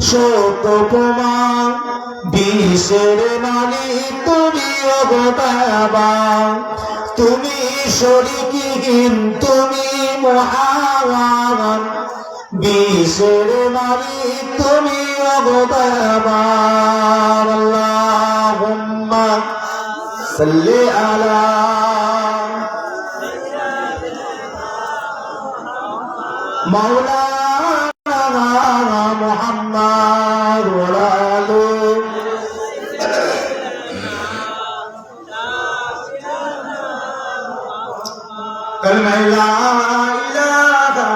শত প্রমাণ বিশ্বের মালিক তুমি অবতাবা তুমি শরীকহীন তুমি মহান বিশ্বের মালিক তুমি অবতাবা আল্লাহুম্মা সাল্লি আলা মাওলানা মুহাম্মদ ওয়া আলি কালমা লা ইলাহা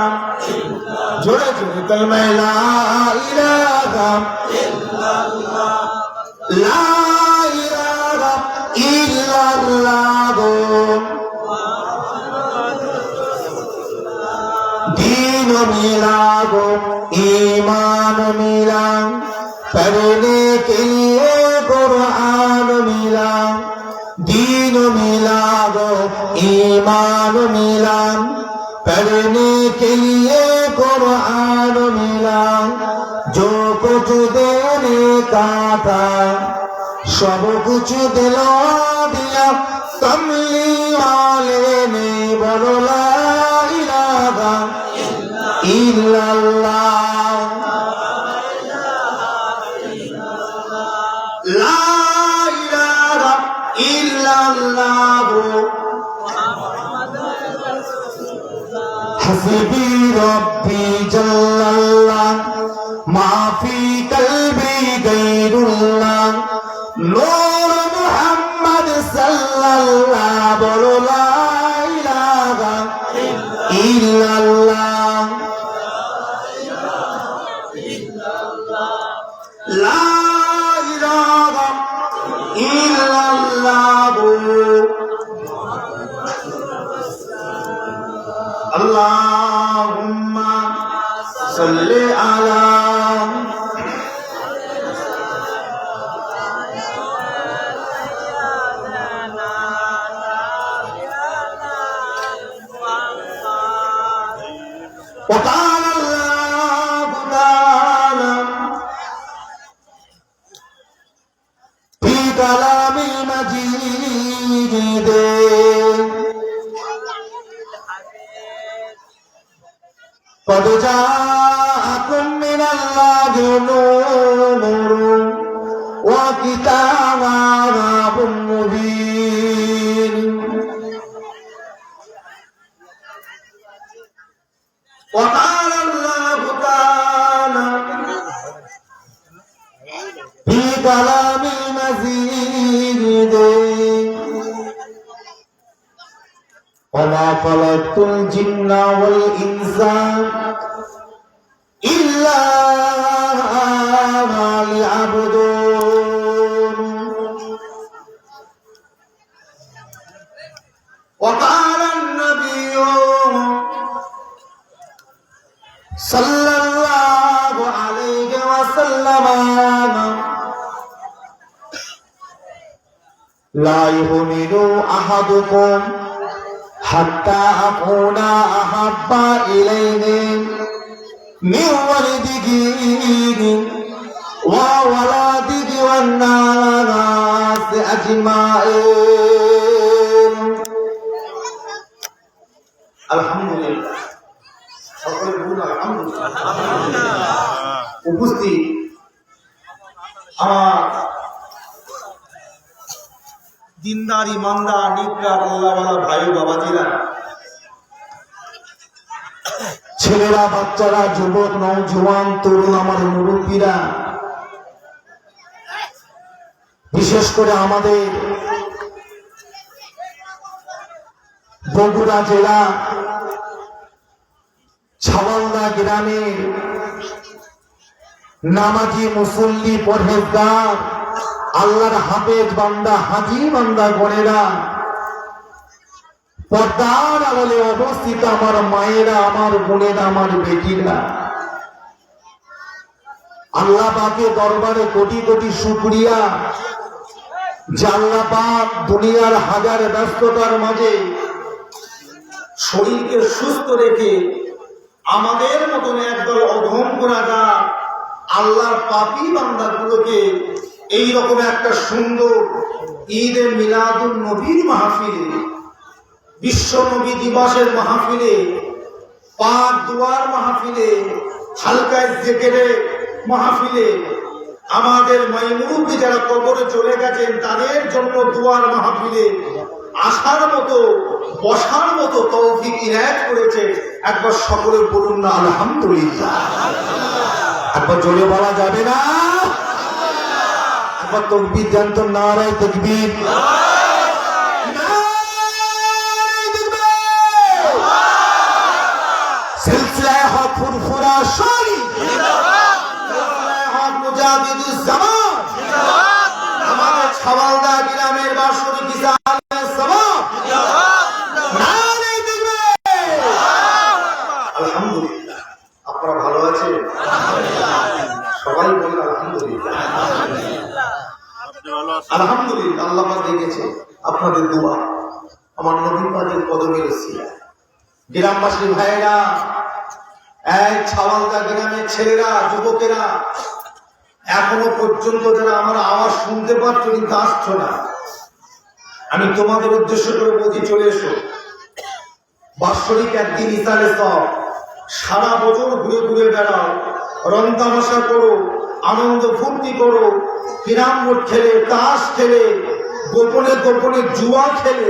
জোরে জোরে কালমা লা ইলাহা ইল্লাল্লাহ লা ইলাহা ইল্লাল্লাহ दीन मिला गो ईमान मिला पढ़ने के लिए कुरान मिला दीन मिला गो ईमान मिला पढ़ने के लिए कुरान मिला जो कुछ देने का था सब कुछ दिला दिया कमली वाले ने बोलो ला इलाहा इल्लल्लाह ला इलाहा इल्लल्लाह हस्बी रब्बी जल्लल्लाह माफी कल्बी गैरुल्लाह नूर मुहम्मद सल्लल्लाह बोलो ला इलाहा इल्लल्लाह ला इलाहा इल्लल्लाह अल्लाहुम्मा सल्ली अला وقال الله تعالى في كلام المجيد قد جاءكم من الله نور وكتاب مبين وقال الله تعالى في كلام المزيد وما خلقت الجن والإنس إلا ليعبدون وقال النبي صلى الله عليه وسلم لا يؤمن أحدكم حتى أكون أحب إليه من ولده وولده والناس أجمعين الحمد لله উপস্থিত আমার দিনদার ইমানদার নিকরার আল্লাহওয়ালা ভাই বাবাজিরা ছেলেরা বাচ্চারা যুবক নওজোয়ান তরুণ আমার মুরব্বীরা বিশেষ করে আমাদের বগুড়া জেলা ছাওয়ালদা গ্রামের নামাজি মুসল্লি পরহেজগার আল্লাহর হাফেজ বান্দা হাজি বান্দা গণেরা পর্দার আড়ালে অবস্থিত আমার মায়েরা আমার বোনেরা আমার বেটিরা আল্লাহ পাকের দরবারে কোটি কোটি শুকরিয়া যে আল্লাহ পাক দুনিয়ার হাজার ব্যস্ততার মাঝে শরীরকে সুস্থ রেখে আমাদের মতন একদল অধম গুনাহগার আল্লাহর পাপী বান্দাগুলোকে এইরকম একটা সুন্দর ঈদে মিলাদুন নবীর মাহফিলে, বিশ্ব নবী দিবসের মাহফিলে, পাক দুয়ার মাহফিলে, হালকায় জিকিরে মাহফিলে, আমাদের মাইমুরুব্বি যারা কবরে চলে গেছেন তাদের জন্য দুয়ার মাহফিলে আসার মতো, বসার মতো তৌফিক ইনায়েত করেছে। একবার সকলে বলুন না আলহামদুলিল্লাহ। একবার জোরে বলা যাবে না? একবার তাকবীর দেন তো, নারায়ে তাকবীর। সিলসিলায়ে হক ফুরফুরা শরী, সিলসিলায়ে হক মুজাহিদুজ জামান, আমাদের ছাওয়ালদা গ্রামের বাসুরি কিসানের সবাব। নারায়ে তাকবীর। আলহামদুলিল্লাহ। আপনারা ভালো আছেন? সবাই বলেন আলহামদুলিল্লাহ। আলহামদুলিল্লাহ। আল্লাহ পাক দেখেছে আপনাদের দোয়া, আমার নবী পাকের কদমের উসিলা। গ্রামবাসী ভাইয়েরা, এই ছাওয়ালদা গ্রামের ছেলেরা, যুবকেরা, এখনো পর্যন্ত যারা আমার আওয়াজ শুনতে পাচ্ছ কিন্তু আসছো না, আমি তোমাদের উদ্দেশ্য করে বলছি, চলে এসো। বাৎসরিক একদিন ইসালে সব, সারা বছর ঘুরে ঘুরে বেড়াও, রং তামাশা করো, আনন্দ ফুর্তি করো, ক্যারাম বোর্ড খেলে, তাস খেলে, গোপনে গোপনে জুয়া খেলে,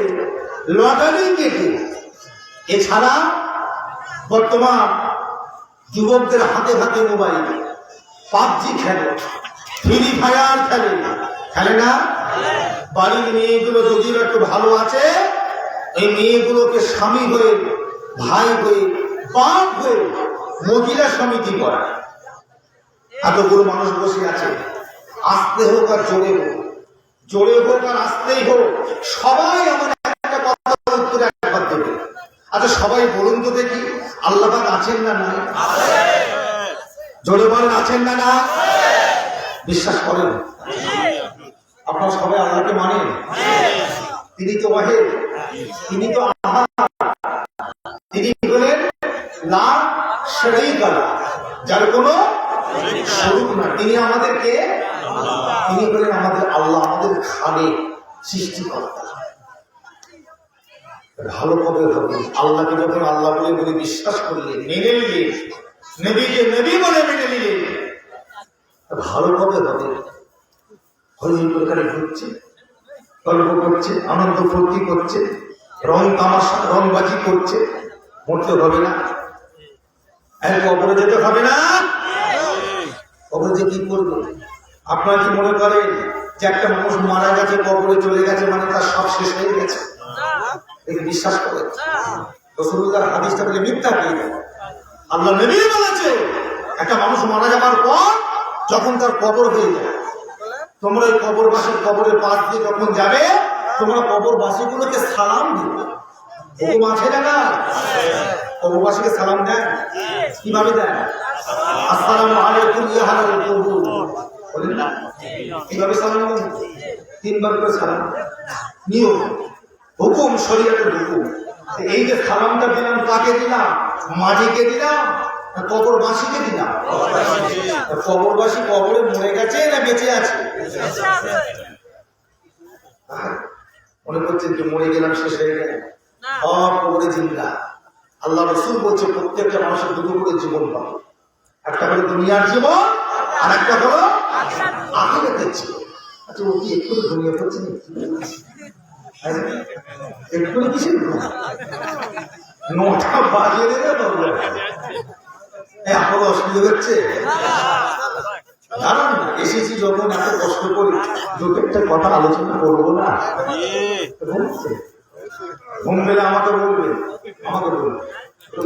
লটারি কেটে। এছাড়া বর্তমান যুবকদের হাতে হাতে মোবাইল, পাবজি খেলে, ফ্রি ফায়ার খেলে, খেলে না? বাড়ির মেয়েগুলো যদিও একটু ভালো আছে, এই মেয়েগুলোকে স্বামী হয়ে, ভাই হয়ে, বাপ হয়ে মহিলা সমিতি করা। এতগুলো মানুষ বসে আছে, আসতে হোক আর জোরে হোক, জোরে হোক আর আসতেই হোক, সবাই আমার একটা কথা উত্তর একবার দেবে। আচ্ছা সবাই বলুন তো দেখি, আল্লাহ পাক আছেন না নাই? জোরে বলেন, আছেন না না? বিশ্বাস করেন? আপনারা সবাই আল্লাহকে মানেন? তিনি তো ওয়াহিদ, তিনি তো আহাদ, তিনি হলেন লা শারীকা লাহু, যার কোনো শরীক না। তিনি আমাদেরকে, তিনি হলেন আমাদের আল্লাহ, আমাদের খালিক, সৃষ্টিকর্তা। ভালো কবে হবে? আল্লাহকে যখন আল্লাহ বলে বলে বিশ্বাস করলে, মেনে নিলে, নবীকে নবী বলে মেনে নিলে, ভালো কবে হবে? হই প্রকারে ঘুরছে, গল্প করছে, আনন্দ ফুর্তি করছে, রং তামাশা, রংবাজি করছে, মরতে হবে না? কবরে যেতে হবে না? কবরে যে কি করবে? আপনারা কি মনে করেন যে একটা মানুষ মারা গেছে, কবরে চলে গেছে মানে তার সব শেষ হয়ে গেছে? বিশ্বাস করে রাসূলুল্লাহর হাদিসটা বলে মিথ্যা পেয়ে গেল। আল্লাহ নবী বলেছে, একটা মানুষ মারা যাবার পর যখন তার কবর হয়ে যায়, তোমরা ওই কবরবাসীর কবরের পাশ দিয়ে যখন যাবে, তোমরা কবরবাসীগুলোকে সালাম দিবে। হুকুম আছে না? কবরবাসীকে সালাম দেন। কিভাবে দেন? আসসালামু আলাইকুম ইয়া আহলাল কবর বলেন না? কিভাবে সালাম দেন? 3 বার করে সালাম নিয়ম, হুকুম, শরীয়তের হুকুম। এই যে সালামটা দিলাম, কাকে দিলাম? মাঝিকে দিলাম না কবরবাসীকে দিলাম? কবরবাসী কবরে মরে গেছে না বেঁচে আছে? মনে করছেন যে মরে গেলাম, শেষ হয়ে গেল? সব কবরে জিন্দা। আল্লাহ রাসূল বলছে প্রত্যেকটা মানুষের দুটো করে জীবন পাবে, একটা হলো দুনিয়ার জীবন আর একটা হলো আখিরাতের জীবন। আচ্ছা ও কি একটু দুনিয়া করছে না? একটু কিসের নটা বাজিয়ে দেবে তবে আপনার অসুবিধা হচ্ছে? দাঁড়ান, এসেছি যখন এত কষ্ট করি, দুটো একটা কথা আলোচনা করবো না? ঘুম পেলে আমাকে বলবে, আমাকে বলবে,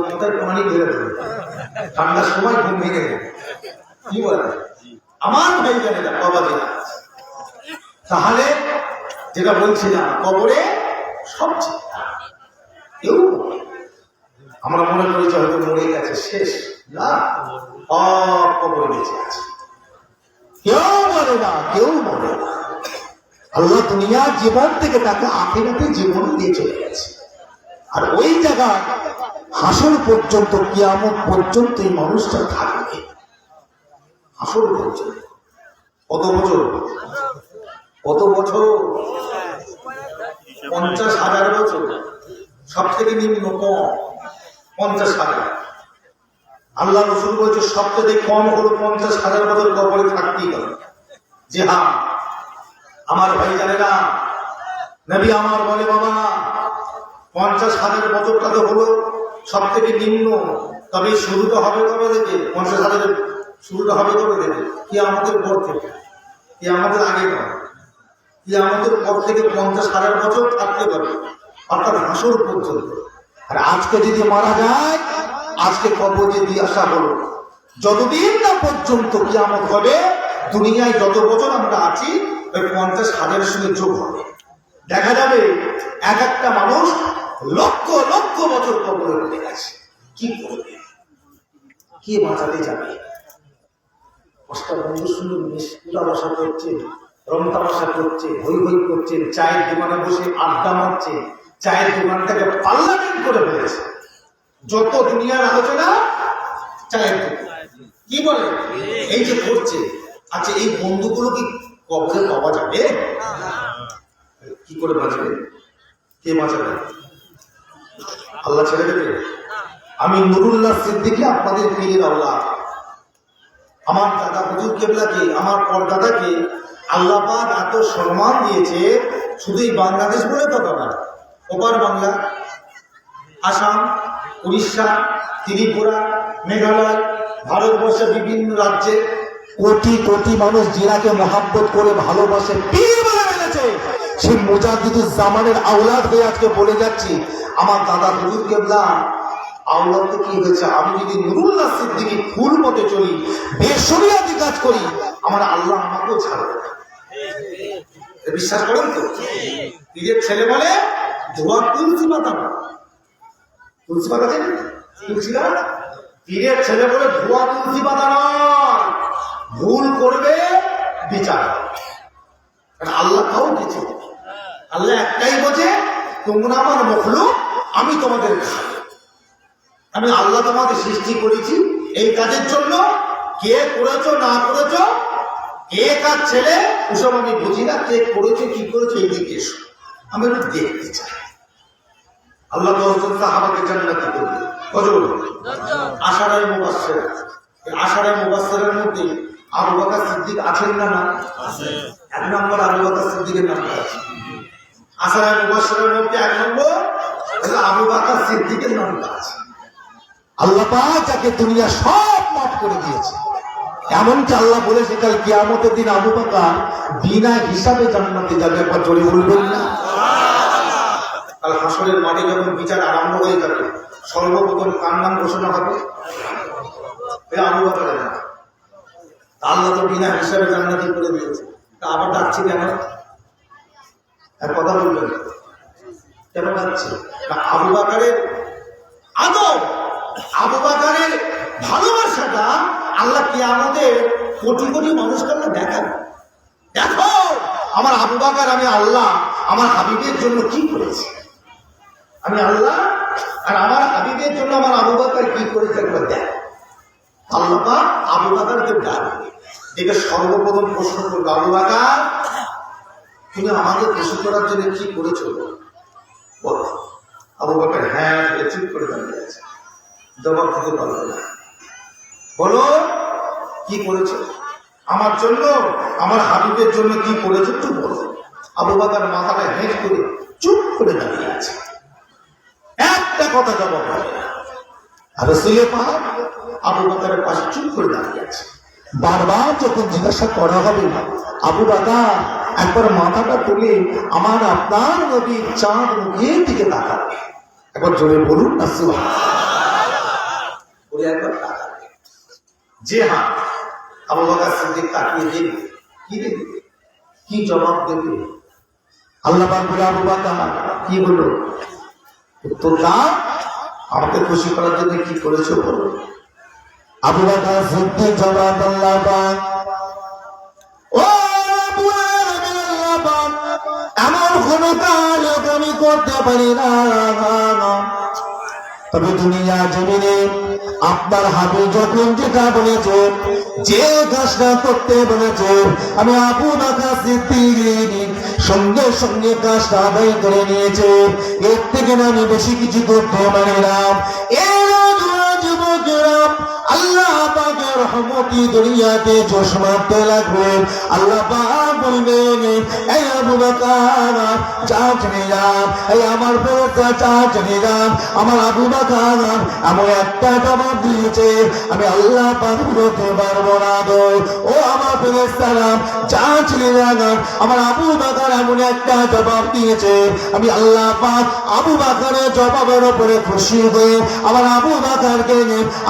মাথায় পানি ধরে দেবে, ঠান্ডার সময় ঘুম ভেঙে দেবে। কি বলে আমার ভাই জানে না, বাবা জানে। তাহলে যেটা বলছিলাম, কবরে সব কেউ, আমরা মনে করি যে হয়তো মরে গেছে, শেষ না, সব কবরে বেঁচে আছে। কেউ মরে না, কেউ মরে না। আল্লাহ দুনিয়ার জীবন থেকে তাকে আখিরাতে জীবন দিয়ে চলে গেছে। আর ওই জায়গায় হাসর পর্যন্ত, কিয়ামত পর্যন্ত এই মানুষটা থাকবে। আসল বছর কত বছর? কত বছর? 50,000 বছর। সব থেকে নিম্ন কম 50,000। আল্লাহ রসুল বলছে সবথেকে কম হলো 50,000 বছর কবরে থাকতেই হবে। যে হ্যাঁ আমার ভাই জানেরা, নবী আমার বলে বাবা 50,000 বছরটা তো হলো সব থেকে নিম্ন, তবে শুরুটা হবে কবে থেকে? 50,000 শুরুটা হবে কবে থেকে? কি আমাদের পর থেকে, কি আমাদের আগে নয়, কি আমাদের পর থেকে 50,000 বছর থাকতে পারে, অর্থাৎ হাসর পর্যন্ত। আর আজকে যদি মারা যায়, আজকে কবরে দিয়ে আসা হলো, যতদিন না পর্যন্ত কিয়ামত হবে দুনিয়ায় যত বছর আমরা আছি ওই 50,000 সঙ্গে যোগ হবে। দেখা যাবে এক একটা মানুষ লক্ষ লক্ষ বছর কবরে পড়ে গেছে। কি করবে? কে বাঁচাতে যাবে? কষ্ট বন্ধুর সঙ্গে উঠাবসা করছে, রমতামশা করছে, হই হই করছে, চায়ের দোকানে বসে আড্ডা মারছে, চায়ের দোকানটাকে পার্লামেন্ট করে ফেলেছে। যত দুনিয়ার আলোচনা চায়ের দোকান। কি বলে এই যে করছে। আচ্ছা এই বন্ধুগুলো কি কবরে পাওয়া যাবে? কি করে বাঁচবে? কে বাঁচাবে? আল্লাহ ছেড়ে দেবে? আমি নুরুল্লাহ সিদ্দিকী আপনাদের পীরের আওলাদ। আমার দাদা হুজুর কেবলাকে, আমার পরদাদাকে আল্লাহ পাক এত সম্মান দিয়েছে, শুধু এই বাংলাদেশ বলে কথা না, ওপার বাংলা, আসাম, উড়িষ্যা, ত্রিপুরা, মেঘালয়, ভারতবর্ষের বিভিন্ন রাজ্যে কোটি কোটি মানুষ জিনাকে মহাব্বত করে ভালোবাসে, পীর বলে মেনেছে। সেই মুজাদ্দিদুজ জামানের আওলাদ হয়ে আজকে বলে যাচ্ছি, আমার দাদা হুজুর কেবলা আওলাদ তো কি হয়েছে, আমি যদি নুরুল্লাহ সিদ্দিকী ফুল পথে চলি, বেশরিয়াতি কাজ করি, আমার আল্লাহ আমাকেও ছাড়বে। বিশ্বাস করেন তো? পীরের ছেলে বলে ধোয়া তুলসী পাতা না, তুলসী পাতা আছে, তুলসী গাছ। পীরের ছেলে বলে ধোয়া তুলসী পাতা নয়, ভুল করবে বিচার। আল্লাহ কাউ কিছু, আল্লাহ একটাই বোঝে, তোমরা আমার মখলুক, আমি তোমাদের খাই। আমি আল্লাহ তোমাদের সৃষ্টি করেছি এই কাজের জন্য। কে করেছো না করেছো, কে কার ছেলে, ওসব আমি বুঝি না। কে করেছো কি করেছো এই দিকে এসো, আমি একটু দেখতে চাই। আল্লাহ 10 জন সাহাবাকে জান্নাতি করবে। কতজন? আশারায়ে মুবাশশির। আশারায়ে মুবাশশিরের মধ্যে আবু বকর সিদ্দিক আছেন না? না আছে। 1 নম্বর আবু বকর সিদ্দিকের নামটা আছে। আশারায়ে মুবাশশিরের মধ্যে 1 নম্বর আবু বকর সিদ্দিকের নামটা আছে। আল্লাহ পাক যাকে দুনিয়া সব মাফ করে দিয়েছে, এমনকি আল্লাহ বলেছে কাল কিয়ামতের দিন আবু বকর বিনা হিসাবে জান্নাতে যাবে। একবার জোরে বলবেন না? কাল হাসরের মাঠে যখন বিচার আরম্ভ হয়ে যাবে, সর্বপ্রথম কার নাম ঘোষণা হবে? আবু বকরের নাম। আল্লাহ তো বিনা হিসাবে জান্নাতি করে দিয়েছে, তা আবার ডাকছি কেন? এক কথা বলবেন কেন ডাকছি? না আবু বকরের আদব, আবু বকরের ভালোবাসাটা আল্লাহ কিয়ামতের কোটি কোটি মানুষকে আল্লাহ দেখাবে। দেখো আমার আবু বকর, আমি আল্লাহ আমার হাবিবের জন্য কি করেছি, আমি আল্লাহ আর আমার হাবিবের জন্য আমার আবু বকর কি করেছে একবার দেখ। আল্লাহ পাক আবু বকরকে ডাকবে, এটা সর্বপ্রথম প্রশ্ন করবে, আবু বকর তুমি আমাকে খুশি করার জন্য কি করেছো বলো। আবু বকর হ্যাঁ চুপ করে দাঁড়িয়ে আছে, জবাব দিতে পারবে না। বলো কি করেছো আমার জন্য, আমার হাবিবের জন্য কি করেছো একটু বলো। আবু বকর মাথাটা হেঁট করে চুপ করে দাঁড়িয়ে আছে, একটা কথা জবাব হবে না। আর রাসূল পাক আবু বকরের পাশে চুপ করে দাঁড়িয়ে আছে। বারবার যখন জিজ্ঞাসা করা হবে আবু বকর একবার মাথাটা তুলে আমার আপনার নবীর চাঁদ মুখের দিকে তাকাবে, একবার জোরে বলুন না সুবহানাল্লাহ। একবার তাকাবে, যে হ্যাঁ আবু বকর সিদ্দিক তাকিয়ে দেখবে, কি দেখবে, কি জবাব দেবে। আল্লাহ পাক বলে আবু বকর কি বলল? উত্তর দাও, আমাকে খুশি করার জন্য কি করেছো বলো। আবু বকর সিদ্দিক জবাব আল্লাহ পাক, ও আল্লাহ পাক, এমন কোন কাজ আমি করতে পারি না তবে দুনিয়া জমিনে আপনার হাবিব যখন যেটা বলেছে, যে কাজটা করতে বলেছে, আমি আবু বকর সিদ্দিক সঙ্গে সঙ্গে কাজটা আদায় করে নিয়েছে। এর থেকে আমি বেশি কিছু করতে পারি না। যুবকেরা, আল্লাহ পাকের রহমতি দুনিয়াতে জোশ মারতে লাগবে। আল্লাহ পাক বলবেন, এই আবু বকর চা চলে যান, এই আমার ফেরেশতা চা চলে যান। আমার আবু বকর এমন একটা জবাব দিয়েছে, আমি আল্লাহ পাক বলতে পারবো না গো। ও আমার ফেরেশতারা চা চলে যান। আমার আবু বকর এমন একটা জবাব দিয়েছে, আমি আল্লাহ পাক আবু বকরের জবাবের উপরে খুশি হয়ে আমার আবু বকরকে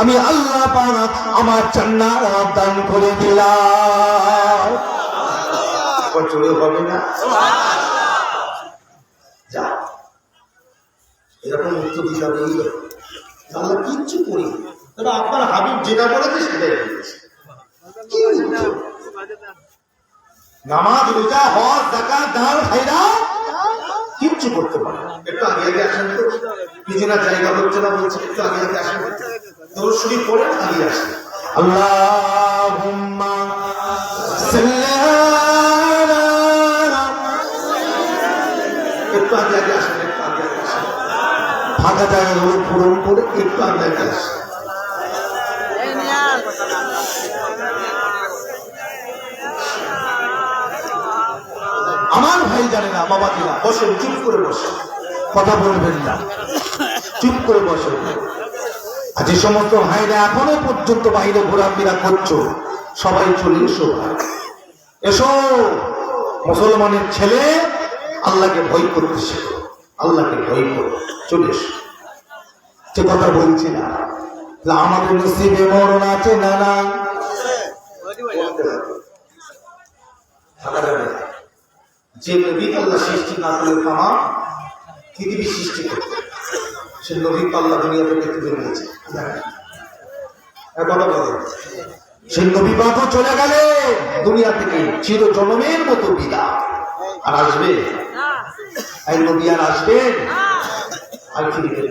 আমি আল্লাহ পাক আমার জান্নাত দান করে দিলাম। চলে হবে না? যা এরকম উত্তর দিতে হবে। আল্লাহ কিচ্ছু করি, তবে আপনার হাবিব যেটা বলেছে সেটাই বলেছে। কি উত্তর? নামাজ, রোজা, হজ, যাকাত, দান, খায়রাত কিচ্ছু করতে পারে না। একটু আগে আগে আসেন তো, পিছনে জায়গা হচ্ছে না বলছে, একটু আগে আগে আসেন। দরুদ শরীফ পড়েন, আগে আসেন। আল্লাহুম্মা সাল্লি আলা, একটু আগে আগে আসেন, একটু আগে আগে আসেন। ফাঁকা জায়গাগুলো পূরণ করে একটু আগে আগে আসেন। আমার ভাই জানে না, বাবা দিলা বসেন, চুপ করে বসেন, কথা বলবেন না, চুপ করে বসেন। আর যে সমস্ত ভাইরা এখনো পর্যন্ত বাইরে ঘোরাফেরা করছো, সবাই চলে এসো, এসো। মুসলমানের ছেলে আল্লাহকে ভয় করতে শেখো, আল্লাহকে ভয় করো, চলে এসো। যে কথা বলছি না, আমাদের নসিবে মরণ আছে না না? যে নবী আল্লাহ সৃষ্টি না করে কামা পৃথিবী সৃষ্টি করতে, সে নবী আল্লাহ দুনিয়া থেকে তুলে নিয়েছে। কথা বলে সেই নবী পাকও চলে গেলে দুনিয়া থেকে চির জনমের মতো বিদায়। আর আসবে এই নবী, আর আসবেন? আর কি দিবে?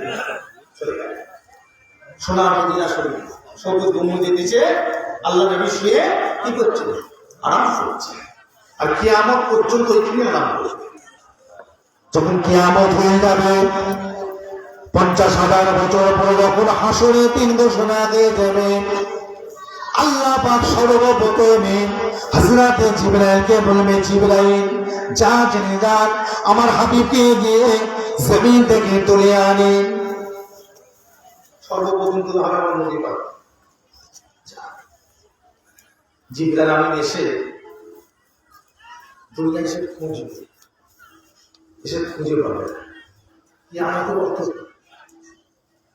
সোনার মদিনা শরীফ সবুজ গম্বুজে দিচ্ছে, আল্লাহ নবী শুয়ে কি করছে? আরাম করছে। আর কিয়ামত পর্যন্ত এখানে আরাম করবে। যখন কিয়ামত হয়ে যাবে, 50,000 বছর পরে যখন হাসরে 3 ঘোষণা দিয়ে যাবে, আল্লাহ পাক সর্বপ্রথমে হযরতে জিবরাইলকে বলবে, জিবরাইল যা জেনে যান, আমার হাবিবকে গিয়ে জমিন থেকে তুলে আনে। সর্বপ্রথম তো হবে আমার নদী পাক। জিবরাইল আমিন এসে দুনিয়া এসে খুঁজবে, এসে খুঁজে পাবে। কি আমাদের অর্থ,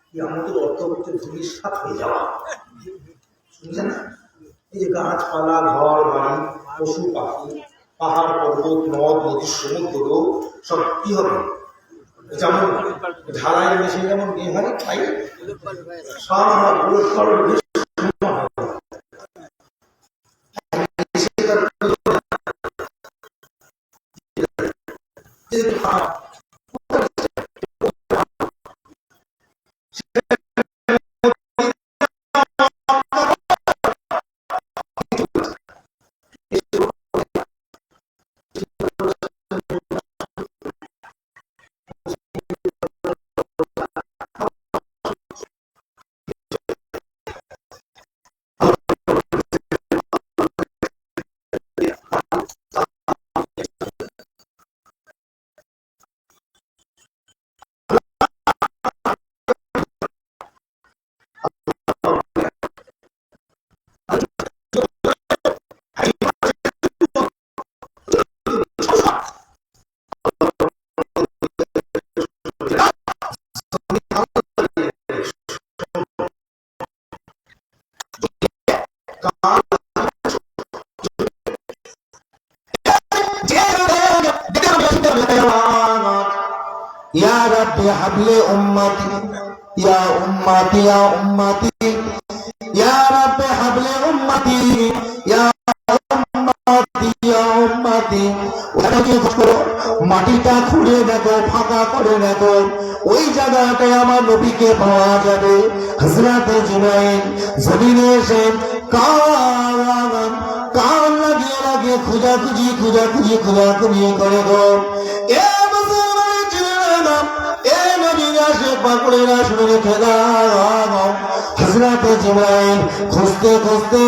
কি আমাদের অর্থ হচ্ছে ধূলির সাথ হয়ে যাওয়া। বুঝলেন? এই যে গাছপালা, ঘর বাড়ি, পশু পাখি, পাহাড় পর্বত, নদ নদী, সমুদ্র সব কি হবে? যেমন ঢালাই মেশিন যেমন নিয়ে হয় তাই সব আমরা ইয়া রাব্বি হাবলি উম্মতি, ইয়া উম্মতি, ইয়া উম্মতি, ইয়া রাব্বি হাবলি উম্মতি, ইয়া উম্মতি, ইয়া উম্মতি, মাটিটা খুঁড়ে দেখো, ফাঁকা করে দেখো, ওই জায়গাটায় আমার নবীকে পাওয়া যাবে। হযরতে জিবরাইল জমিনে এসে কান লাগিয়ে লাগিয়ে খোঁজাখুঁজি করে গো, এ মুসলমানের ছেলেরা, এ নবীর আশে পাকুড়েরা শুনে রেখে দাও। হযরতে জিবরাইল খুঁজতে খুঁজতে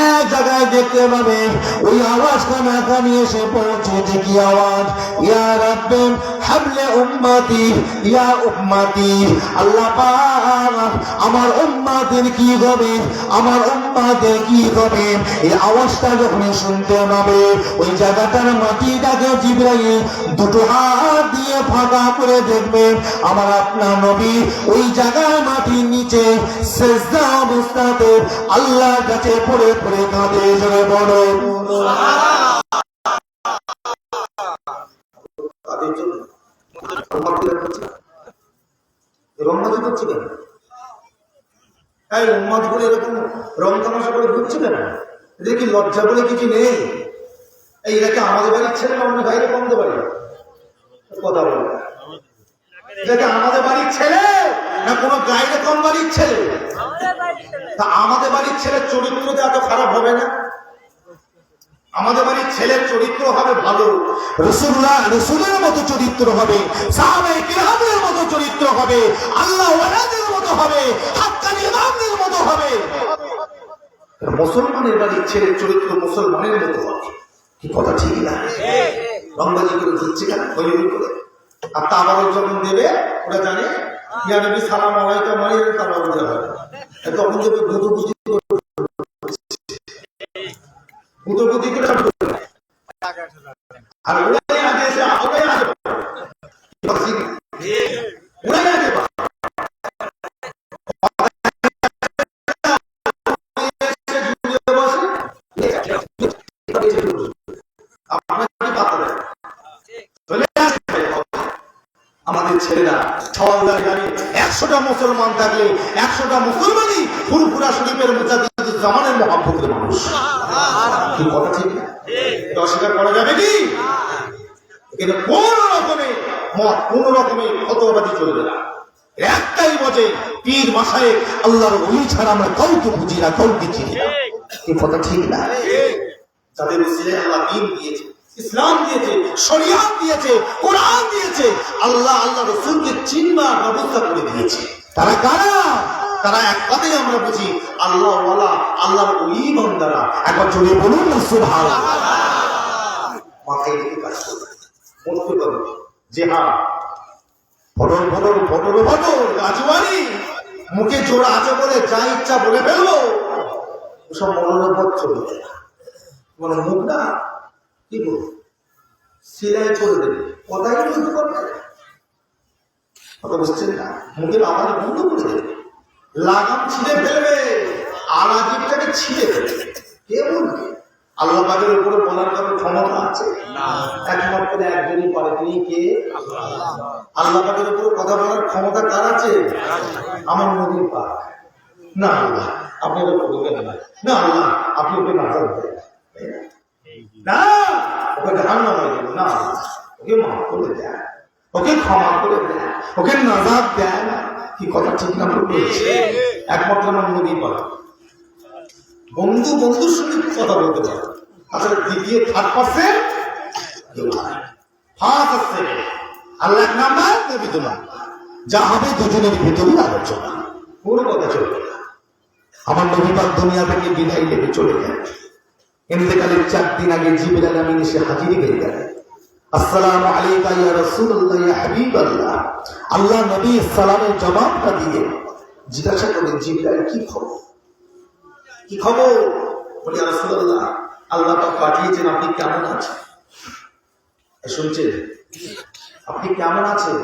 এক জায়গায় দেখতে পাবে, ওই আওয়াজটা নাকানি এসে পৌঁছেছে। কি আওয়াজ? ইয়া রাব্বি হাবলে উম্মতি, ইয়া উম্মতি। আল্লাহ পাক, আমার উম্মতের কি হবে, আমার উম্মতের কি হবে? এই আওয়াজটা যখন শুনতে পাবে, ওই জায়গাটার মাটিটাকে জিবরাইল দুটো হাত দিয়ে ফাঁকা করে দেখবে। আমার আপনার নবী ওই জায়গায় মাটির নিচে সিজদা অবস্থাতে আল্লাহর কাছে পড়ে পড়ে কাঁদে। জোরে বলো উম্মত বলে এরকম রং তামাশা করে ঘুরছে কেন? এদের কি লজ্জা বলে কিছু নেই? এটাকে আমাদের বাড়ির ছেলে না অন্য বাইরে কমতে পারি? কথা বলে এটাকে আমাদের বাড়ির ছেলে না কোনো গাইরে কম বাড়ির ছেলে? তা আমাদের বাড়ির ছেলের চরিত্রতে এত খারাপ হবে না? আমাদের বাড়ির ছেলের চরিত্র হবে ভালো, রসুলের মতো চরিত্র হবে, সাহাবায়ে কিরামের মতো চরিত্র হবে, আল্লাহ ওয়ালাদের মতো হবে, হাক্কানি ইমামদের মতো হবে। মুসলমানের বাড়ির ছেলের চরিত্র মুসলমানের মতো হবে। কি কথা ঠিক না? রংবাজি করে ঘুরছে কেন হইহই করে? আর তাবারক যখন দেবে ওরা জানে ইয়া নবী সালাম আলাইকুম মানে তাবারক দেওয়া হবে। তখন দেবে গুদুগুদি করে আর ওরাই আগে এসে ওরাই আগে ওরাই আগে আমাদের ছেলেরা সওয়ালদার গাড়ি 100টা মুসলমান থাকলে 100টা মুসলমানই ফুরফুরা শরীফের মুজাদ্দিদুজ্জামানের মহব্বতের মানুষ। কি কথা ঠিক না? অস্বীকার করা যাবে কি? এখানে কোন রকমে ফতোয়াবাজি চলবে না। একটাই বজে পীর মাশায়েখ আল্লাহর ওলি ছাড়া আমরা কাউকে বুঝি না, কাউকে চিনি না। কি কথা ঠিক না? যাদের উসিলায় আল্লাহ দ্বীন দিয়েছে, ইসলাম দিয়েছে, শরিয়াত দিয়েছে, কোরআন দিয়েছে, আল্লাহ রাসূলকে চিনবার ব্যবস্থা করে দিয়েছে। তারা কারা? তারা এক কথাই আমরা বুঝি আল্লাহ ওয়ালা, আল্লাহর ওলি বান্দারা। একবার জোরে বলুন না সুবহানাল্লাহ। মাথায় রেখে কাজ করবে, মরতে পারবে। যে হ্যাঁ ফটর গাজওয়ারি মুখে জোড়া আছে বলে যা ইচ্ছা বলে ফেলবো, ওসব মনোরোধ চলবে না। মানে মুখ না কি বলবো, সিলাই করে দেবে, কথাই বলতে পারবে না। কথা বুঝছেন না? মুখের আওয়াজ বন্ধ করে দেবে, লাগাম ছিঁড়ে ফেলবে, আলাজিবটাকে ছিঁড়ে ফেলবে। কে বলবে? আল্লাহ পাকের উপরে বলার কারণে ক্ষমতা আছে না, একমাত্র একজনই পারে, তিনি কে? আল্লাহ পাকের উপরে কথা বলার ক্ষমতা কার আছে? আমার নবীর পাক। না আল্লাহ আপনি ওকে বলবেন না, না আল্লাহ আপনি ওকে নাজাত দেন না, ওকে জাহান্নামে হয়ে যাবে না, ওকে মাফ করে দেন, ওকে ক্ষমা করে দেন, ওকে নাজাত দেন। কি কথা ঠিক না বলছি? একমাত্র আমার নবীর পাক। বন্ধুর সঙ্গে কথা বলতে পারে, আসলে দ্বিতীয় থার্ড পার্সেন্ট ফার্স্ট আছে আল্লাহ নাম্বার নবী তোমার যা হবে দুজনের ভিতরেই আলোচনা, কোনো কথা চলবে না। আমার নবী পাক দুনিয়া থেকে বিদায় নেবে চলে গেল। ইন্তেকালের 4 দিন আগে জিবরাইল আমিন এসে হাজির হয়ে গেলেন। আসসালামু আলাইকা ইয়া রাসূলুল্লাহ ইয়া হাবিবাল্লাহ। আল্লাহ নবী সালামের জবাবটা দিয়ে জিজ্ঞাসা করলেন, জিবরাইল কি খবর? কি খবর? বলি ইয়া রাসূলুল্লাহ আল্লাহ পাক পাঠিয়েছেন, আপনি কেমন আছেন? শুনছেন? আপনি কেমন আছেন?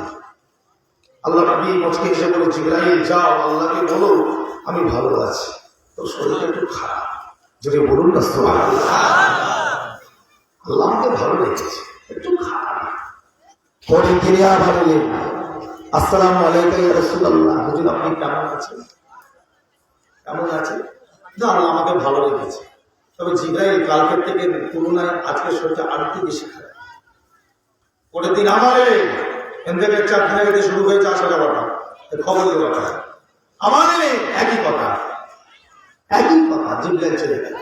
আল্লাহ নবী মুচকি এসে বলে, জিবরাইল যাও আল্লাহকে বলো আমি ভালো আছি, তোর শরীরটা একটু খারাপ। যদি বলুন না সুবহানাল্লাহ। আল্লাহ আমাকে ভালো রেখেছে, একটু খারাপ। পরে তিনি আবার বললেন, আসসালামু আলাইকা ইয়া রাসূলুল্লাহ, হুজুর আপনি কেমন আছেন? কেমন আছেন? না আল্লাহ আমাকে ভালো রেখেছে, তবে জিবরাইল কালকের থেকে তুলনায় আজকে শরীরটা আরেকটু বেশি খারাপ। পরের দিন আমার এলেন, এদের 4 দিন আগে শুরু হয়েছে আসা যাওয়াটা, খবর দেওয়াটা আমার এলেন, একই কথা জিবরাইল চলে গেল।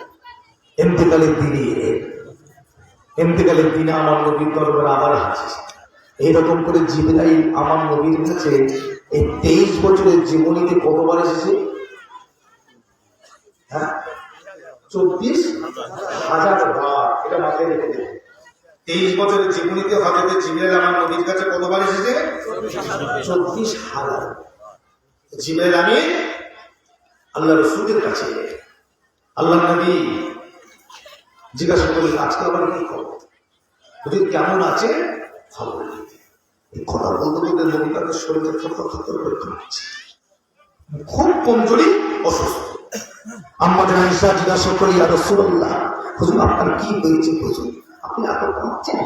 ইন্তেকালের দিনে আমার নবীর দরবারে আবার হাজির। এইরকম করে জিবরাইল আমার নবীর কাছে এই 23 বছরের জীবনীতে কতবার এসেছে? 24,000 বার। এটা মাথায় রেখে দেবে। 23 বছরের জীবনীতে হযরত জিবরাইল আমার নবীর কাছে কতবার এসেছে? 24,000। জিবরাইল আমিন আল্লাহ রাসূলের কাছে, আল্লাহ নবী জিজ্ঞাসা করলেন, আজকে আবার কি খবর? হুজুর কেমন আছে? খবর নিতে। এই কথা বলতে বলতে নবী তাদের শরীরে থরথর করে কাঁপছে, খুব কমজোরি, অসুস্থ। আম্মা জান আয়েশা জিজ্ঞাসা করি, ইয়া রাসূলুল্লাহ, হুজুর আপনার কি হয়েছে? হুজুর আপনি এত কাঁপছেন,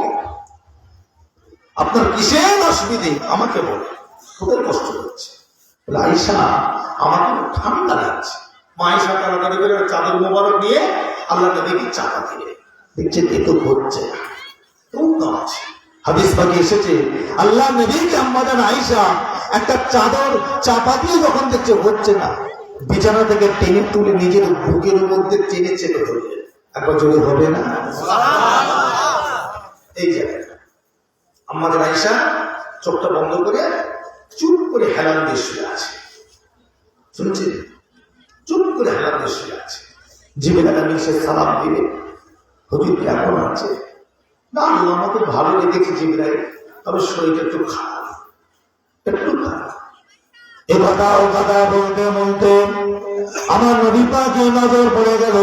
আপনার কিসের অসুবিধে আমাকে বলে, খুবই কষ্ট হচ্ছে। বলে, আয়েশা আমাকে ঠান্ডা লাগছে। মা আয়েশা তাড়াতাড়ি করে চাদর মোবারক নিয়ে আল্লাহ নবীকে চাপা দিলে, দেখছেন এ তো হচ্ছে না, আছে। হাদিস পাকে এসেছে আল্লাহ নবীকে আম্মা জান আয়েশা একটা চাদর চাপা দিয়ে যখন দেখছে হচ্ছে না, বিছানা থেকে টেনে তুলে নিজের বুকের মধ্যে টেনে চেপে ধরবে। একবার জোরে হবে না? এই জায়গাটা আম্মা জান আয়েশা চোখটা বন্ধ করে চুপ করে হেলান দিয়ে শুয়ে আছে। শুনছে? চুপ করে হেলান দিয়ে শুয়ে আছে। জিবরাইল আমিন সে সালাম দিবে, হুজুর কেমন আছে? না আমাকে ভালো লেগেছে জিবরাইল, তবে শরীরটা একটু খারাপ। এ কথা ও কথা বলতে বলতে আমার নবী পাকে নজর পড়ে গেল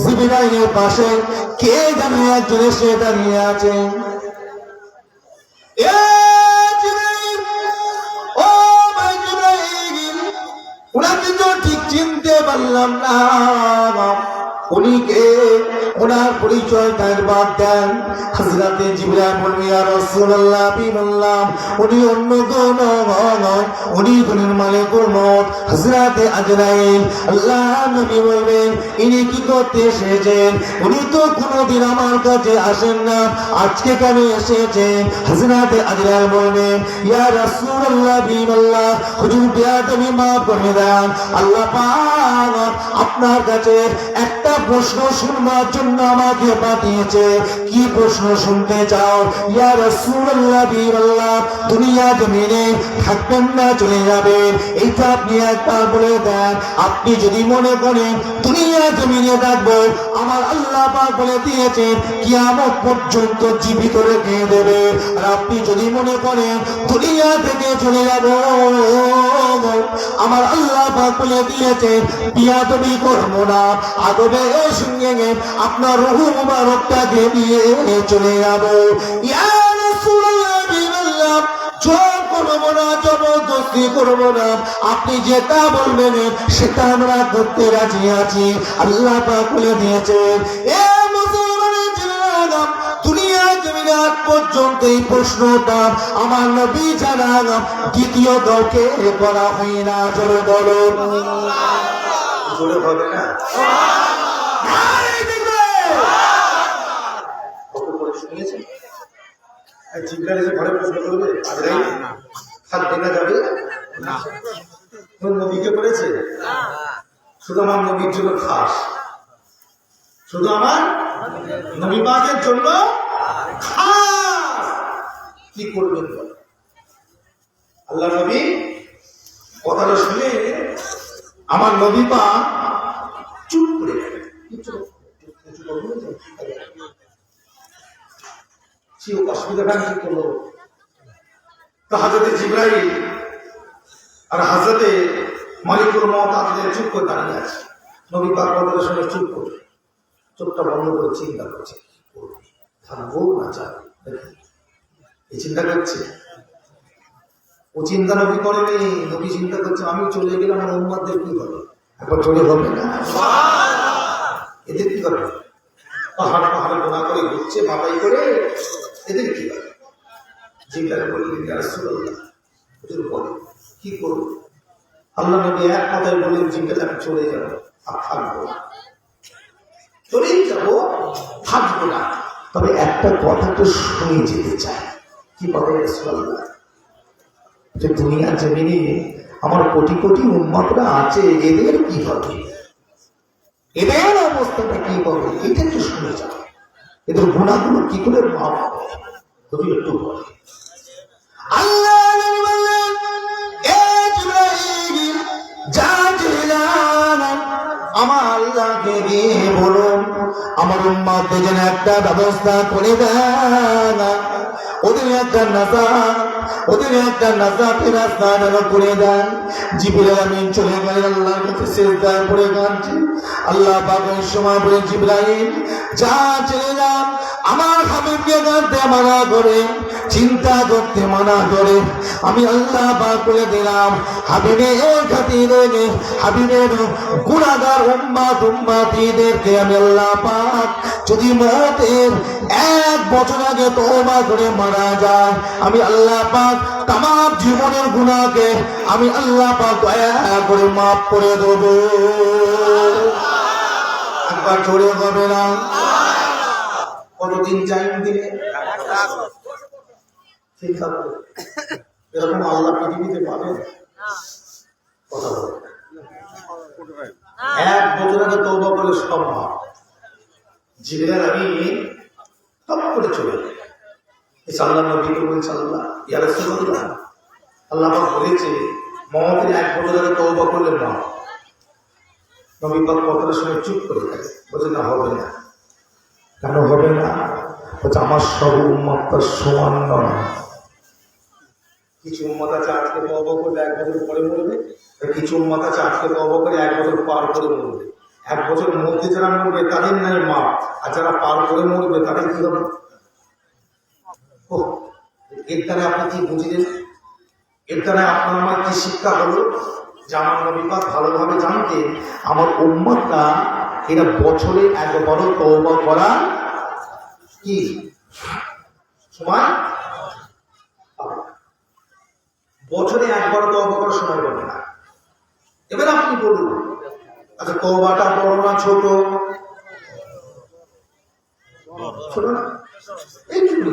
জিবরাইলের পাশে কে জানে একজন এসে দাঁড়িয়ে আছে। ওনাকে তো ঠিক চিনতে পারলাম না, উনি কে? ওনার পরিচয় তার বাদ দেন। হযরতে জিবরাইল বললেন, ইয়া রাসূলুল্লাহ, আমি বললাম উনি অন্য কেউ নয়, উনি হলেন মালিকুল মউত হযরতে আজরাইল। আল্লাহ নবী বলবেন, ইনি কি করতে এসেছেন? উনি তো কোনোদিন আমার কাছে আসেন না, আজকে কেন এসেছেন? হযরতে আজরাইল বলবেন, ইয়া রাসূলুল্লাহ, বিল্লাহ হুজুর বিয়াদবি মাফ করে দেন, আল্লাহ পাক আপনার কাছে একটা প্রশ্ন শুনবার জন্য আমাকে পাঠিয়েছে। কি প্রশ্ন শুনতে চাও? ইয়া রাসূলুল্লাহ, বিল্লাহ দুনিয়া জমিনে থাকবেন না, চলে যাবেন, এইটা আপনি একবার বলে দেন। আপনি যদি মনে করেন দুনিয়া জমিনে থাকবেন, আমার আল্লাহ পাক বলে দিয়েছেন কিয়ামত পর্যন্ত জীবিত রেখে দেবে। আর আপনি যদি মনে করেন দুনিয়া থেকে চলে যাব, আমার আল্লাহ পাক বলে দিয়েছেন বিয়াদবি করব না, আদবের সঙ্গে আপনার রূহ মুবারকটাকে নিয়ে চলে যাব। ইয়া রাসূলুল্লাহ, বিল্লাহ জোর করবো না, জবরদস্তি করবো না, আপনি যেটা বলবেন সেটা আমরা করতে রাজি আছি। আল্লাহ পাক বলে দিয়েছেন, এ মুসলমানের ছেলেরা, দুনিয়া জমিনে আজ পর্যন্ত এই প্রশ্নটা আমার নবী ছাড়া দ্বিতীয় কাউকে করা হয় না। জোরে বলো, জোরে হবে না? ঘরে প্রশ্ন করবে থাকবে না, যাবে না, নবীকে করেছে শুধু আমার নবীর জন্য খাস, শুধু আমার নবী পাকের জন্য খাস। কি করবেন? আল্লাহ নবী কথাটা শুনে আমার নবী পাক চুপ করে গেলেন। অসুবিধাটা কি করলো? তো হযরতে জিবরাইল আর হযরতে মালিকুল মউত আজরাইল চুপ করে দাঁড়িয়ে আছে। নবী পাক কথাটা শুনে চুপ করে চোখটা বন্ধ করে চিন্তা করছে, থাকবো না যাবো, এই চিন্তা করছে। ও চিন্তা নবী করেনি, নবী চিন্তা করছে আমি চলে গেলে আমার উম্মতদের কি হবে? একবার চলে হবে না, এদের কি হবে? পাহাড় পাহাড়ে গোনা করে ঘুরছে, বাবাই করে, এদের কি হবে? জিজ্ঞাসা করলেন, ইয়া রাসূলুল্লাহ হুজুর বলেন কি করব? আল্লাহ নবী এক কথায় বললেন, জিজ্ঞাসা আমি চলে যাবো আর থাকবো না, চলেই যাবো, থাকবো না, তবে একটা কথা তো শুনে যেতে চাই। কি পাবে রাসূলুল্লাহ? যে দুনিয়ার জমিনে আমার কোটি কোটি উম্মতরা আছে, এদের কি হবে, এদের অবস্থাটা কি হবে, এটা একটু শুনে যাও। এদের গুণাগুলো কি করে মাফ হবে তুমি একটু বলো। আল্লাহ নবী বললেন, এ জিবরাইল, যা জিবরাইল, আমার আল্লাহকে গিয়ে বলুন আমার উম্মতদের যেন একটা ব্যবস্থা করে দেন, ওদের একটা নাজাতের রাস্তা যেন করে দেন। জিবরাইল আমিন চলে গেলেন আল্লাহর কাছে, সিজদায় পড়ে কাঁদছেন। আল্লাহ পাক ওই সময় বলে, জিবরাইল যা চলে যান, আমার হাবিবকে কাঁদতে মানা করে, চিন্তা করতে মানা করে, আমি আল্লাহ পাক বলে দিলাম হাবিবের খাতিরে, হাবিবের গুনাহগার উম্মতিদেরকে আমি আল্লাহ পাক যদি মওতের 1 বছর আগে তওবা করে মারা যায়, আমি আল্লাহ পাক তামাম জীবনের গুনাহকে আমি আল্লাহ পাক দয়া করে মাফ করে দেব। একবার জোরে হবে না? কতদিন টাইম দিলে ঠিক হবে? এরকম আল্লাহ পৃথিবীতে পাবে? কথা বলে 1 বছর আগে তওবা করে সব মাফ। জিবরাইল আমিন তপ করে চলে গেলেন। আল্লাহ নবীকে বলছে, আল্লাহ ইয়া রাসূলুল্লাহ, আল্লাহ পাক বলেছে মওতের 1 বছর আগে তওবা করলে মাফ। নবী পাক কথাটা শুনে চুপ করে গেলেন, বলছে না, হবে না। কেন হবে না? বলছে আমার সব উম্মতটা সমান নয়। কিছু উম্মত আছে আজকে তওবা করলে 1 বছর পরে মরবে, আর কিছু উম্মত আছে আজকে তওবা করে 1 বছর পার করে মরবে। 1 বছরের মধ্যে যারা মরবে তাদের নাই মাপ, আর যারা পার করে মরবে তাদের কি হবে? এর দ্বারা আপনি কি বুঝলেন? এর দ্বারা আপনার আমার কি শিক্ষা হলো? যে আমার নবী পাক ভালোভাবে জানতেন আমার উম্মতটা এরা বছরে 1 বার তওবা করা কি সময়, বছরে 1 বার তওবা করার সময় পাবে না। এবার আপনি বলুন, আচ্ছা তওবাটা বড় না ছোট? ছোট না? এইটুকু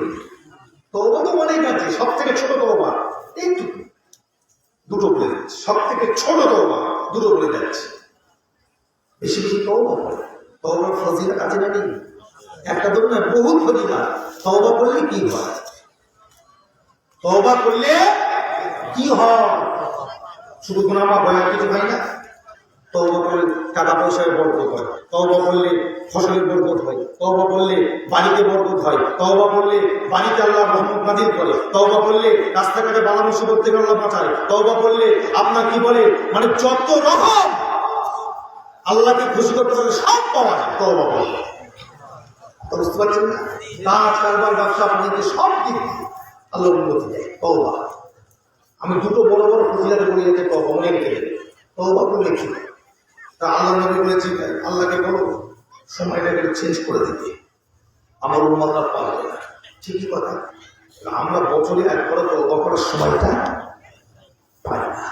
তওবা তো অনেক আছে, সব থেকে ছোট তওবা এইটুকু, দুটো বলে যাচ্ছে। সব থেকে ছোট তওবা দুটো বলে যাচ্ছে। বেশি বেশি তওবা করে, তওবার ফজিলত আছে না নেই? একটা তো না, বহুত ফজিলত। তওবা করলে কি হয়? তওবা করলে কি হয়? শুধু গুনাহ মাফ হয় আর কিছু হয় না? তওবা করলে টাকা পয়সায় বরকত হয়, তওবা করলে ফসলের বরকত হয়, তওবা করলে বাড়িতে বরকত হয়, তওবা করলে বাড়িতে আল্লাহ রহমত নাযিল করে, তওবা করলে রাস্তাঘাটে বালা মুসিবত থেকে আল্লাহ বাঁচায়, তওবা করলে আপনার কি বলে মানে যত রকম আল্লাহকে খুশি করতে পারে সব পাওয়া যায় তওবা করলে। বুঝতে পারছেন না? কাজ কারবার ব্যবসা বাণিজ্য সব দিক আল্লাহ উন্নতি দেয় তওবা। আমি দুটো বড় বড় ফজিলত বলে যেতে তওবা মনে রেখে দেবে। তওবা করলে কি তা আল্লাহ নবী বলেছে, আল্লাহকে বলো সময়টাকে চেঞ্জ করে দিতে, আমার উম্মতরা পারবে না। ঠিকই কথা, আমরা বছরে 1 বার তওবা করার সময়টা পাই না।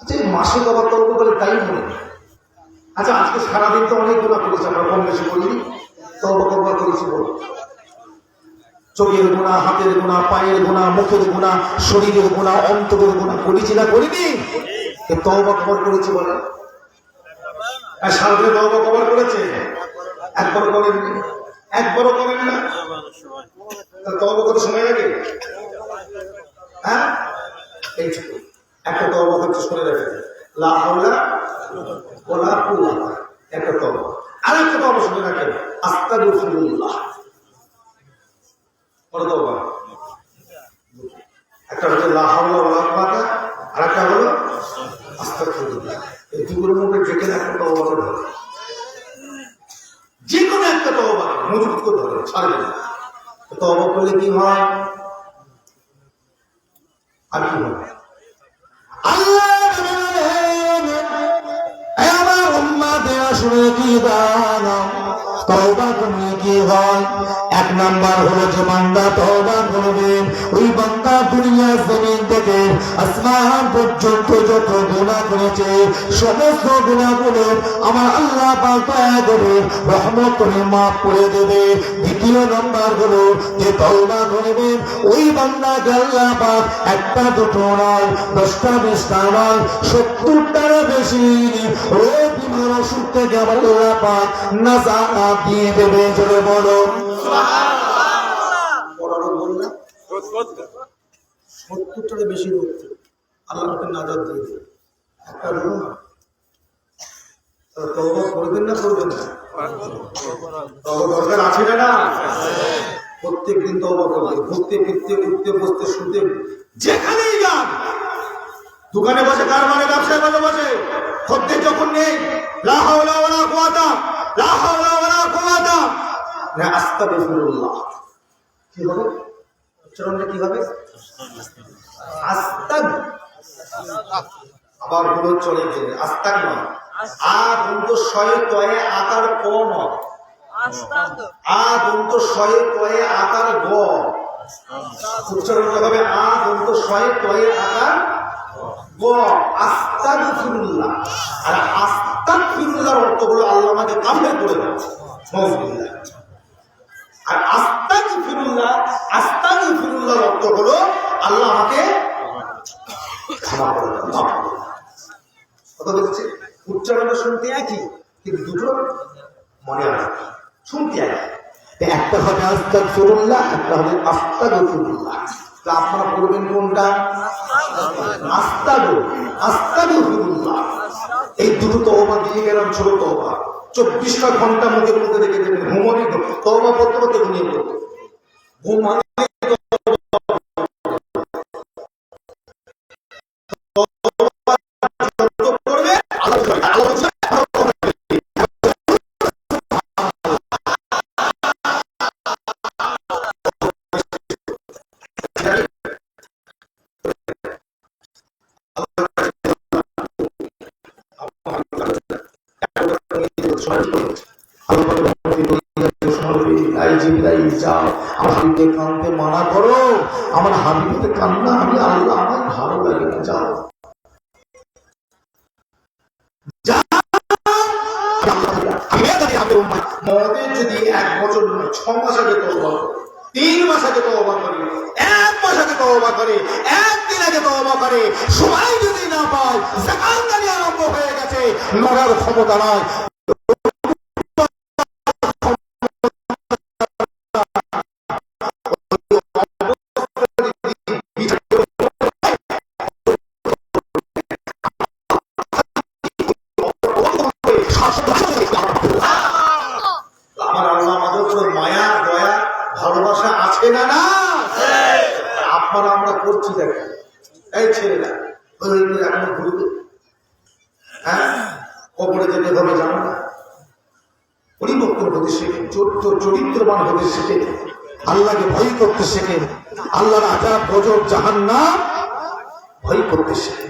আচ্ছা এই মাসে তওবা তওবা বলে তাই মনে নেই। আচ্ছা আজকে সারাদিন তো অনেক গুনাহ করেছি, আমরা কম বেশি করিনি? তওবা কতবার করেছি বলো? চোখের গুনাহ, হাতের গুনাহ, পায়ের গুনাহ, মুখের গুনাহ, শরীরের গুনাহ, অন্তরের গুনাহ করেছি না করিনি? তওবা কবার করেছি বলে? সারাদিনে তওবা কবার করেছে? 1 বার করেন, 1 বারও করেন না। তওবা কত সময় লাগে? হ্যাঁ এইটুকু একটা তওবা করতে শুনে রাখেন, লা হাওলা ওয়ালা কুওয়াতা, একটা তওবা। আরেকটা তওবা শুনে রাখেন, আস্তাগফিরুল্লাহ। বড় তওবা একটা হচ্ছে লা হাওলা ওয়ালা কুওয়াতা, আরেকটা হলো আস্তাগফিরুল্লাহ। এই দুটোর মধ্যে যেখানে একটা তওবা করে ধরে, যে কোনো একটা তওবা মজবুত করে ধরে, ছাড়বে না। তওবা করলে কি হয়? আর কি হয়? আল্লাহ আমার উম্মতেরা শুনে কি দাও, তওবা করলে কি হয়? এক নাম্বার হলো যে বান্দা তওবা করবে, ওই বান্দা দুনিয়া জমিন থেকে আসমান পর্যন্ত যত গুনাহ করেছে সমস্ত গুনাহগুলো আমার আল্লাহ পাক দয়া করে রহমত করে মাফ করে দেবে। দ্বিতীয় নাম্বার হলো যে তওবা করবে, ওই বান্দাকে আল্লাহ পাক একটা দুটো নয়, 10টা 20টা নয়, 70টারও বেশি রোগ বিমার ওষুধ থেকে আমার আল্লাহ পাক নাজাত দিয়ে দেবে। জোরে বলো বড় রোগ বললাম 70টার বেশি রোগ আল্লাহ আমাকে নাজাত দিয়ে দেবে। একটা রোগ না, তওবা করবেন না করবেন না? তওবা দরকার আছে না? না, প্রত্যেক দিন তওবা করবেন। ঘুরতে ফিরতে উঠতে বসতে শুতে যেখানেই যান, দোকানে বসে কারবারে ব্যবসায় বসে খদ্দের যখন নেই, লা হাওলা ওয়ালা কুওয়াতা লা হাওলা ওয়ালা কুওয়াতা না আস্তাগফিরুল্লাহ, কি হবে উচ্চারণটা? কি হবে? আস্তাগ, আবার বলে চলে গেলে আস্তাগ নয়, আ দন্ত শয়ে তয়ে আকার ক নয়, আ দন্ত শয়ে তয়ে আকার গ, উচ্চারণটা হবে আ দন্ত শয়ে তয়ে আকার গ, আস্তাগফিরুল্লাহ। আর আস্তাগফিরুল্লাহর অর্থ হলো আল্লাহ আমাকে কাফের করে দেয়, নাউযুবিল্লাহ। আর আস্তাগফিরুল্লাহর অর্থ হলো আল্লাহ আমাকে ক্ষমা করে দেয়, মাফ করে দেয়। কথা বলছে, উচ্চারণটা শুনতে একই কিন্তু দুটো মনে রাখে, শুনতে একই। একটা হবে আস্তাগফিরুল্লাহ, একটা হবে আস্তাগফিরুল্লাহ। তা আপনারা বলবেন কোনটা? আস্তাগফিরুল্লাহ। এই দুটো তওবা দিয়ে গেলাম, ছোট তওবা। 24টা ঘন্টা মুখের মধ্যে রেখে দেবেন, ঘুমনে তওবা করতে করতে ঘুমিয়ে পড়বে। ঘুমালে কানতে মানা করো, আমার হাবিবের কান্না আমি আল্লাহ আমার ভালো লাগে না, যাও। মদের যদি 1 বছর 6 মাস আগে তওবা করে, 3 মাস আগে তওবা করে, 1 মাস আগে তওবা করে, 1 দিন আগে তওবা করে, সময় যদি না পায়, জাকাতদারি আরম্ভ হয়ে গেছে, লড়ার ক্ষমতা নয়। আমার আল্লাহ আমাদের উপর মায়া দয়া ভালোবাসা আছে না? না, আপনারা আমরা করছি দেখেন। এই ছেলেরা এখনো ঘুরবে, হ্যাঁ, কবরে যেতে হবে জানো না? পরিবর্তন হতে শেখে, চরিত্রবান হতে শেখে, আল্লাহকে ভয় করতে শেখেন, আল্লাহর আযাব গজব জাহান্নাম ভয় করতে শেখে,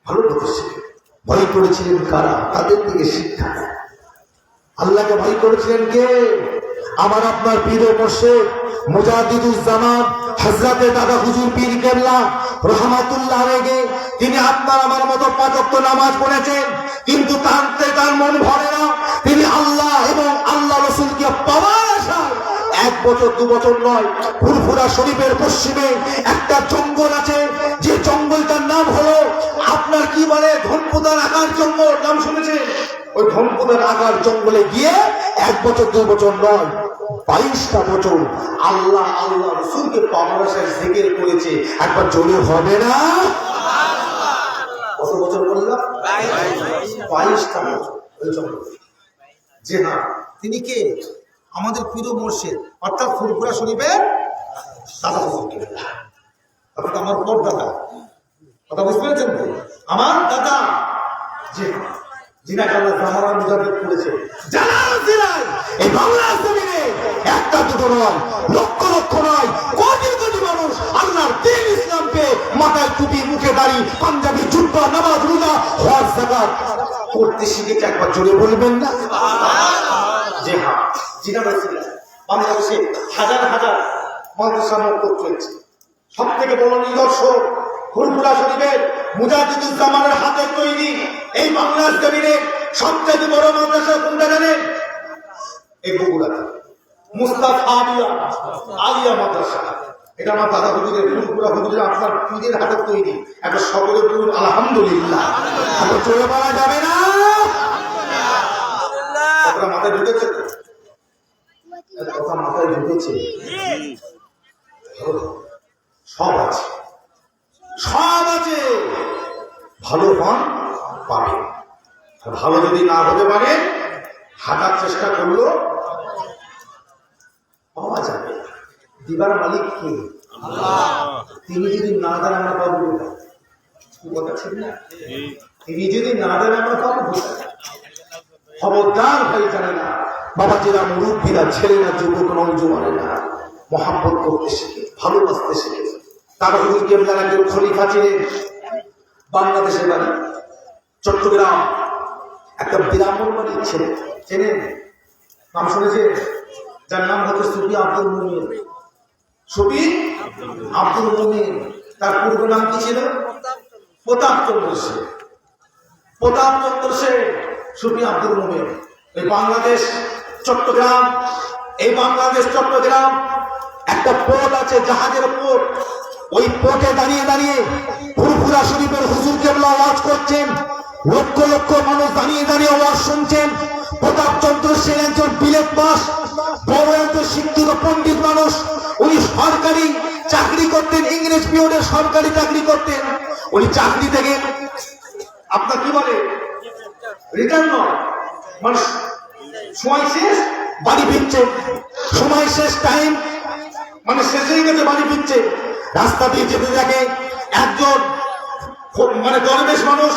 ভালো করতে শেখে। ভয় করেছিলেন কারা? তাদের থেকে শিক্ষা নেয়। আল্লাহকে ভয় করেছিলেন কে? আমার আপনার পীর ও মুর্শিদ মুজাদ্দিদুজ্জামান হযরতে দাদা হুজুর পীর কেবলা রাহমাতুল্লাহ আলাইহি। তিনি আপনার আমার মতো 5 ওয়াক্ত নামাজ পড়েছেন, কিন্তু তার মন ভরে না। তিনি আল্লাহ এবং আল্লাহ রাসূলকে পাওয়ার আশায় 1 বছর 2 বছর নয়, ফুরফুরা শরীফের পশ্চিমে একটা জঙ্গল আছে, যে জঙ্গলটার নাম হলো আপনার কি বলে ধনপুদার আকার জঙ্গল, নাম শুনেছেন? ওই ধনপুদার আকার জঙ্গলে গিয়ে 1 বছর 2 বছর নয়, 22টা বছর আল্লাহ আল্লাহ রাসূলকে পাওয়ার আশায় জিকির করেছে। একবার জোরে হবে না? কত বছর বললাম? 22টা বছর ওই জঙ্গলে। যে হ্যাঁ, তিনি কে? আমাদের পীর ও মুর্শিদ, অর্থাৎ ফুরফুরা শরীফের দাদা হুজুর কেবলা, অর্থাৎ আমার পর দাদা। কথা বুঝতে পেরেছেন তো? আমার দাদা, যে যিনাকে আল্লাহ জামানার মুজাদ্দিদ করেছে, জালাল জেলায় এই বাংলা জমিনে একটা দুটো নয়, লক্ষ লক্ষ নয়, কোটি কোটি মানুষ আল্লাহর দ্বীন ইসলাম পেয়ে মাথায় টুপি, মুখে দাড়ি, পাঞ্জাবি, জুব্বা, নামাজ, রোজা, হজ, যাকাত করতে শিখেছে। একবার জোরে বলবেন না? যে হ্যাঁ, জিনা রসিলা বাংলাদেশে হাজার হাজার মাদ্রাসা মক্তব চলছে। সব থেকে বড় নিদর্শন ফুরফুরা শরীফের মুজাহিদুজ্জামানের হাতে তৈরি এই বাংলার জমিনে সবচেয়ে বড় মাদ্রাসা কোনটা জানেন? এই বগুড়াতে মুস্তাফা আলিয়া মাদ্রাসা। এটা আমার দাদা হুজুরের ফুরফুরা হুজুরের আপনার পীরের হাতে তৈরি। একটা সকলের বলুন আলহামদুলিল্লাহ। চলে পাওয়া যাবে না। আপনার মাথায় ঢুকেছে তো? কথা মাথায় ঢুকেছে? সব আছে, সব আছে। ভালো হন পাবে, ভালো যদি না হতে পারে হাঁটার চেষ্টা করলো পাওয়া যাবে। দিবার মালিক কে? তিনি যদি না দেন আমরা পাবো কোথায়? কথা ছিল না? তিনি যদি না দেন আমরা পাবো কোথায়? খবরদার ভাই জানে না বাবাজিরা, মুরব্বীরা, ছেলেরা, যুবক নৌজওয়ানেরা মহাব্বত করতে শিখে, ভালোবাসতে শিখে। তারা হুজুর কেবলার একজন খলিফা ছিলেন। বাংলাদেশের বাড়ি চট্টগ্রাম, একটা বিরামণ বাড়ি ছেলে চেনেন? নাম শুনেছে? যার নাম হচ্ছে সুফি আব্দুল মুমিন। সুফি আব্দুল মুমিন, তার পূর্ব নাম কি ছিল? প্রতাপ চন্দ্র শেখ। প্রতাপ চন্দ্র শেখ, সুফি আব্দুল মুমিন। এই বাংলাদেশ চট্টগ্রাম, এই বাংলাদেশ চট্টগ্রাম একটা পোর্ট আছে, জাহাজের পোর্ট। ওই পোর্টে দাঁড়িয়ে দাঁড়িয়ে ফুরফুরা শরীফের হুজুর কেবলা আওয়াজ করছেন। লক্ষ লক্ষ মানুষ দাঁড়িয়ে দাঁড়িয়ে আওয়াজ শুনছেন। প্রতাপ চন্দ্র সেন একজন বিলেত পাস, বড় একজন শিক্ষিত পণ্ডিত মানুষ। উনি সরকারি চাকরি করতেন, ইংরেজ পিরিয়ডে সরকারি চাকরি করতেন। উনি চাকরি থেকে আপনার কি বলে রিটার্ন নয়, মানে সময় শেষ বাড়ি ফিরছে, সময় শেষ, টাইম মানে শেষ হয়ে গেছে, বাড়ি ফিরছে। রাস্তা দিয়ে যেতে থাকে একজন মানে দরবেশ মানুষ,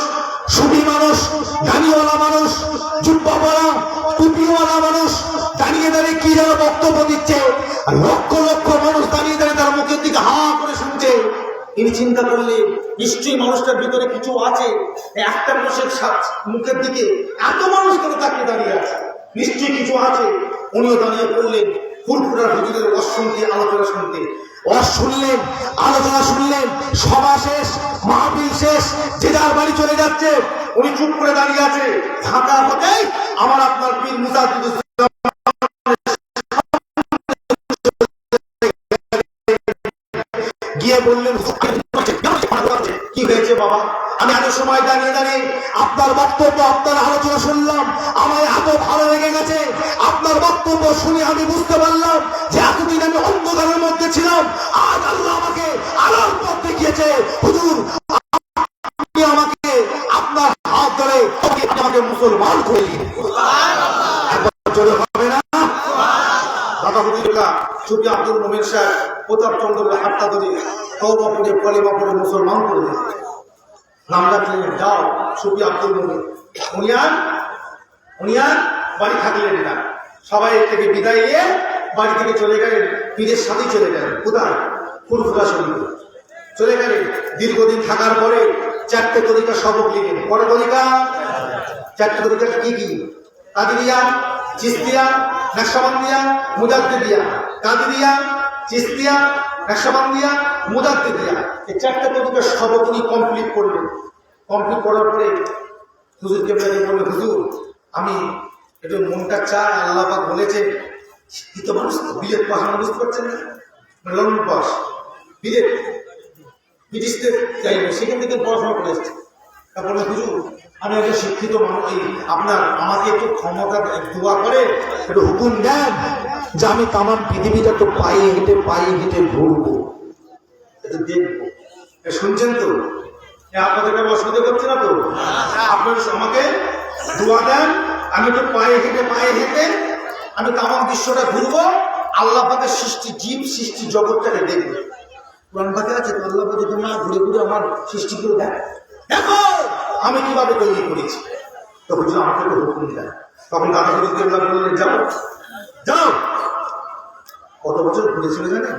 সুফি মানুষ, গাড়িওয়ালা মানুষ, জুব্বাওয়ালা, টুপিওয়ালা মানুষ দাঁড়িয়ে দাঁড়িয়ে কি যেন বক্তব্য দিচ্ছে। আর লক্ষ লক্ষ মানুষ দাঁড়িয়ে দাঁড়িয়ে তার মুখের দিকে হা করে শুনছে। তিনি চিন্তা করলেন নিশ্চয়ই মানুষটার ভিতরে কিছু আছে। একটা মানুষের মুখের দিকে এত মানুষ কেন তাকিয়ে দাঁড়িয়ে আছে? নিশ্চয়ই কিছু আছে। উনিও দাঁড়িয়ে পড়লেন ফুরফুরার হুজুরের ওয়াজ শুনতে, আলোচনা শুনতে। ওয়াজ শুনলেন, আলোচনা শুনলেন, সভা শেষ, মাহফিল শেষ, যে যার বাড়ি চলে যাচ্ছে। উনি চুপ করে দাঁড়িয়ে আছে। ফাঁকা হতেই আমার আপনার পীর মুজাহিদুজ্জামান গিয়ে বললেন, কি হয়েছে বাবা? আমি এত সময় দাঁড়িয়ে দাঁড়িয়ে আপনার বক্তব্য, আপনার আলোচনা শুনলাম, আমার এত ভালো লেগে গেছে। আপনার বক্তব্য শুনে আমি বুঝতে পারলাম যে এতদিন আমি অন্ধকারের মধ্যে ছিলাম, আজ আল্লাহ আমাকে আলোর পথ দেখিয়েছে। হুজুর, আপনি আমাকে আপনার হাত ধরে আমাকে মুসলমান করে দিন। হবে না? দাদা হুজুররা সুফি আব্দুল মুমিন সাহেব প্রতাপ চন্দ্রের হাতটা ধরে তওবা করে কলেমা পড়ে মুসলমান করে দিল। নাম রাখলেন যাও সুফি আব্দুল মুমিন। উনি আর বাড়ি থাকলেন না, সবাই থেকে বিদায় নিয়ে বাড়ি থেকে চলে গেলেন, পীরের সাথে চলে গেলেন। কোথায়? ফুরফুরা শরীফে চলে গেলেন। দীর্ঘদিন থাকার পরে 4টে তরিকা সবক নিলেন। কটা তরিকা? 4টে তরিকা কি কি? কাদিরিয়া, চিশতিয়া, নকশবন্দিয়া, মুজাদ্দিদিয়া। কাদিরিয়া, চিশতিয়া, নকশবন্দিয়া, মুজাদ্দিদিয়া। এই 4টে তরিকা সবক উনি কমপ্লিট করলেন। কমপ্লিট করার পরে হুজুর কেবলাকে বললেন, হুজুর আমি একটু মনটা চায়, আল্লাহ পাক বলেছে শিক্ষিত মানুষ তো, বিলেত পাস বুঝতে পারছেন না, লন্ডন পাস, বিলেত ব্রিটিশদের চাইবে, সেখান থেকে পড়াশোনা করে এসছে। তারপরে হুজুর আমি একজন শিক্ষিত মানুষ, আপনার আমাকে একটু ক্ষমতা দোয়া করে একটু হুকুম দেন যে আমি তামাম পৃথিবীটা তো পায়ে হেঁটে ঘুরবো, একটু দেখবো। শুনছেন তো? আপনাদের কাছে অসুবিধা করছে না তো? আপনার আমাকে দোয়া দেন, আমি একটু পায়ে হেঁটে আমি তামাম বিশ্বটা ঘুরবো, আল্লাহ পাকের সৃষ্টি জীব সৃষ্টি জগৎটাকে দেখবো। কোরআন পাকে আছে তো, আল্লাহ পাকে তোমরা ঘুরে ঘুরে আমার সৃষ্টিগুলো দেখো আমি কিভাবে তৈরি করেছি। তখন যে আমাকে একটু হুকুম দেন। তখন দাদা হুজুর কেবলা বললেন, যাও যাও। কত বছর ঘুরেছিল জানেন?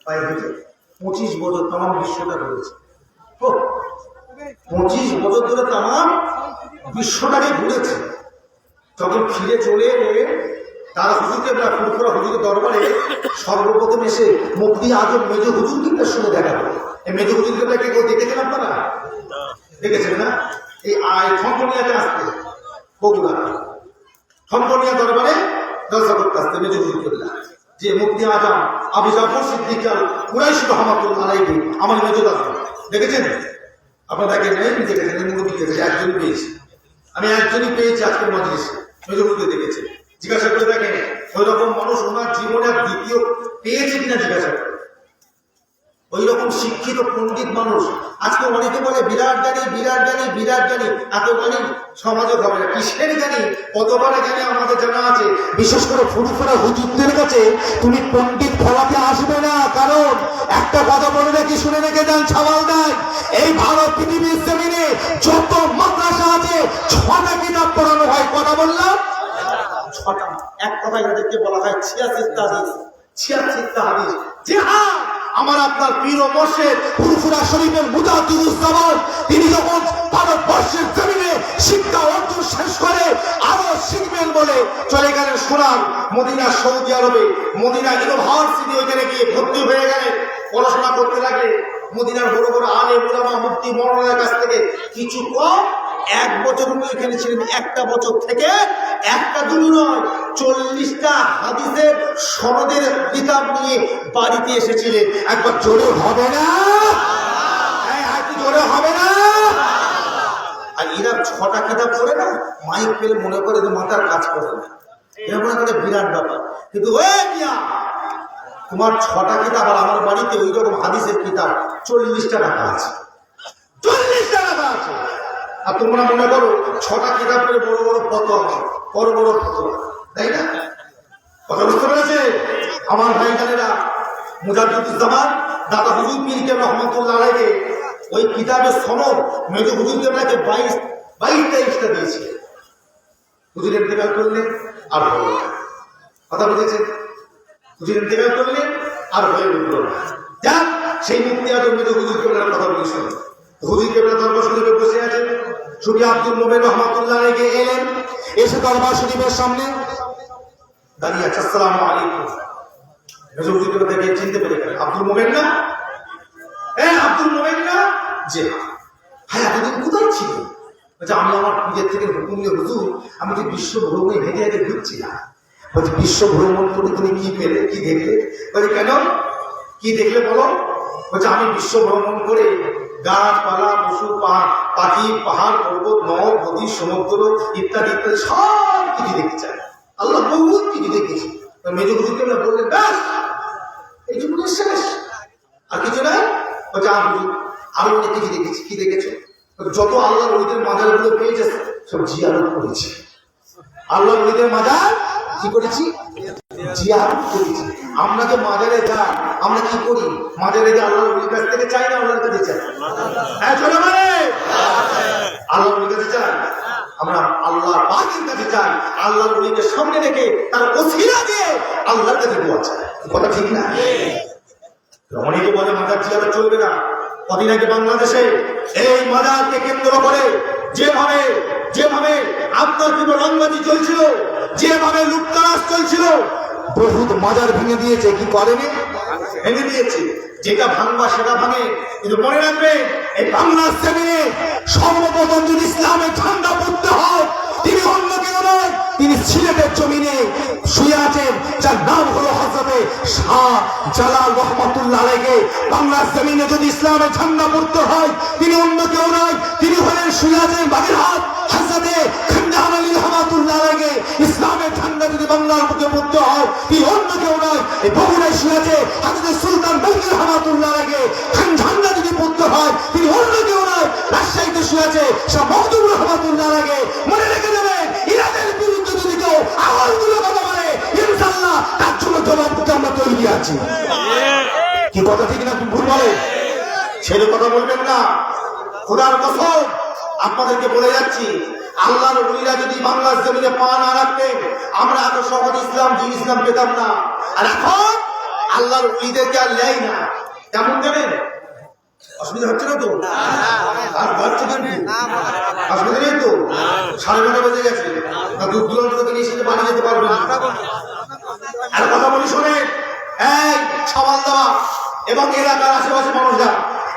পায়ে হেঁটে 25 বছর তামাম বিশ্বটা ঘুরেছে। 25 বছর ধরে তামাম বিশ্বটাকে ঘুরেছে। যখন ফিরে চলে এলে তারা হুজুরকে ফুরফুরা হুজুরের দরবারে সর্বপ্রথম এসে মুফতি আজম মেজ হুজুরকে শুনে দেখা করে। এই মেজ হুজুরকে কেউ দেখেছেন আপনারা? দেখেছেন না? এই খম্পনিয়াতে আসতে বগুড়া খম্পনিয়া দরবারে জলসা করতে আসতে মেজ হুজুরকে যে মুফতি আজম আবু জাফর সিদ্দিক আল কুরাইশি রহমাতুল্লাহ আলাইহি আমার মেজ দাদা দেখেছেন? আপনারা দেখেন নাই? দেখেছেন? একজনই পেয়েছি, আমি একজনই পেয়েছি আজকের মজলিসে, মেজ হুজুরকে দেখেছি। জিজ্ঞাসা করে দেখেন ওই রকম মানুষ ওনার জীবনে দ্বিতীয় পেয়েছে কিনা জিজ্ঞাসা করে। ওই রকম শিক্ষিত পণ্ডিত মানুষ আজকে অনেকে বলে বিরাট জ্ঞানী বিরাট জ্ঞানী বিরাট জ্ঞানী, এত জ্ঞানী সমাজে হবে না। কিসের জ্ঞানী? কতবার জ্ঞানী আমাদের জানা আছে। বিশেষ করে ফুরফুরা হুজুরদের কাছে তুমি পণ্ডিত ফলাতে আসবে না, কারণ একটা কথা বলে রেখে শুনে রেখে যান ছাওয়াল দেন, এই ভারত পৃথিবীর জমিনে যত মাদ্রাসা আছে 6টা কিতাব পড়ানো হয়। কথা বললাম 6টা, এক কথায় তাদেরকে বলা হয় 86টা হাদিস। 86টা হাদিস। যে হ্যাঁ, আমার আপনার পীর ও মুর্শিদ ফুরফুরা শরীফের মুজাদ্দিদুজ্জামান তিনি যখন ভারতবর্ষের জমিনে শিক্ষা অর্জন শেষ করে আরো শিখবেন বলে চলে গেলেন সোনার মদিনা সৌদি আরবে। মদিনা ইউনিভার্সিটি ওইখানে গিয়ে ভর্তি হয়ে গেলেন, পড়াশোনা করতে লাগে। মদিনার বড় বড় আলেম উলামা মুফতি মওলানার কাছ থেকে কিছু কম 1 বছর উনি এখানে ছিলেন। একটা বছর থেকে একটা দুটো নয় 40টা হাদিসের সনদের কিতাব নিয়ে বাড়িতে এসেছিলেন। একবার জোরে হবে না? একটু জোরে হবে না? আর এরা 6টা কিতাব পড়ে না, মাইক পেলে মনে করে যে মাথার কাজ করে না, এরা মনে করে বিরাট ব্যাপার। কিন্তু তোমার 6টা কিতাব আর আমার বাড়িতে ওই রকম হাদিসের কিতাব 40টা রাখা আছে। 40টা রাখা আছে। আর তোমরা মনে করো 6টা কিতাব করে বড় বড় ফতোয়া, বড় বড় ফতোয়া, তাই না? কথা বুঝতে পেরেছে আমার ভাই জানেরা? মুজাদ্দিদুজ্জামান দাদা হুজুর পীর কেবলা রহমাতুল্লাহ আলাইহি ওই কিতাবের সনদ মেজ হুজুর কেবলাকে 22টা দিয়েছে। হুজুর ইন্তেকাল করলেন আর হলো না। কথা বুঝেছেন? হুজুর ইন্তেকাল করলেন আর হয়ে উঠল না। যাক, সেই মুফতি আজম মেজ হুজুর কেবলার কথা বলেছিল। হুজুর কেবলা দরবার শরীফে বসে আছেন, সুফি আব্দুল মোমেন রহমাতুল্লাহ আলাইহি এলেন, এসে দরবার শরীফের সামনে দাঁড়িয়ে আছে। আসসালামু আলাইকুম। মেজ হুজুর কেবলা দেখে চিনতে পেরে গেলেন, আব্দুল মোমেন না? আব্দুল মোমেন না? জি হ্যাঁ। এতদিন কোথায় ছিল? আমি আমার নিজের থেকে হুকুম নিয়ে হুজুর আমি যে বিশ্ব ভ্রমণে হেঁটে হেঁটে ঘুরছি না। বলছি বিশ্ব ভ্রমণ করে তুমি কি পেলে, কি দেখলে? বলছি কেন, কি দেখলে বলো? বলছে আমি বিশ্ব ভ্রমণ করে গাছপালা পশু পাখি পাহাড় পর্বত নদ নদী সমুদ্র ইত্যাদি ইত্যাদি সব কিছু দেখতে চাই। আল্লাহ বহুত কিছু দেখেছি। মেজ হুজুরকে বললেন ব্যাস এইটুকু শেষ, আর কিছু নাই? বলছে আমি অনেক কিছু দেখেছি। কি দেখেছো? যত আল্লাহ ওলিদের মাজার গুলো পেয়েছে সব জিয়ারত করেছি। আল্লাহ ওলিদের মাজার কি করেছি? জিয়ারত করেছি। আমরা যে মাজারে যাই আমরা কি করি? মাজারে যে আল্লাহ ওলির কাছ থেকে চাই না আল্লাহর কাছে চাই? হ্যাঁ চলো মানে আল্লাহ ওলির কাছে চাই, আমরা আল্লাহ পাকের কাছে চাই। আল্লাহ ওলিকে সামনে রেখে তার ওসিলা দিয়ে আল্লাহর কাছে দোয়া চাই। কথা ঠিক না? অনেকে বলে মাজার জিয়ারত চলবে না। কদিন আগে বাংলাদেশে এই মাজারকে কেন্দ্র করে যেভাবে আপনার কোনো রংবাজি চলছিল, যেভাবে লুটতরাজ চলছিল, বহুত মাজার ভেঙে দিয়েছে। কি করেনি? ভেঙে দিয়েছে। যেটা ভাঙবা সেটা ভাঙে। কিন্তু মনে রাখবে এই বাংলার জমিনে সর্বপ্রথম যদি ইসলামের ঝান্ডা পড়তে হয় তিনি অন্য কেউ নয়, তিনি সিলেটের জমিনে শুয়ে আছেন, যার নাম হলো হযরতে শাহ জালাল রহমাতুল্লাহ আলাইহি। বাংলার জমিনে যদি ইসলামের ঝান্ডা পড়তে হয় তিনি অন্য কেউ নয়, তিনি হলেন শুয়ে আছেন বাগেরহাট হযরতে খানজাহান আলী রহমাতুল্লাহ আলাইহি। ইসলামের ঝান্ডা যদি বাংলার বুকে পড়তে হয় তিনি অন্য কেউ নয়, এই বগুড়ায় শুয়ে আছে হযরতে সুলতান বাহী রহমাতুল্লাহ আলাইহি। ঝান্ডা যদি পড়তে হয় তিনি অন্য কেউ নয়, রাজশাহীতে শুয়ে আছে শাহ মখদুম রহমাতুল্লাহ আলাইহি। মনে রেখে দেবেন, ইরাদের বিরুদ্ধে যদি কেউ আওয়াজগুলো কথা বলে ইনশাআল্লাহ তার জন্য জবাব দিতে আমরা তৈরি আছি। কি কথা ঠিক না? ভুল বলে ছেলে কথা বলবেন না। খোদার কসম আপনাদেরকে বলে যাচ্ছি, আল্লাহর ওলিরা যদি বাংলার জমিনে পা না রাখতেন আমরা এত সহজ ইসলাম পেতাম না। আর এখন আল্লাহর ওলিদেরকে আর নেয় না। কেমন জানেন? অসুবিধা হচ্ছে না তো? আর বাচ্চা কিন্তু অসুবিধা নেই তো? 9:30 বেজে গেছে, না দূর দূরান্ত থেকে এসে বাড়ি যেতে পারবে না। আর কথা বলি শোনে, এই সামাল দেওয়া এবং এলাকার আশেপাশে মানুষরা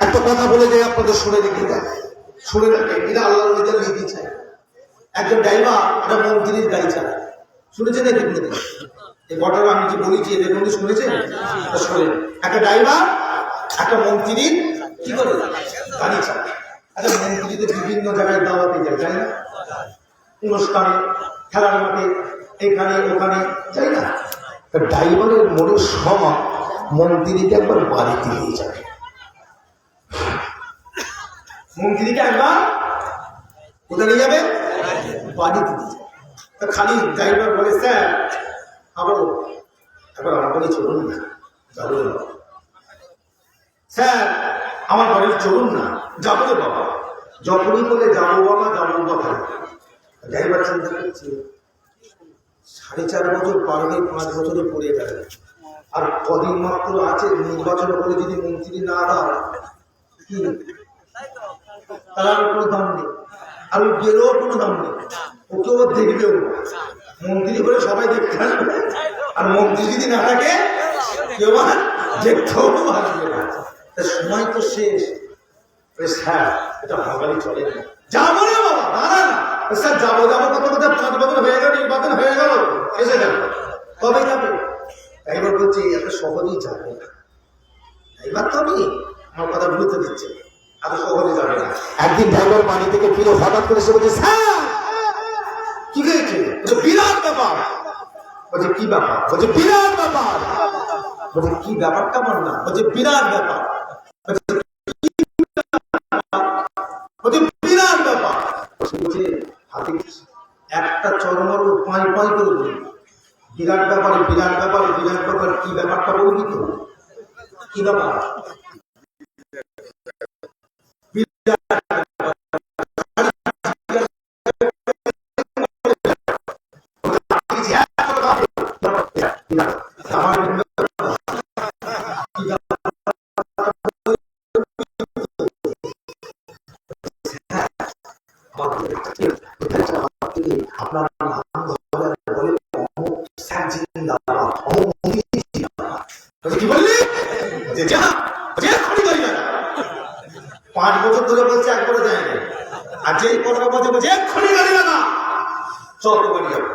একটা কথা বলে যায়, আপনাদের শুনে রেখে দেয়, শুনে রাখে, এটা আল্লাহর ওইটা লিখতে চায়। একজন ড্রাইভার একটা মন্ত্রীর গাড়ি চালায়, শুনেছেন এই ঘটনা আমি যে বলেছি, এদের মধ্যে শুনেছেন? শোনেন, একটা ড্রাইভার একটা মন্ত্রীর কি করে গাড়ি চালায়। আচ্ছা, মন্ত্রীদের বিভিন্ন জায়গায় দাওয়াতে যায়, তাই না? অনুষ্ঠানে, খেলার মাঠে, এখানে ওখানে, তাই না? ড্রাইভারের মনের সময় মন্ত্রীকে একবার বাড়িতে নিয়ে যাবে, মন্ত্রীকে একবার কোথায় নিয়ে যাবে? বাড়িতে নিয়ে যাবে। খালি ড্রাইভার বলে, স্যার আবার একবার আমার বাড়ি চলুন না, যাবো রে বাবা। স্যার আমার বাড়ি চলুন না, যাবো রে বাবা। যখনই বলে যাবো বাবা, যাবো বাবা, ড্রাইভার চিন্তা করছে 4.5 বছর পার হয়ে 5 বছরে পড়ে গেল, আর কদিন মাত্র আছে নির্বাচন করে যদি মন্ত্রী না দেয় কি তার কোনো দাম নেই, আমি গেলেও কোনো দাম নেই, ওকেও দেখবেও। মন্ত্রী করে সবাই দেখতে আসবে, আর মন্ত্রী যদি না থাকে কেউ আর দেখতেও আসবে না। সময় তো শেষ। স্যার এটা ভাগালি চলে না, যাবো রে বাবা, না না স্যার যাবো যাবো কত কথা, 5 বছর হয়ে গেল, নির্বাচন হয়ে গেল, এসে গেল, কবে যাবে? ড্রাইভার বলছে এত সহজেই যাবে না। ড্রাইভার তো আমি আমার কথা বুঝতে দিচ্ছে, এত সহজে যাবে না। একদিন ড্রাইভার বাড়ি থেকে ফিরে হঠাৎ করে সে বলছে, স্যার কি হয়েছে? বিরাট ব্যাপার। বলছে কি ব্যাপার? বলছে বিরাট ব্যাপার। বলছে কি ব্যাপারটা বল না? বলছে বিরাট ব্যাপার। বলছে বিরাট ব্যাপার। বলছে হাতে একটা চরমার পাঁই পাঁই করে বলি, বিরাট ব্যাপারে বিরাট ব্যাপারে বিরাট ব্যাপার, কি ব্যাপারটা বলবি তো? কি ব্যাপার? আপনার কি বললি? 5 বছর ধরে বলছে, একবারও যায়নি, আর যেই কথা বলছে বলছে এক্ষুনি গাড়ি লাগা, চল বাড়ি যাবো।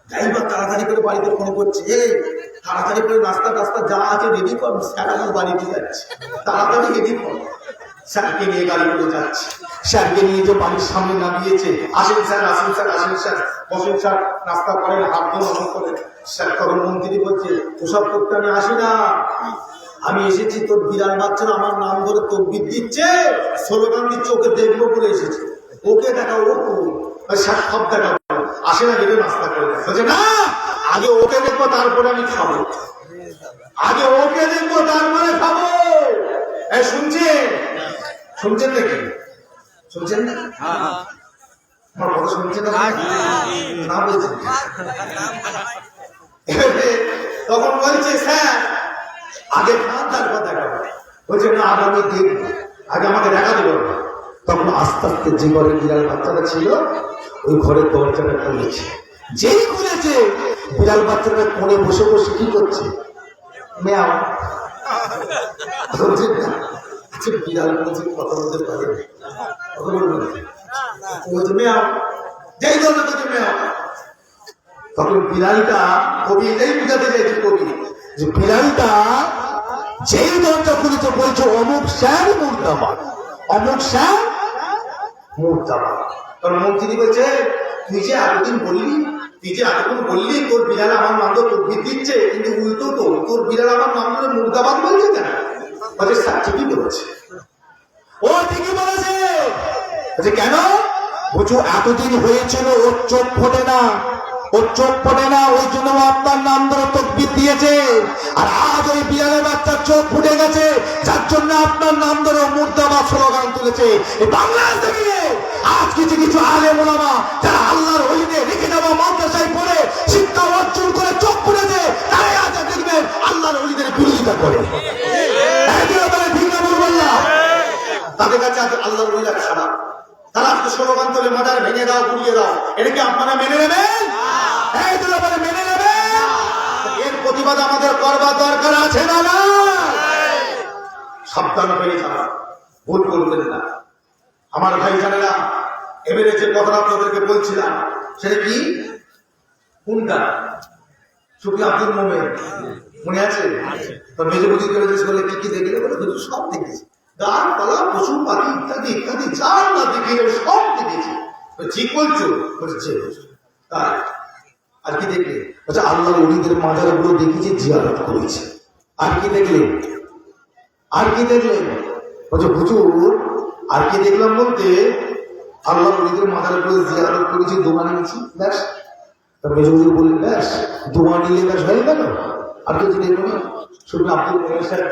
ড্রাইভার তাড়াতাড়ি করে বাড়িতে ফোন করছে, এই তাড়াতাড়ি করে নাস্তা টাস্তা যা আছে রেডি কর, স্যার এখন বাড়িতে যাচ্ছে, তাড়াতাড়ি রেডি কর। স্যারকে নিয়ে গাড়ি করে যাচ্ছে, স্যারকে নিয়ে যে বাড়ির সামনে নামিয়েছে, আসেন স্যার, আসেন স্যার, আসেন স্যার, বসেন স্যার, নাস্তা করেন, হাত ধরে অমন করেন। স্যার তখন মন্ত্রী বলছে, ওসব করতে আমি আসি না, আমি এসেছি তোর বিড়াল বাচ্চারা আমার নাম ধরে তকবির দিচ্ছে, স্লোগান দিচ্ছে, ওকে দেখবো বলে এসেছি, ওকে দেখাও, ও স্যার সব দেখাবো, আসে না গেলে নাস্তা করে দেয়। বলছে না, আগে ওকে দেখবো তারপরে আমি খাবো, আগে ওকে দেখবো তারপরে খাবো। শুনছেন? শুনছেন নাকি? শুনছেন না? আমার কথা শুনছেন না? বলছেন তখন বলছে, স্যার আগে খান তারপর দেখাবো। বলছে না, আগে আমি দেখবো, আগে আমাকে দেখা দেবো। তখন আস্তে আস্তে যে ঘরে বিড়াল বাচ্চাটা ছিল ওই ঘরের দরজাটা খুলেছে, যেই খুলেছে বিড়াল বাচ্চাটা কোণে বসে বসে কি করছে? মেয়াও। আচ্ছা বিড়াল বলছে কথা বলতে পারে, বলছে মেয়াও, যেই দরজা বলছে মেয়াও। তখন বিড়ালটা, কবি এটাই বুঝাতে চাইছে কবি, যে বিড়ালটা যেই দরজা খুলেছে বলছে অমুক স্যার মুর্দাবাদ, অমুক স্যার মুর্দাবাদ। কারণ মন্ত্রী বলছে, তুই যে এতদিন বললি, তুই যে এতক্ষণ বললি তোর বিড়াল আমার নাম ধরে তকবির দিচ্ছে, কিন্তু উল্টো তো তোর বিড়াল আমার নাম ধরে মুর্দাবাদ বলছে কেন? বলছে স্যার ঠিকই বলেছে, ও ঠিকই বলেছে। বলছে কেন? বলছো এতদিন হয়েছিল ওর চোখ ফোটে না, ওর চোখ পড়ে না, ওই জন্য আপনার নাম ধরে তকবির দিয়েছে। আর আজ ওই বিড়ালের বাচ্চার চোখ ফুটে গেছে, যার জন্য আপনার নাম ধরে মুর্দাবাদ স্লোগান তুলেছে। এই বাংলাদেশ থেকে আজ কিছু কিছু আলেম ওলামা যারা আল্লাহর ওলিদের রেখে যাওয়া মাদ্রাসায় পড়ে শিক্ষা অর্জন করে চোখ ফুটেছে, তারাই আজ দেখবেন আল্লাহর ওলিদের বিরোধিতা করে। ঠিক না বলবো না? কাছে আল্লাহ ওলিরা খারাপ, তারা আজকে স্লোগান তোলে মাজার ভেঙে দাও, গুড়িয়ে দাও। এটা কি আপনারা মেনে নেবেন? মেনে নেবেন? এর প্রতিবাদ আমাদের করবার দরকার আছে না? না, সাবধান হয়ে যারা, ভুল করবেন না। আমার ভাই জানেরা, এবারে যে কথাটা আপনাদেরকে বলছিলাম সেটা কি? কোনটা? সুফি আব্দুল মোমেন মনে আছে? তো মেজে বুঝি করে জিজ্ঞেস করলে কি কি দেখলে? বলে হুজুর সব দেখেছি, গাছপালা, পশু পাখি ইত্যাদি ইত্যাদি, যার না দেখি সব দেখেছি। ঠিক বলছো? বলছে তাই। আর কি দেখলে? বলছে আল্লাহর ওলিদের মাজারগুলো দেখেছি, জিয়ারত করেছে। আর কি দেখলে? আর কি দেখলেন? বলছে হুজুর আর কি দেখলাম বলতে আল্লাহর ওলিদের মাজারগুলো জিয়ারত করেছি, দোয়া নিয়েছি, ব্যাস। মেজুর বললেন ব্যাস, দোয়া নিলে ব্যাস হয়ে গেল, আর কিছু দেখবো না। শুধু আব্দুল মোমেন সাহেব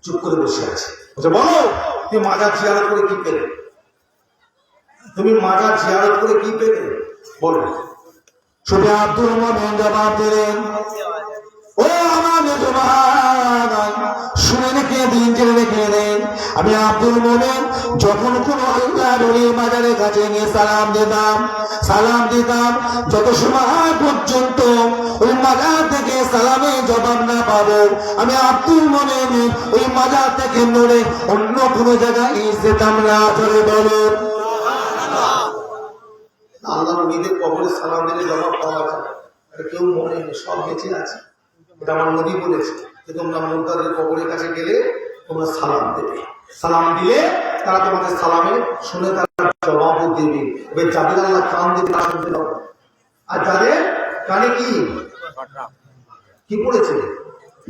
চুপ করে বসে আছে। বলছে বলো, তুমি মাজার জিয়ারত করে কি পেলে? তুমি মাজার জিয়ারত করে কি পেলে বলো? শুধু আব্দুল মোমেন জবাব দিলেন, ও আমার মেজবান, শুনে রেখে দিন, জেনে রেখে দেন। আমি আব্দুল মোমেন যখন কোন আল্লাহর ওলির মাজারের কাছে গিয়ে সালাম দিতাম, যত সময় পর্যন্ত ওই মাজার থেকে সালামের জবাব না পাবো, আমি আব্দুল মোমেন ওই মাজার থেকে নড়ে অন্য কোনো জায়গায় যেতাম না। ধরে বলো আল্লাহর ওলিদের কবরে সালাম দিলে জবাব পাওয়া যায়? এটা কেউ মনে নেই, সব বেঁচে আছে। এটা আমার নবী বলেছে যে তোমরা মুরতাদের কবরের কাছে গেলে তোমরা সালাম দেবে, সালাম দিলে তারা তোমাদের সালামে শুনে তারা জবাবও দেবে। এবার যাদের আল্লাহ কান দেবে তারা শুনতে পাবে, আর যাদের কানে কি পড়েছে,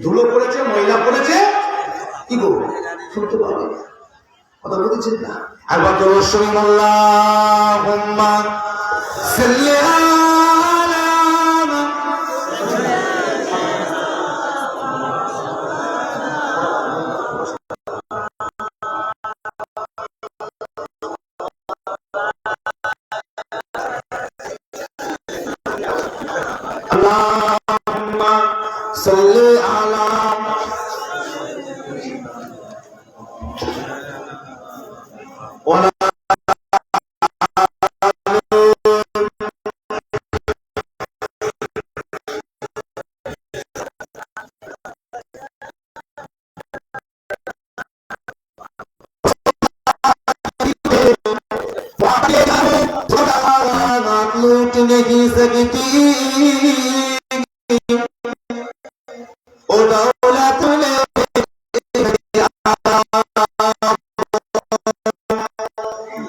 ধুলো পড়েছে, ময়লা পড়েছে, কি করবে? শুনতে পাবে। কথা বলেছেন না? একবার তো আল্লাহুম্মা সাল্লি আলা আল্লাহুম্মা সাল্লি আলা ওয়া लूट नहीं सकती ओ दौलत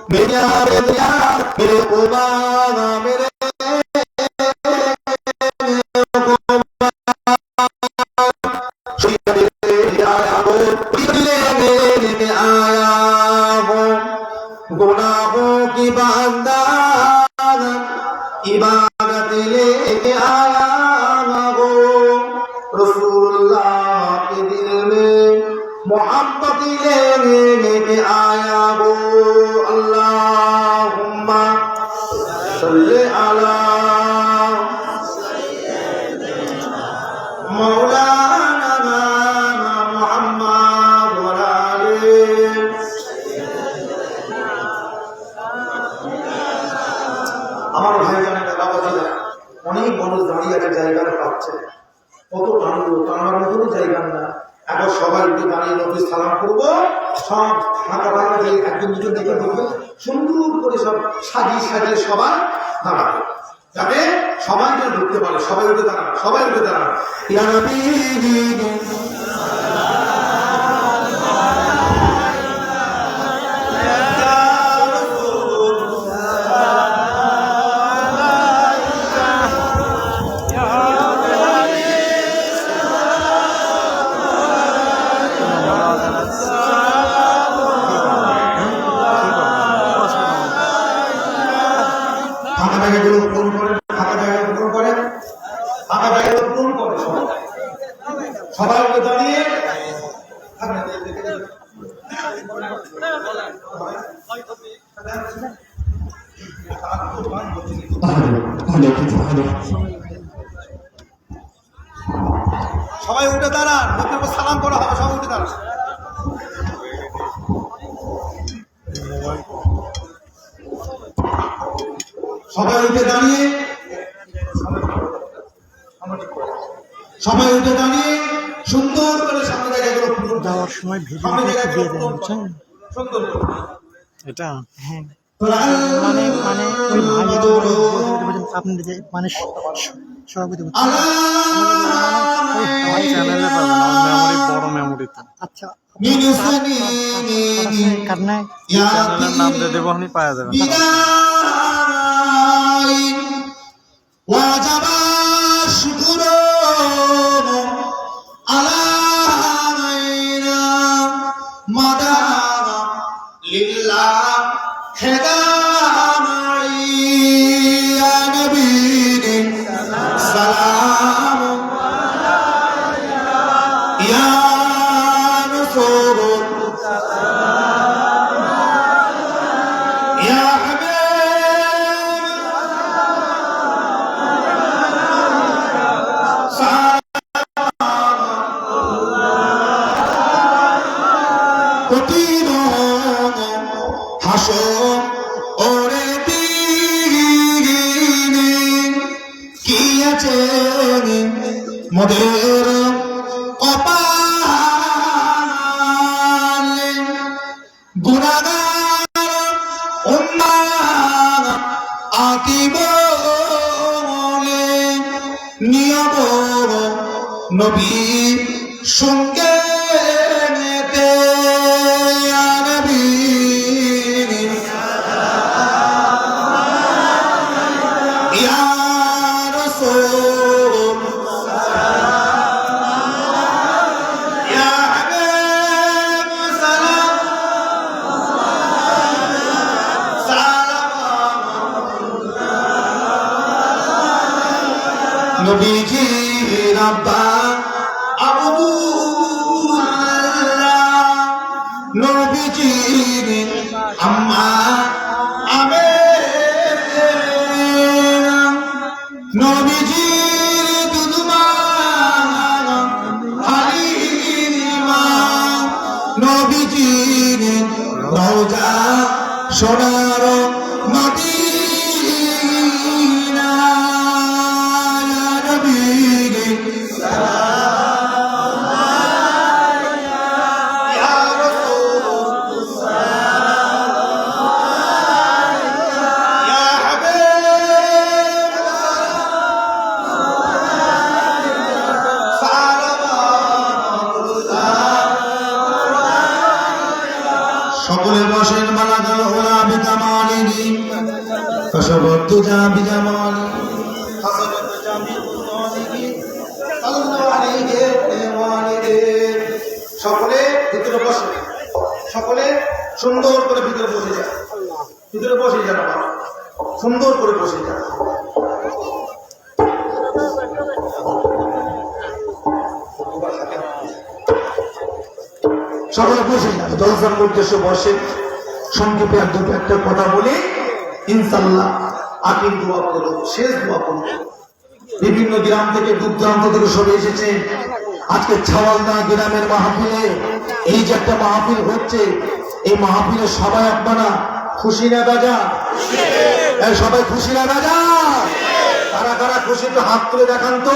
मेरे मेरे खुदा मेरे आया हो गुनाहों की बांदा इबादत लेके आया हो रसूलुल्लाह के दिल में मोहब्बत लेके आया हो अल्लाहुम्मा सल्ली अला मौलाना मुहम्मद व आले আমার ভাই জানেন বাবাজিরা, অনেক মানুষ দাঁড়িয়ে আছে, জায়গাটা পাচ্ছে, কত টানবো, টানার মতনও জায়গা না। এখন সবাই একটু দাঁড়িয়ে নবী সালাম করবো, সব ফাঁকা ফাঁকা দিয়ে একজন দুজন দেখে দেখবে সুন্দর করে সব সাজিয়ে সবাই দাঁড়াবে, যাতে সবাই যেন ঢুকতে পারে। সবাই উঠে দাঁড়ান, সবাই উঠে দাঁড়ান। ইয়া নবী ফাঁকা জায়গাগুলো পূরণ করেন, ফাঁকা জায়গাগুলো পূরণ করেন, ফাঁকা জায়গাগুলো পূরণ করেন। সবাই উঠে দাঁড়িয়ে সবাই উঠে দাঁড়ান, সালাম করা হবে, সবাই উঠে দাঁড়ান। সবাই উঠে দাঁড়িয়ে সবাই উঠে দাঁড়িয়ে সুন্দর করে সামনে জায়গাগুলো ফুল যাওয়ার সময় ভিডিওটা একটু দিয়ে দেন, বুঝছেন? সুন্দর করে। এটা হ্যাঁ, মানে ওই ভাই আপনি যে মানে সভাপতি চ্যানেলে পাবেন আমার মেমোরি বড় মেমোরিতে আচ্ছা কারণে চ্যানেলের নাম দিয়ে দেবো আপনি পাওয়া যাবেন ওয়াজাবা শুকুরু আলাইনা মাদানা লিল্লাহ হেদামাই ইয়া নবী সালাম ইয়া রাসূল ইয়া কঠিন হাসর ওরে দিনে কি আছে মোদের কপালে গুনাহগার উম্মাহ আকিব নিয়ম নবী সঙ্গে নেতে নবীজি রাব্বা আব্দুল্লাহ নবীজি আম্মা আমেনা নবীজি দুদুমা হালিমা নবীজি রওজা সোনার মদিনা সকলে বসেন মালাকাল ওলা বিকামালিহি কসবতু যা বিজামালিহি হাসাবাতু যা বিকুতালিহি সাল্লাল্লাহু আলাইহি ওয়া আলিহি। সকলে ভিতরে বসে, সকলে সুন্দর করে ভিতরে বসে যায়, ভিতরে বসে যান, আবার সুন্দর করে বসে যান। সকলে বসে যান, জলসার উদ্দেশ্যে বসে। সংক্ষেপে এক দুটো একটা কথা বলে ইনশাআল্লাহ আখির দোয়া করব, শেষ দোয়া করব। বিভিন্ন গ্রাম থেকে দূর দূরান্ত থেকে সরে এসেছে আজকে ছাওয়ালদা গ্রামের মাহফিলে। এই যে একটা মাহফিল হচ্ছে, এই মাহফিলে সবাই আপনারা খুশি না বাজা? সবাই খুশি না বাজা? কারা কারা খুশি তো হাত তুলে দেখান তো।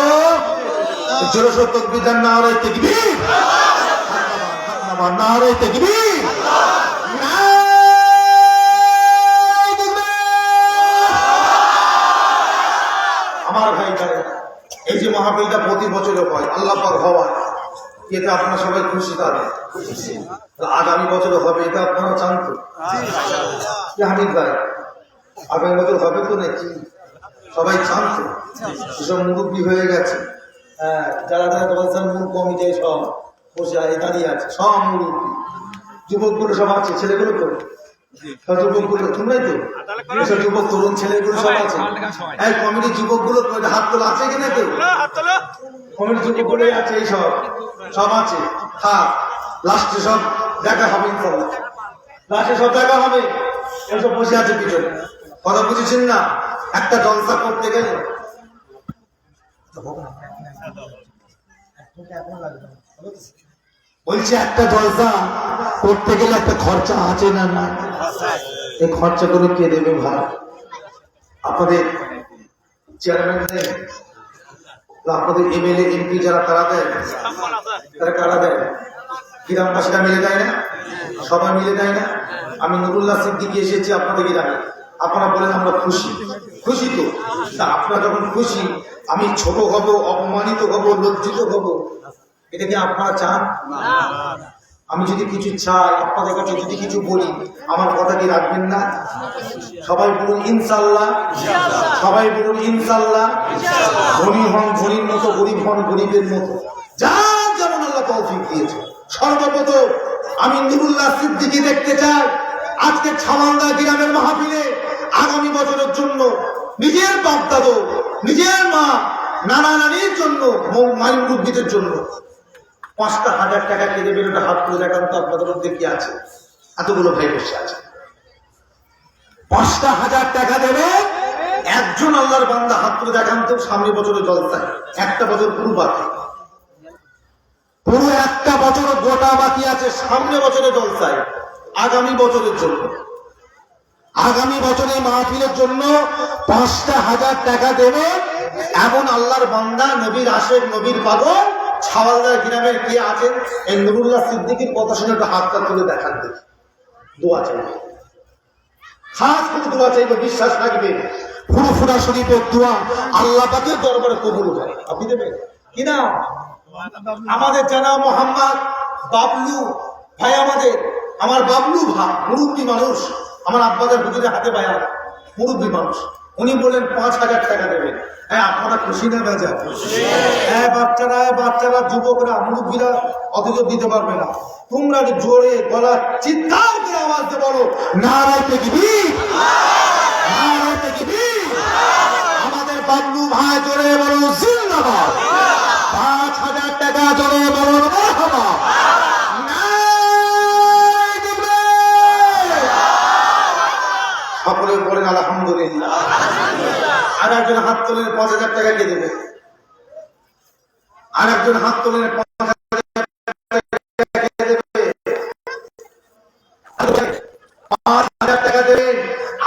জোরসোর তাকবীর দেন, নারে তাকবীর, নারে তাকবীর। আমার ভাই জানেন এই যে মাহফিলটা প্রতি বছরে হয়, আল্লাহ পাক হওয়ায়, এতে আপনারা সবাই খুশি থাকেন। আগামী বছরে হবে, এটা আপনারা চান তো? হামিদ ভাই, আগামী বছর হবে তো নাকি? সবাই চান তো? এসব মুরব্বী হয়ে গেছে, হ্যাঁ, যারা যারা জলসার মূল কমিটি সব বসে দাঁড়িয়ে আছে, সব মুরব্বী। যুবকগুলো সব আছে, ছেলেগুলো তো যুবকগুলো তোমরাই তো, এসব যুবক তরুণ ছেলেগুলো সব আছে। এই কমিটির যুবকগুলো হাত তোলা আছে কিনা? কেউ কমিটির যুবকগুলো আছে, এই সব সব আছে। হ্যাঁ, লাস্টে সব দেখা হবে, ইনশাআল্লাহ লাস্টে সব দেখা হবে। এসব বসে আছে পিছনে, কথা বুঝেছেন না? একটা জলসা করতে গেলে বলছি একটা জলসা করতে গেলে একটা খরচা আছে না? না, এই খরচাগুলো কে দেবে ভাই? আপনাদের চেয়ারম্যান নেই, আপনাদের এমএলএ এমপি যারা তারা দেয়, তারা কারা দেয়? গ্রামবাসীরা মিলে দেয় না? সবাই মিলে দেয় না? আমি নুরুল্লাহ সিদ্দিকী এসেছি আপনাদের গ্রামে, আপনারা বলেন আমরা খুশি। খুশি তো? তা আপনারা যখন খুশি, আমি ছোট হব, অপমানিত হব, লজ্জিত হব, এটা কি আপনারা চান? আমি যদি কিছু চাই, আপনাদের কাছে যদি কিছু বলি, আমার কথা কি রাখবেন না? সবাই বলুন ইনশাল্লাহ, সবাই বলুন ইনশাল্লাহ। ধনী হন ধনীর মতো, গরিব হন গরিবের মতো, যার যেমন আল্লাহ তৌফিক দিয়েছে। সর্বপ্রথম আমি নুরুল্লাহ সিদ্দিকী দেখতে চাই আজকে ছাওয়ালদা গ্রামের মাহফিলে আগামী বছরের জন্য নিজের বাপ দাদু, নিজের মা, নানা নানির জন্য, মায়ের মুরব্বীদের জন্য 5,000 টাকা কে দেবেন? ওটা হাত তুলে দেখান তো আপনাদের মধ্যে কি আছে? এতগুলো ভাই বসে আছে, 5,000 টাকা দেবে একজন আল্লাহর বান্দা? হাত তুলে দেখান তো। সামনে বছরে জলসায় একটা বছর পুরো বাকি, পুরো একটা বছর গোটা বাকি আছে, সামনে বছরে জলসায় আগামী বছরের জন্য, আগামী বছরে মাহফিলের জন্য 5,000 টাকা দেবে এমন আল্লাহর বান্দা, নবীর আশেক, নবীর পাগল ছাওয়ালদার গ্রামের কে আছেন? এই নুরুল্লাহ সিদ্দিকীর কথা শুনে একটা হাতটা তুলে দেখান দেখি। দোয়া চাইবে, খাস করে দোয়া চাইবে, বিশ্বাস রাখবে ফুরফুরা শরীফের দোয়া আল্লাহ পাকের দরবারে কবুল হয়। আপনি দেবেন কিনা? আমাদের জানা মোহাম্মদ বাবলু ভাই, আমার বাবলু ভাই মুরব্বী মানুষ, আমার আব্বাদের হুজুরের হাতে বায়া মুরব্বী মানুষ, উনি বলেন 5,000 টাকা দেবেন। হ্যাঁ, আপনারা খুশি না বেজা? হ্যাঁ, বাচ্চারা যুবকরা, মুরব্বীরা অথচ দিতে পারবে না। তোমরা জোরে গলা চিৎকার করে আওয়াজ দিয়ে বলো নারায়ে তাকবীর, নারায়ে তাকবীর। আমাদের বাবলু ভাই জোরে বলো জিন্দাবাদ। 5,000 টাকা জোরে বলো মারহাবা। সকলে বলেন আলহামদুলিল্লাহ। আর একজন হাত তোলেন 5,000 টাকা কে দেবে? আর একজন হাত তোলেন 5,000 টাকা কে দেবে? 5,000 টাকা দেবেন।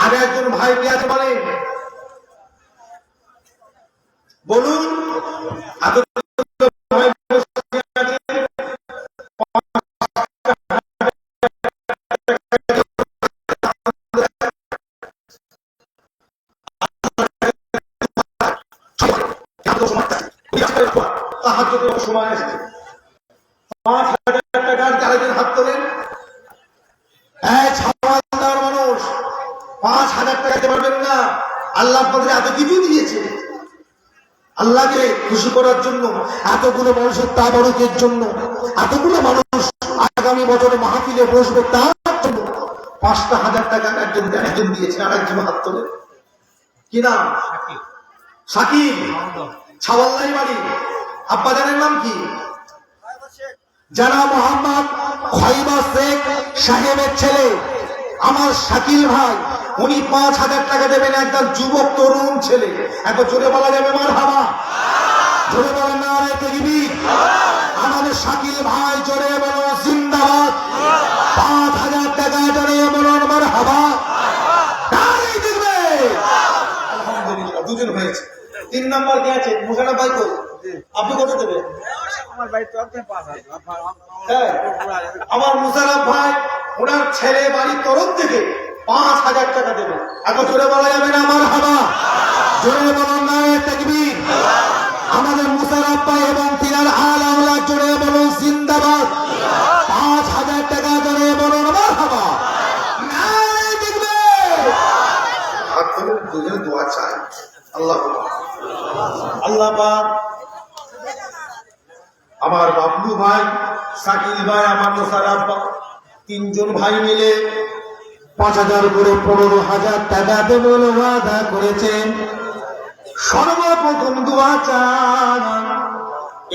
আর একজন ভাই কে আছে বলেন? বলুন। সময় আসছে 5,000 টাকার যারা হাত তোলেন, ছাওয়ালদার মানুষ 5,000 টাকা দিতে পারবেন না। আল্লাহ আপনাদের এত কিছু দিয়েছে, আল্লাহকে খুশি করার জন্য, এতগুলো মানুষের তাবারুকের জন্য, এতগুলো মানুষ আগামী বছরে মাহফিলে বসবে তার জন্য 5,000 টাকা একজন দিয়েছে। আর একজন হাত তোলেন, কি নাম? সাকিব, ছাওয়ালদারি বাড়ি। আব্বা জানের নাম কি? জানা মোহাম্মদ খয়বা শেখ সাহেবের ছেলে আমার শাকিল ভাই, উনি 5,000 টাকা দেবেন। একদম যুবক তরুণ ছেলে, একবার জোরে বলা যাবে মারহাবা, জোরে বলেন নারায়ে তাকবীর। আমাদের শাকিল ভাই জোরে বলো জিন্দাবাদ। 5,000 টাকা জোরে বলো মারহাবা। নারায়ে তাকবীর। আলহামদুলিল্লাহ, দুজন হয়েছে। 3 নাম্বার কে আছে? মুসানা ভাই তো আপনি কত দেবেন? আমার মুসারফ ভাই ওনার ছেলে বাড়ির তরফ থেকে 5,000 টাকা দেবে। এখন জোরে বলা যাবে না মারহাবা, জোরে বলুন নারায়ে তাকবীর। আমাদের মুসারফ ভাই এবং তিনার আল আওলাদ জোরে বলুন জিন্দাবাদ। 5,000 টাকা জোরে বলুন মারহাবা, নারায়ে তাকবীর। হাত তুলে দুজন দোয়া চাই। আল্লাহ পাক আমার বাবলু ভাই, শাকিল ভাই, আমার মোশাররফ ভাই, 3 জন ভাই মিলে 5,000 করে 15,000 টাকা দেবেন ওয়াদা করেছেন। সর্বপ্রথম দোয়া চান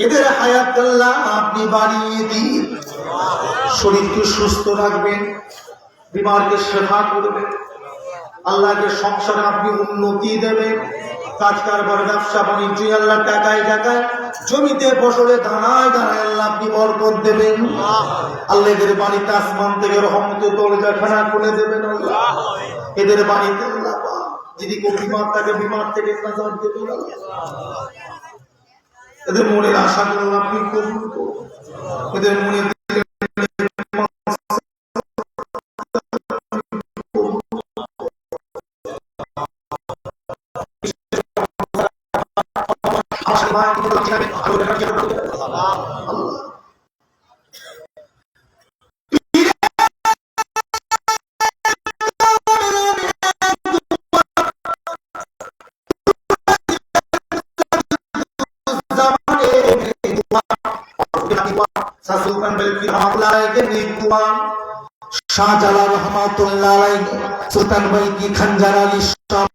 এদের হায়াত আল্লাহ আপনি বাড়িয়ে দিন, শরীরকে সুস্থ রাখবেন, বিমারকে সেবা করবেন, আল্লাহকে সংসারে আপনি উন্নতি দেবেন, কাজ কারবার ব্যবসা বাণিজ্য আল্লাহ টাকায় টাকায়, জমিতে ফসলে দানায় দানায় আল্লাহ আপনি বরকত দেবেন। আল্লাহ এদের বাড়িতে আসমান থেকে রহমতের দরজা খানা খুলে দেবেন। আল্লাহ এদের বাড়িতে আল্লাহ যদি কেউ বিমার থাকে বিমার থেকে নাজাত দেবেন আল্লাহ। এদের মনের আশাগুলো আপনি কবুল করুন, এদের মনে শাহজালাল রহমাতুল্লাহ আলাইহি সুলতান বালকি খঞ্জার আলী শাহ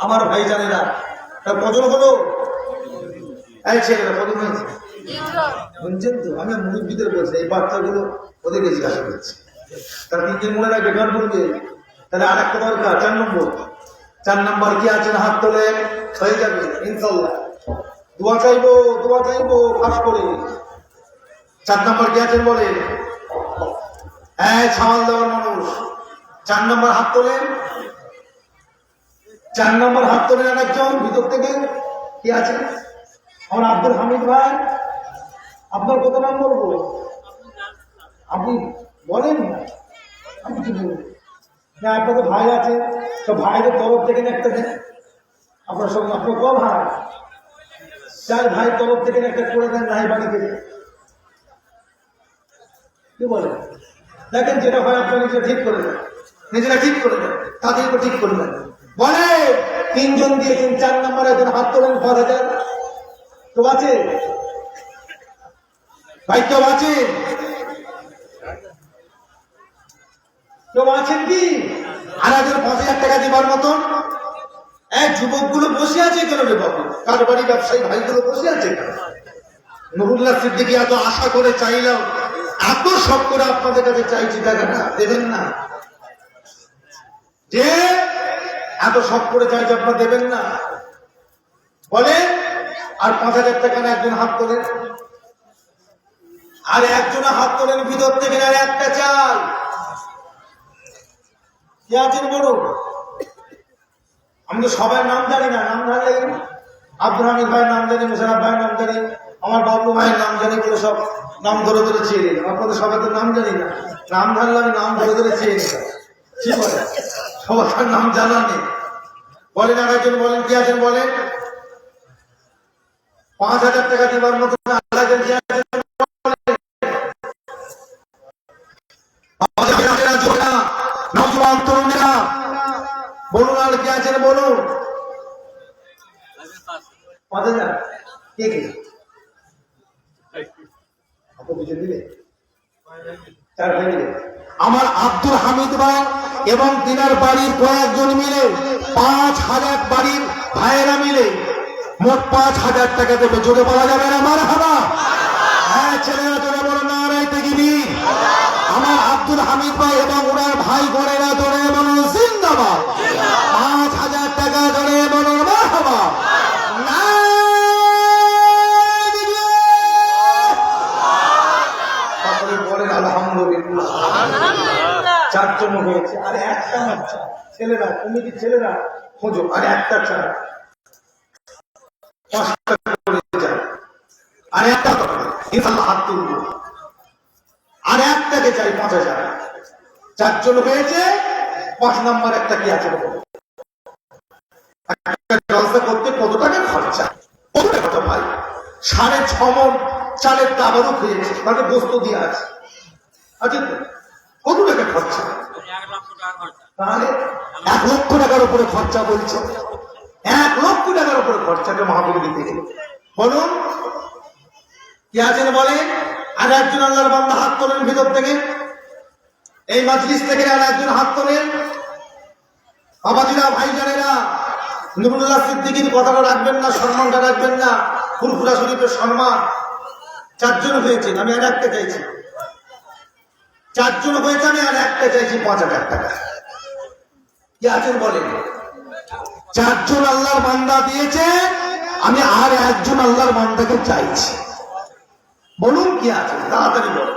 আমার ভাই জানে না কজন হলো এই ছেলেরা কজন হয়েছে শুনছেন তো? আমি মুরব্বীদের বলছি এই বাচ্চাগুলো ওদেরকে জিজ্ঞাসা করছি। তারা তিনদিন মনে রাখবে গান বলবে। তাহলে আর একটা দরকার 4 নম্বর কি আছেন হাত তোলে হয়ে যাবে ইনশাল্লাহ। দোয়া চাইবো পাস করে। 4 নম্বর কি আছেন বলে সামাল দেওয়ার মানুষ। 4 নম্বর হাত তোলেন। 4 নম্বর হাত তোলেন আর একজন ভিতর থেকে কি আছে আমার আব্দুল হামিদ ভাই। আপনার কত নাম বলবো আপনি বলেন না, আমি কি বলবো না? আপনার তো ভাই আছে, তো ভাইদের তরফ থেকে একটা দেন। আপনার সব আপনার ক ভাই 4 ভাই তরফ থেকে একটা করে দেন নাই বাড়ি থেকে। কি বলেন? দেখেন যেটা হয় আপনার নিজেরা ঠিক করে দেন, নিজেরা ঠিক করে দেন, তাদেরকে ঠিক করে দেন। বলে 3 জন দিয়েছেন, 4 নম্বরে একজন হাত তোলেন 5000। তো আছে ভাই, কেউ আছে? কেউ আছেন কি? আর একজন 5000 টাকা দিবার মতন? যুবকগুলো বসে আছে কেন রে বাবু? কারবারি ব্যবসায়ী ভাইগুলো বসে আছে কেন? নুরুল্লাহ সিদ্দিকী এত আশা করে চাইলাম, এত সব করে আপনাদের কাছে চাইছি, টাকাটা দেবেন না? যে এত সব করে চাইছি আপনারা দেবেন না বলে? আর 5000 টাকা না একজন হাত তোলেন, আর একজন হাত তোলেন ভিতর থেকে, আর একটা চাল। কে আছেন বলুন? আমি তো সবার নাম জানি না, নাম জানলে আব্দুল হামিদ ভাইয়ের নাম জানি, মুশারফ ভাইয়ের নাম জানি, আমার বাবু ভাইয়ের নাম জানি বলে সব নাম ধরে ধরে চেয়ে নিলাম। আপনাদের সবাই তো নাম জানি না, নাম জানলে আমি নাম ধরে ধরে চেয়ে নিলাম। কি বলে? সবার নাম জানা নেই। বলেন আর একজন বলেন, কি আছেন বলেন? 5000 টাকা দিবার মতো বলুন, আর কি আছেন বলুন? 5000 কে কে আমার আব্দুল হামিদ ভাই এবং তিনার বাড়ির কয়েকজন মিলে 5000 বাড়ির ভাইয়েরা মিলে মোট 5000 টাকা দেবে। জোরে বলা যাবে না মারহাবা? হ্যাঁ ছেলেরা জোরে বলো নারায়ে তাকবীর। আমার আব্দুল হামিদ ভাই এবং ওনার ভাই বোনেরা জোরে বলো জিন্দাবাদ। 5000 টাকা জোরে বলো মারহাবা। আলহামদুলিল্লাহ 4 জন হয়েছে, আর একটা বাচ্চা। ছেলেরা কমিটির ছেলেরা খোঁজো, আর একটা চাই 5 টাকা করে যায়, আর একটা ইনশাআল্লাহ হাত তুলবো, আর একটাকে চাই 5000। 4 জন হয়েছে। 5 নম্বর একটা কি আছে একটা জলসা করতে কত টাকা খরচা? কত টাকা ভাই? 6.5 মণ চালের তাবারও খেয়েছে, তাকে গোস্ত দিয়ে আছে। আচ্ছা কত টাকা খরচা? তাহলে 1 লক্ষ টাকার উপরে খরচা বলছে। 1 লক্ষ টাকার উপরে খরচাকে মহাবীর দিতে গেল। বলুন কি আছেন বলে? আর একজন আল্লাহর বান্দা হাত তোলেন ভিতর থেকে, এই মাজলিস থেকে আর একজন হাত তোলেন। বাবাজিরা, ভাইজানেরা, নুরুল্লাহ সিদ্দিকীর কথাটা রাখবেন না, সম্মানটা রাখবেন না, ফুরফুরা শরীফের সম্মান। 4 জন হয়েছেন, আমি আর একটা চাইছি। চারজন হয়েছে, আমি আর একটা চাইছি 5,000 টাকা। কি আছেন বলেন? চারজন আল্লাহর বান্দা দিয়েছে, আমি আর একজন আল্লাহর বান্দাকে চাইছি। বলুন কি আছে, তাড়াতাড়ি বলো।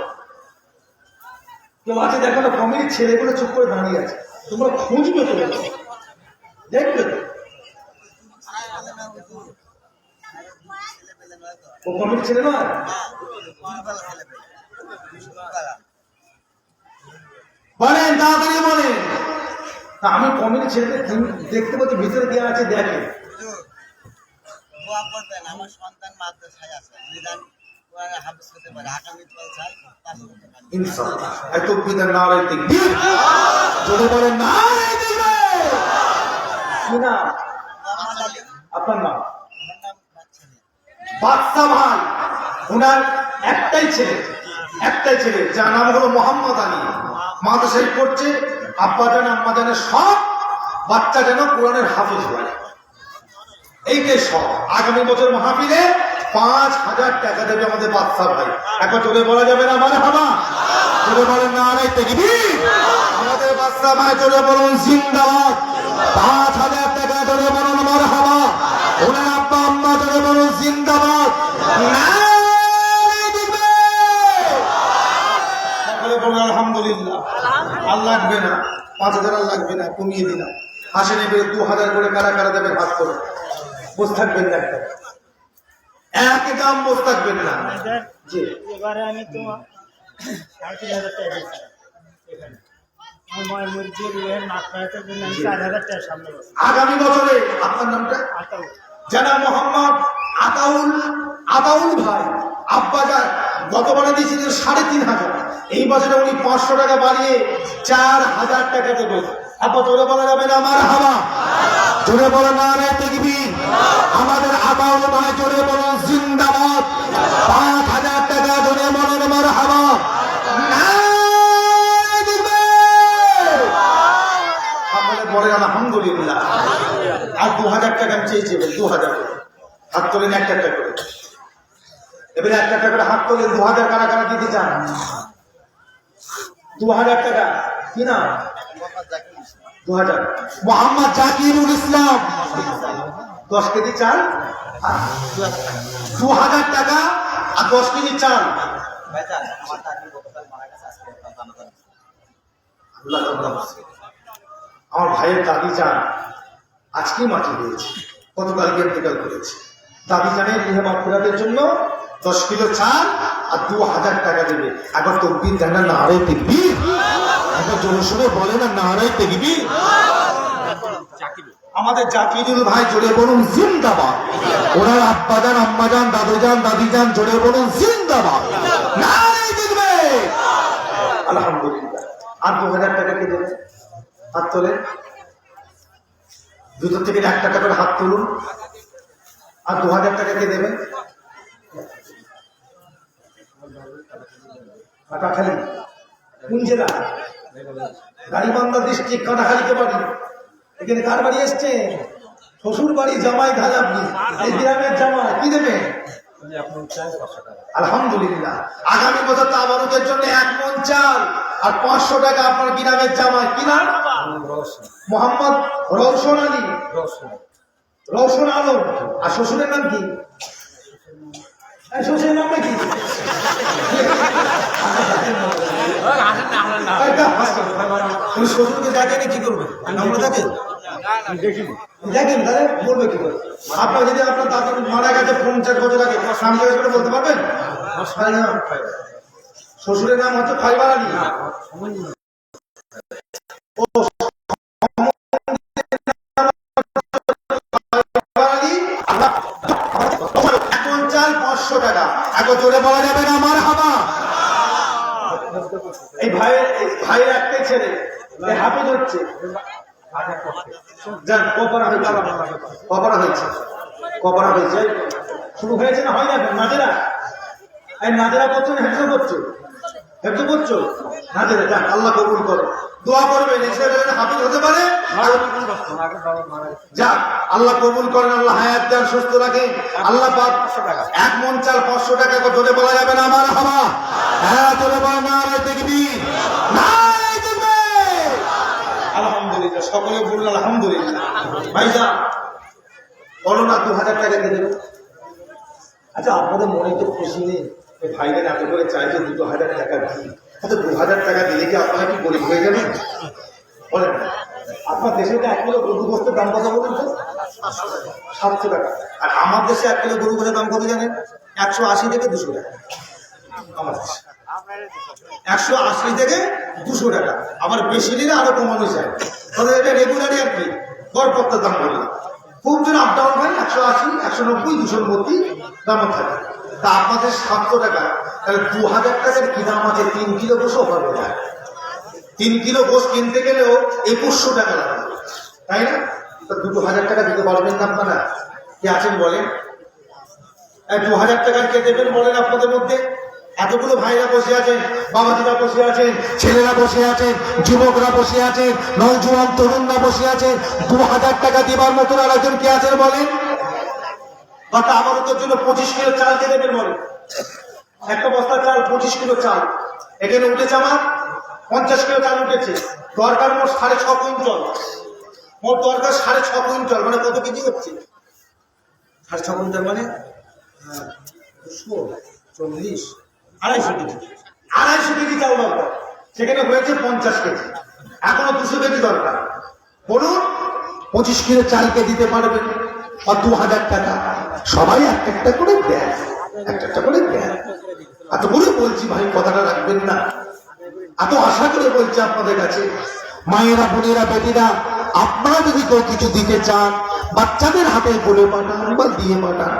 কেউ আছে দেখো না, কমিটির ছেলেগুলো চুপ করে দাঁড়িয়ে আছে, তোমরা খুঁজবে তো, দেখবে তো। ও কমিটির ছেলে নয়? বলেন, তাড়াতাড়ি বলেন। তা আমি কমিটির ছেলেদের দেখতে পাচ্ছি ভিতরে দেওয়া আছে, দেখে। আমার সন্তান মাদ্রাসায় আছে, নিদান কোরআনে হাফেজ হতে পারে, আগামী 12 সাল পাস করতে পারে। ইনশাআল্লাহ। এত বিদার নারায় তাকবীর। যদি বলেন নারায়ে তাকবীর। কি নাম মোহাম্মদ আলী, আপনার? নাম আমার নাম বাদশাহ। বাদশা ভাই। ওনার একটাই ছেলে যার নাম হলো মোহাম্মদ আলী। মাদ্রাসায় পড়ছে। আব্বা জান আম্মা জানের সব বাচ্চা যেন কোরআনের হাফেজ হয়, এইটাই সব। আগামী বছর মাহফিলে 5,000 টাকা দেবে আমাদের বাদশা ভাই। এখন চলে বলা যাবে না মারহাবা? যদি বলেন নারায়ে তাকবীর। আমাদের বাদশা ভাই চলে বলুন জিন্দাবাদ। 5,000 টাকা ধরে বলুন মারহাবা। ওনার আব্বা আম্মা ধরে বলুন জিন্দাবাদ। নারায়ে তাকবীর। সকলে বলুন আলহামদুলিল্লাহ। আর লাগবে না, 5,000 আর লাগবে না, কমিয়ে দিলাম। আসেন এবারে 2,000 করে কারা কারা দেবেন হাত করে। বসে থাকবেন না, একই দাম বসে থাকবেন না। জি, এবারে আমি তো 3,500 টাকা দিচ্ছি এখানে। আমার মুরগির নাক কাটার জন্য আমি 4,000 টাকা সামনে বসে। আগামী বছরে আপনার নামটা জানাব মোহাম্মদ আতাউল ভাই। আব্বা যান গতবারে দিয়েছিলেন 3,500, এই বছরে উনি 500 টাকা বাড়িয়ে 4,000 টাকা দেবেন। আব্বা চলে বলা যাবে না মারহাবা? জোরে বলেন নারায়ে তাকবীর। আমাদের আতাউল ভাই জোরে বলুন জিন্দাবাদ। 5,000 টাকা জোরে বলেন মারহাবা। নারায়ে তাকবীর। আপনারা বলেন আলহামদুলিল্লাহ। আর 2,000 টাকা আমি চেয়েছি, 2,000 হাত তোলেন, 1 টাকা করে। এবারে 1 টাকা করে হাত তোলেন। 2,000 কারা কারা দিতে চান? 2,000 টাকা। কি না? 2,000। মোহাম্মদ জাকিরুল ইসলাম। 10 কেজি চাল, 2,000 টাকা আর 10 কেজি চাল। ভাইজান, আমার দাদি গতকাল মারা গেছে, আজকে জানাজা। আল্লাহ আল্লাহ। আমার ভাইয়ের দাদি চান আজকেই মাটি দিয়েছে, গতকালকে ইন্তেকাল করেছে। দাদি জানের ইহা মাগফিরাতের জন্য 10 কিলো চাল আর 2,000 টাকা দেবে। একবার তকবীর দেন না নারায়ে তাকবীর। একবার জোরে শুনে বলে না নারায়ে তাকবীর। আমাদের জাকিরুল ভাই জোরে বলুন জিন্দাবাদ। ওনার আব্বা যান আম্মা যান দাদু যান দাদি যান জোরে বলুন জিন্দাবাদ। নারায়ে তাকবীর। আলহামদুলিল্লাহ। আর 2,000 টাকা কে দেবে? হাত তোলে। দুটো থেকে 1 টাকা করে হাত তুলুন। আর 2,000 টাকা কে দেবে? কাটাখালী। কোন জেলা? গাইবান্ধা ডিস্ট্রিক্ট, কাটাখালীতে বাড়ি। এখানে কার বাড়ি এসছে? শ্বশুর বাড়ি, জামাই ধান। আপনি এই গ্রামের জামাই, কি দেবে? আলহামদুলিল্লাহ। আগামী বছর তাবারুকের জন্য 1 মণ চাল আর 500 টাকা আপনার গ্রামের জামাই। কি নাম? মোহাম্মদ রওশন আলী, রওশন আলম। আর শ্বশুরের নাম কি? শ্বশুরের নাম কি? উনি শ্বশুরকে দেখেনি, কি করবে? আমরা দেখেন দেখেন তাহলে বলবে কি করে? আপনার যদি আপনার দাদু মারা গেছে 50 বছর আগে, স্বামী করে বলতে পারবেন? শ্বশুরের নাম হচ্ছে ফাইবার আলী। চাল 500 টাকা। একবার জোরে বলা যাবে না মারহাবা। এই ভাইয়ের একটাই ছেলে, হাফেজ হচ্ছে। যান, কপরা হয়েছে শুরু হয়েছে না? হয় না? নাজেরা, এই নাজেরা করছো না হেফজো করছো? হেফজো করছো নাজেরা। যান, আল্লাহ কবুল করো। দোয়া করবেন, ইসরায়েলের হাফিজ হতে পারে। যাক, আল্লাহ কবুল করেন, আল্লাহ হায়াত দেন, সুস্থ রাখেন। আল্লাহ পাক 1 মণ চাল 500 টাকা করে জোরে বলা যাবে না আমার হাওয়া? হ্যাঁ, জোরে বলা নারে তাকবীর, নারে তাকবীর। আলহামদুলিল্লাহ, সকলে বলুন আলহামদুলিল্লাহ। ভাইজান বলো না 2000 টাকা দিয়ে দেবে। আচ্ছা, আপনাদের মনে তো খুশি নেই? ভাইদের এত করে চাইছে 2000 টাকা দিই। আচ্ছা, 2000 টাকা দিলে কি আপনারা কি গরিব হয়ে যাবেন? বলেন, আপনার দেশে 1 কিলো গরু গোস্তের দাম কত বলুন তো? 700 টাকা। আর আমার দেশে 1 কিলো গরু গোস্তের দাম কত জানেন? 180 থেকে 200 টাকা। আমার দেশে 180 থেকে 200 টাকা। আবার বেশি নিলে আরো কমানো যায়। তাহলে এটা রেগুলারই আর কি গড়পত্তার দাম বললাম। খুব জোর আপ ডাউন হয়, 180, 190, 200-র মধ্যেই দাম থাকে। তা আপনাদের 700 টাকা, তাহলে 2000 টাকার কি দাম আছে? 3 কিলো গোশও পাবে না। 3 কিলো গোশ কিনতে গেলেও 2100 টাকা লাগবে, তাই না? তা 2000 টাকা দিতে পারবেন না আপনারা? কে আছেন বলেন? 2000 টাকা কে দেবেন বলেন আপনাদের মধ্যে? এতগুলো ভাইরা বসে আছেন, বাবাজিরা বসে আছেন, ছেলেরা বসে আছেন, যুবকরা বসে আছেন, নওজোয়ান তরুণরা বসে আছেন। 2000 টাকা দিবার মতন আরেকজন কে আছেন বলেন? কথা আমাদের জন্য 25 কিলো চাল কে দেবেন বলেন? একটা বস্তা চাল, 25 কিলো চাল। এখানে উঠেছে আমার 50 কিলো চাল উঠেছে। দরকার মোট 6.5 কুইন্টাল। মোট দরকার 6.5 কুইন্টাল, মানে কত কেজি হচ্ছে? 6.5 কুইন্টাল মানে 240, 250 কেজি। 250 কেজি চাল দরকার, সেখানে হয়েছে 50 কেজি। এখনো 200 কেজি দরকার। বলুন, 25 কিলো চালকে দিতে পারবেন? আর 2000 টাকা সবাই একটা করে দেয়, একটা করে দেয়। এত করে বলছি ভাই, কথাটা রাখবেন না? এত আশা করে বলছি আপনাদের কাছে, মায়েরা, বোনেরা, বেটিরা, আপনারা যদি কেউ কিছু দিতে চান, বাচ্চাদের হাতে বলে পাঠান বা দিয়ে পাঠান।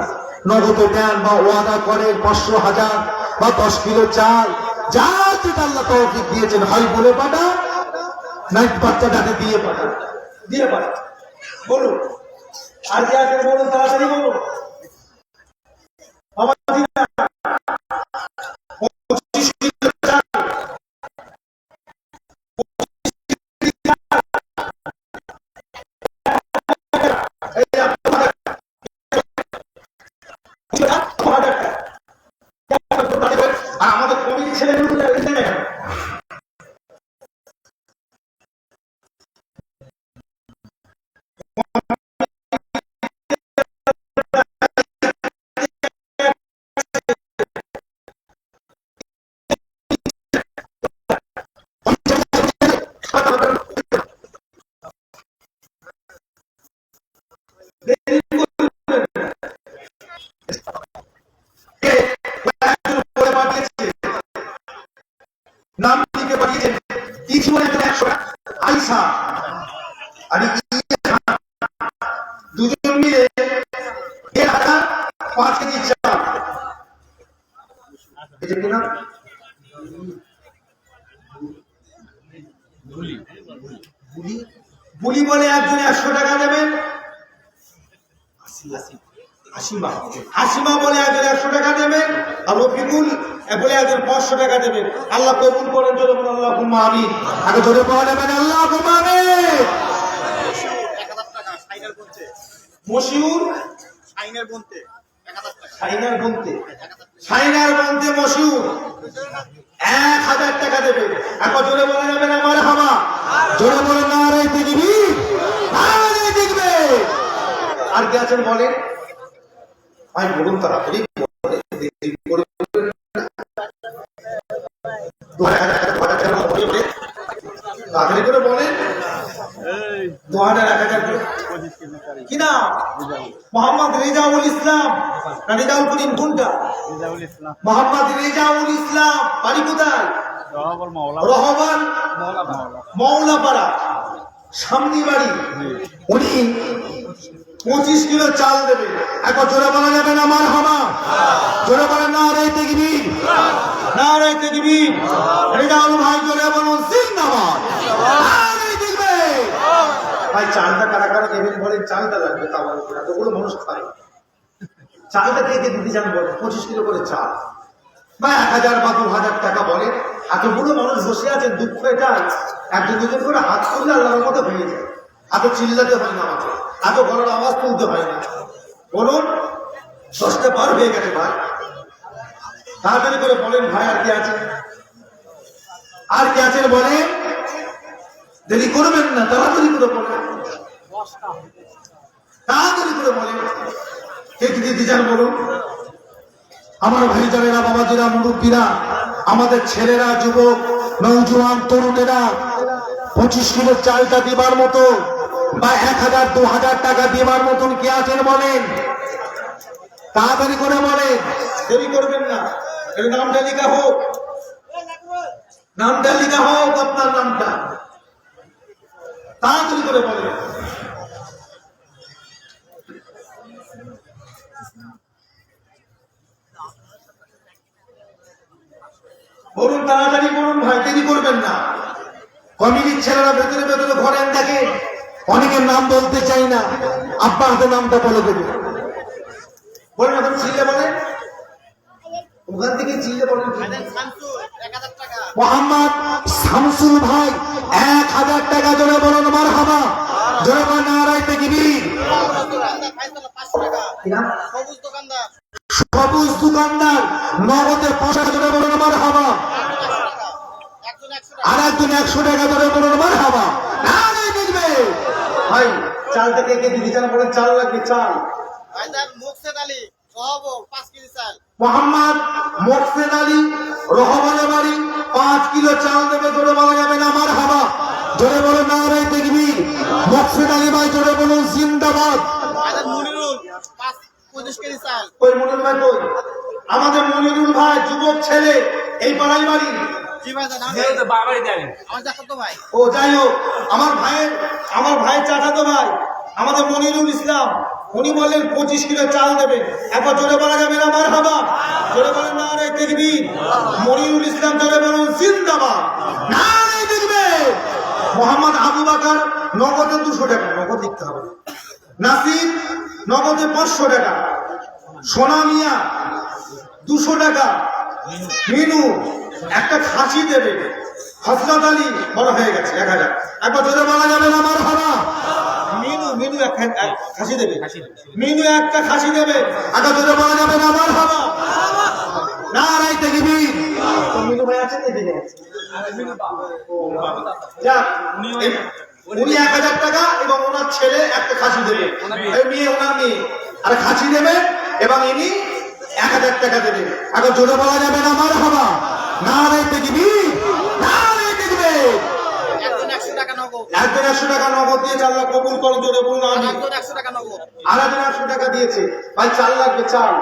নগদে দেন বা ওয়াদা করেন 500, 1000 বা 10 কিলো চাল, যা যেটা আল্লাহ তৌফিক দিয়েছেন, হয় বলে পাঠান, নাই বাচ্চাদের হাতে দিয়ে পাঠান, দিয়ে পাঠান। বলুন, আর কি আছে বলুন, তাড়াতাড়ি বলুন। আর আমাদের কমিটি ছেলেগুলো নাম লিখে পাঠিয়েছেন। কি ছিল? 100 আইসা আর দুজন মিলে 5 কেজি চাল। এটা কিনা বুলি বলে একজন 100 টাকা দেবেন। হাসিমা বলে একজন 100 টাকা দেবেন। আর রফিকুল বলে একজন 500 টাকা দেবেন। আল্লাহ কবুল করেন, জোরে বলুন আল্লাহুম্মা আমিন। আগে জোরে বলা যাবেন আল্লাহুম্মা আমিন। মশিউর সাইনার বনতে মশিউর 1000 টাকা দেবেন। এখন জোরে বলা যাবেন আমার হাওয়া, জোরে বলে নারে তাকবীর, নারে তাকবীর। আর কে আছেন বলেন? ভাই বলুন তাড়াতাড়ি, তাড়াতাড়ি করে বলেন। 2000, 1000 কি না? মোহাম্মদ রেজাউল ইসলাম না রেজাউল করিম? কোনটা? মোহাম্মদ রেজাউল ইসলাম। বাড়ি কোথায়? রহমান মৌলাপাড়া, সামনি বাড়ি। উনি 25 কিলো চাল দেবে। একবার জোরে বলা যাবে না আমার হামা? জোরে বলেন নারে তাকবীর, নারে তাকবীর। রেজাউল ভাই জোরে বলুন জিন্দাবাদ, নারে তাকবীর। ভাই চালটা কারা কারা দেবেন বলেন? চালটা লাগবে, তাওয়ার উপরে এতগুলো মানুষ খায়। চালটা কে কে দিতে চান বলেন? 25 কিলো করে চাল বা 1000 বা 2000 টাকা বলেন। এতগুলো মানুষ বসে আছেন, দুঃখ এটাই একজন দুজন করে হাত করলে আল্লাহর মতো ভেঙে যায়। এত চিল্লাতে হয় না আমাকে, এত গলার আওয়াজ তুলতে হয় না। বলুন 10টা পার হয়ে গেছে ভাই, তাড়াতাড়ি করে বলেন ভাই আর কে আছে, আর কে আছেন বলেন, দেরি করবেন না, তাড়াতাড়ি করে বলেন, তাড়াতাড়ি করে বলেন কে কি দিতে চান বলুন। আমার ভাই জানেরা, বাবাজিরা, মুরব্বীরা, আমাদের ছেলেরা, যুবক, নৌজওয়ান, তরুণেরা 25 কিলো চালটা দিবার মতো বা 1000 2000 টাকা দিবার মতন কে আছেন বলেন, তাড়াতাড়ি করে বলেন। দেরি করবেন না, এর নামটা লেখা হোক, নামটা লেখা হোক, আপনার নামটা তাড়াতাড়ি করে বলেন। বলুন তাড়াতাড়ি বলুন ভাই, দেরি করবেন না। কমিটির ছেলেরা ভেতরে ভেতরে ঘরেন থাকে, অনেকের নাম বলতে চাই না, আব্বা হাতে নামটা বলে দেবে। বলেন এখন চিল্লে বলেন, ওখান থেকে চিল্লে বলেন। শামসুল 1000 টাকা। মোহাম্মদ শামসুল ভাই 1000 টাকা, জোরে বলুন মারহাবা, জোরে বলুন নারায়ে তাকবীর। দোকানদার ফাইসাল 500 টাকা। কি নাম? সবুজ দোকানদার সবুজ দোকানদার নগদে 5 টাকা, জোরে বলুন মারহাবা। 100 টাকা। একজন 100 টাকা। আর একজন 100 টাকা, জোরে বলুন মারহাবা। নারায়ে তাকবীর। ভাই চালটা কে কে দিতে চান বলেন, চাল লাগবে, চাল। ভাইজান মুকসেদ আলী সহবল 5 কেজি চাল। মোহাম্মদ মোকসেদ আলী, রহমানের বাড়ি, 5 কিলো চাল দেবে, জোরে বলা যাবে না মারহাবা, জোরে বলুন নারায়ে তাকবীর। মোকসেদ আলী ভাই, জোরে বলুন জিন্দাবাদ। ভাইজান মনিরুল 25 কেজি চাল। ওই মনিরুল ভাই কই? আমাদের মনিরুল ভাই যুবক ছেলে, এই পাড়ায় বাড়ি। জি ভাইজান আমার দেখো ভাই। ও যাই হোক, আমার ভাইয়ের চাচাতো ভাই আমাদের মনিরুল ইসলাম, উনি বললেন 25 কিলো চাল দেবে। একবার জোরে বলা যাবে না মারহাবা, জোরে বলেন নারায়ে তাকবীর। মনিরুল ইসলাম, জোরে বলুন জিন্দাবাদ, নারায়ে তাকবীর। মোহাম্মদ আবু বকর নগদে 200 টাকা, নগদ লিখতে হবে। নাসির নগদে 500 টাকা। সোনা মিয়া 200 টাকা। মিনু একটা খাসি দেবে। হযরত আলী বড় হয়ে গেছে 1000। একবার জোরে বলা যাবে না মারহাবা। মিনু এক খাসি দেবে, মিনু একটা খাসি দেবে। একবার জোরে বলা যাবে না মারহাবা, নারায়ে তাকবীর। তো মিনু ভাই আছেন এদিকে? যাক, উনি 1000 টাকা এবং ওনার ছেলে একটা খাসি দেবে, ওনার মেয়ে আর খাসি দেবে এবং ইনি 1000 টাকা দেবে। আগে জোরে বলা যাবে না মারহাবা, নারায়ে তাকবীর, নারায়ে তাকবীর। একজন 100 টাকা নগদ। একজন 100 টাকা নগদ দিয়ে চাল লাখ কবুল করো, জোরে বলুন আমি। একজন 100 টাকা নগদ। আর একজন 100 টাকা দিয়েছে। ভাই চাল লাগবে, চাল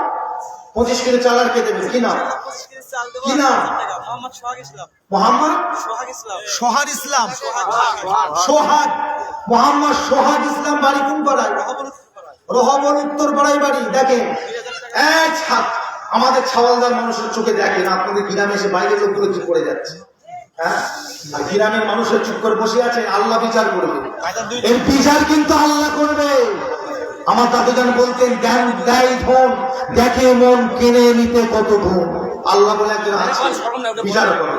25 কিলো চাল। আর কে দেবে? কি নাম? 25 কেজি চাল দেব। কি নাম? মোহাম্মদ সোহাগ ইসলাম। মোহাম্মদ সোহাগ ইসলাম। সোহাগ ইসলাম। সোহাগ, মোহাম্মদ সোহাগ ইসলাম, বাড়ি কোন পাড়ায়? রহমন উত্তর পাড়ায় বাড়ি। দেখেন এক ছাদ, আমাদের ছাওয়ালদার মানুষের চোখে দেখেন, আপনাদের গ্রামে এসে বাইরে লোকগুলো কি করে যাচ্ছে, হ্যাঁ? আর গ্রামের মানুষের চুপ করে বসে আছে, আল্লাহ বিচার করবে। এর বিচার কিন্তু আল্লাহ করবে। আমার দাদুজান বলতেন, জ্ঞান দেয় ধন, দেখে মন, কিনে নিতে কত ধন। আল্লাহ বলে একজন আছে, বিচার করে।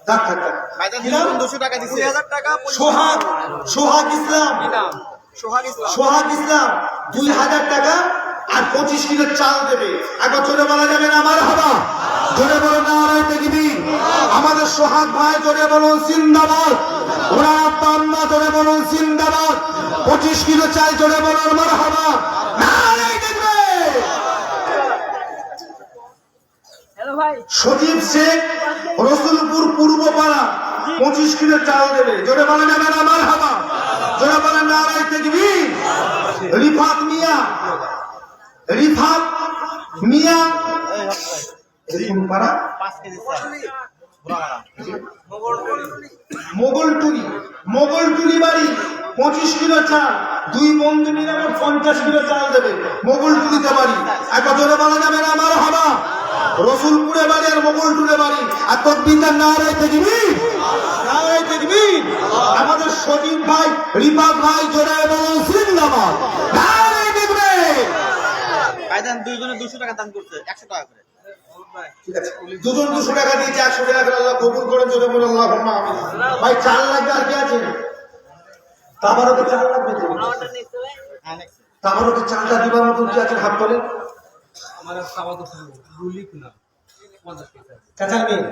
থাক, থাক, থাক। ভাইজান কি নাম? 200 টাকা দিছে। 2000 টাকা। সোহাগ, সোহাগ ইসলাম, সোহাগ ইসলাম। সোহাগ ইসলাম 2000 টাকা আর 25 কিলো চাল দেবে। একবার জোরে বলা যাবে না মারহাবা, জোরে বলুন নারায়ে তাকবীর। আমাদের সোহাগ ভাই, জোরে বলুন জিন্দাবাদ। ওরা আব্বা জোরে বলুন জিন্দাবাদ। 25 কিলো চাল, জোরে বলুন মারহাবা, নারায়ে তাকবীর। সজীব শেখ, রসুলপুর পূর্বপাড়া 25 কিলো চাল দেবে। জোরে বলা যাবে না মারহাবা, জোরে বলেন নারায়ে তাকবীর। রিফাত মিয়া, রিফাত মিয়া কোন পাড়া? 5 কেজি চাল। মোগলটুলি বাড়ি 25 কিলো চাল। দুই বন্ধু মিলে 50 কিলো চাল দেবে। মোগলটুলিতে বাড়ি। একবার জোরে বলা যাবে না মারহাবা, রসুলপুরে বাড়ি আর মোগলটুলে বাড়ি। আর তাকবীর, নারায়ে তাকবীর, নারায়ে তাকবীর। আমাদের সজীব ভাই, রিফাত ভাই, জোরে বলুন জিন্দাবাদ, নারায়ে তাকবীর। ভাইজান দুইজনে 200 টাকা দান করছে, 100 টাকা করে। ঠিক আছে, দুজন 200 টাকা দিয়েছে, 100 টাকা করে আল্লাহ কবুল করেন, জোরে বলুন আল্লাহুম্মা আমিন। ভাই চাল লাগবে আর কি আছে? তাবারকে চাল লাগবে তো? তাবারকে চালটা দিবার মতো কি আছে হাত তোলেন? আমার সাবাদ রুলি কিনা 50 টাকা চাচার মেয়ে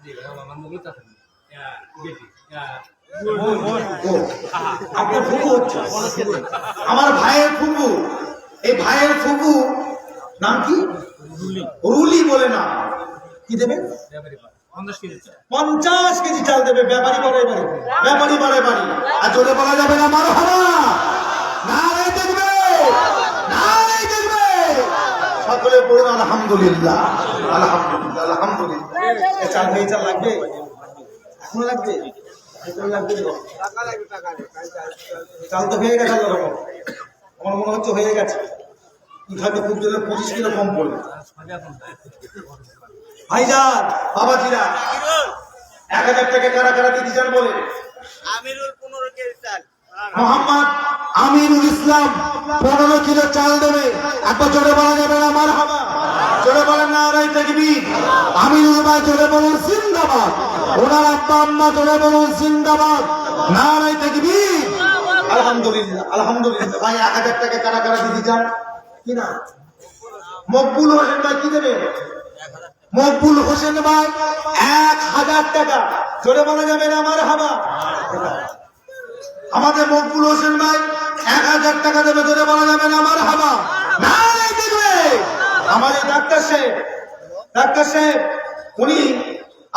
জি আমার মুগল টাকা বেটি ও, আপনার ফুফু হচ্ছে আমার ভাইয়ের ফুফু। এই ভাইয়ের ফুফু নাম কি? রুলি বলে না। কি দেবে? 50 কেজি 50 কেজি চাল দেবে। ব্যাপারী বাড়ে বাড়ি, ব্যাপারী বাড়ে বাড়ি। আর জোরে বলা যাবে না মারহাবা, নারে দেখবে, নারে দেখবে। সকলে বলুন আলহামদুলিল্লাহ, আলহামদুলিল্লাহ, আলহামদুলিল্লাহ। এই চাল হয়ে চাল লাগবে, এখন লাগবে, এখন লাগবে। চাল তো হয়ে গেছে আল্লাহর রহমতে। আমার মনে হচ্ছে হয়ে গেছে। হয়তো খুব জোরে 25 কিলো কম পড়বে। ভাইজান, বাবাজিরা, 1000 টাকা কারা কারা দিতে চান বলে? আমিরুল 15 কেজি চাল। মোহাম্মদ আমিনুল ইসলাম 15 কিলো চাল দেবে। একবার জোরে বলা যাবে না মারহাবা, জোরে বলেন নারায়ে তাকবীর। আমিনুল ভাই জোরে বলুন জিন্দাবাদ। ওনার আব্বা আম্মা জোরে বলুন জিন্দাবাদ, নারায়ে তাকবীর। আলহামদুলিল্লাহ, আলহামদুলিল্লাহ। ভাই 1000 টাকা কারা কারা দিতে চান? কি না? মকবুল হোসেন ভাই কি দেবে? মকবুল হোসেন ভাই 1000 টাকা। জোরে বলা যাবে না মারহাবা। আমাদের মকবুল হোসেন ভাই 1000 টাকা দেবে। জোরে বলা যাবে না মারহাবা, নারে দেখবে। আমাদের ডাক্তার সাহেব উনি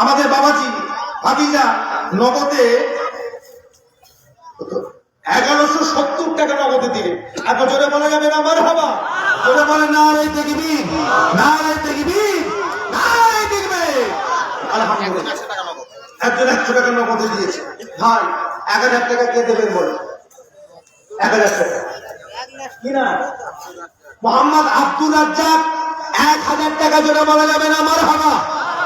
আমাদের বাবাজি ভাতিজা নগদে 1170 টাকা নগদে দিবে। এখন জোরে বলা যাবে না মারহাবা, জোরে বলে নারে তাকবীর, নারে তাকবীর, নারে দেখবে। আলহামদুলিল্লাহ। একজন 100 টাকা নগদে দিয়েছে। ভাই 1000 টাকা কে দেবেন বলে? 1000 টাকা কি না? মোহাম্মদ আব্দুল রাজ্জাক 1000 টাকা। জোরে বলা যাবে না মারহাবা,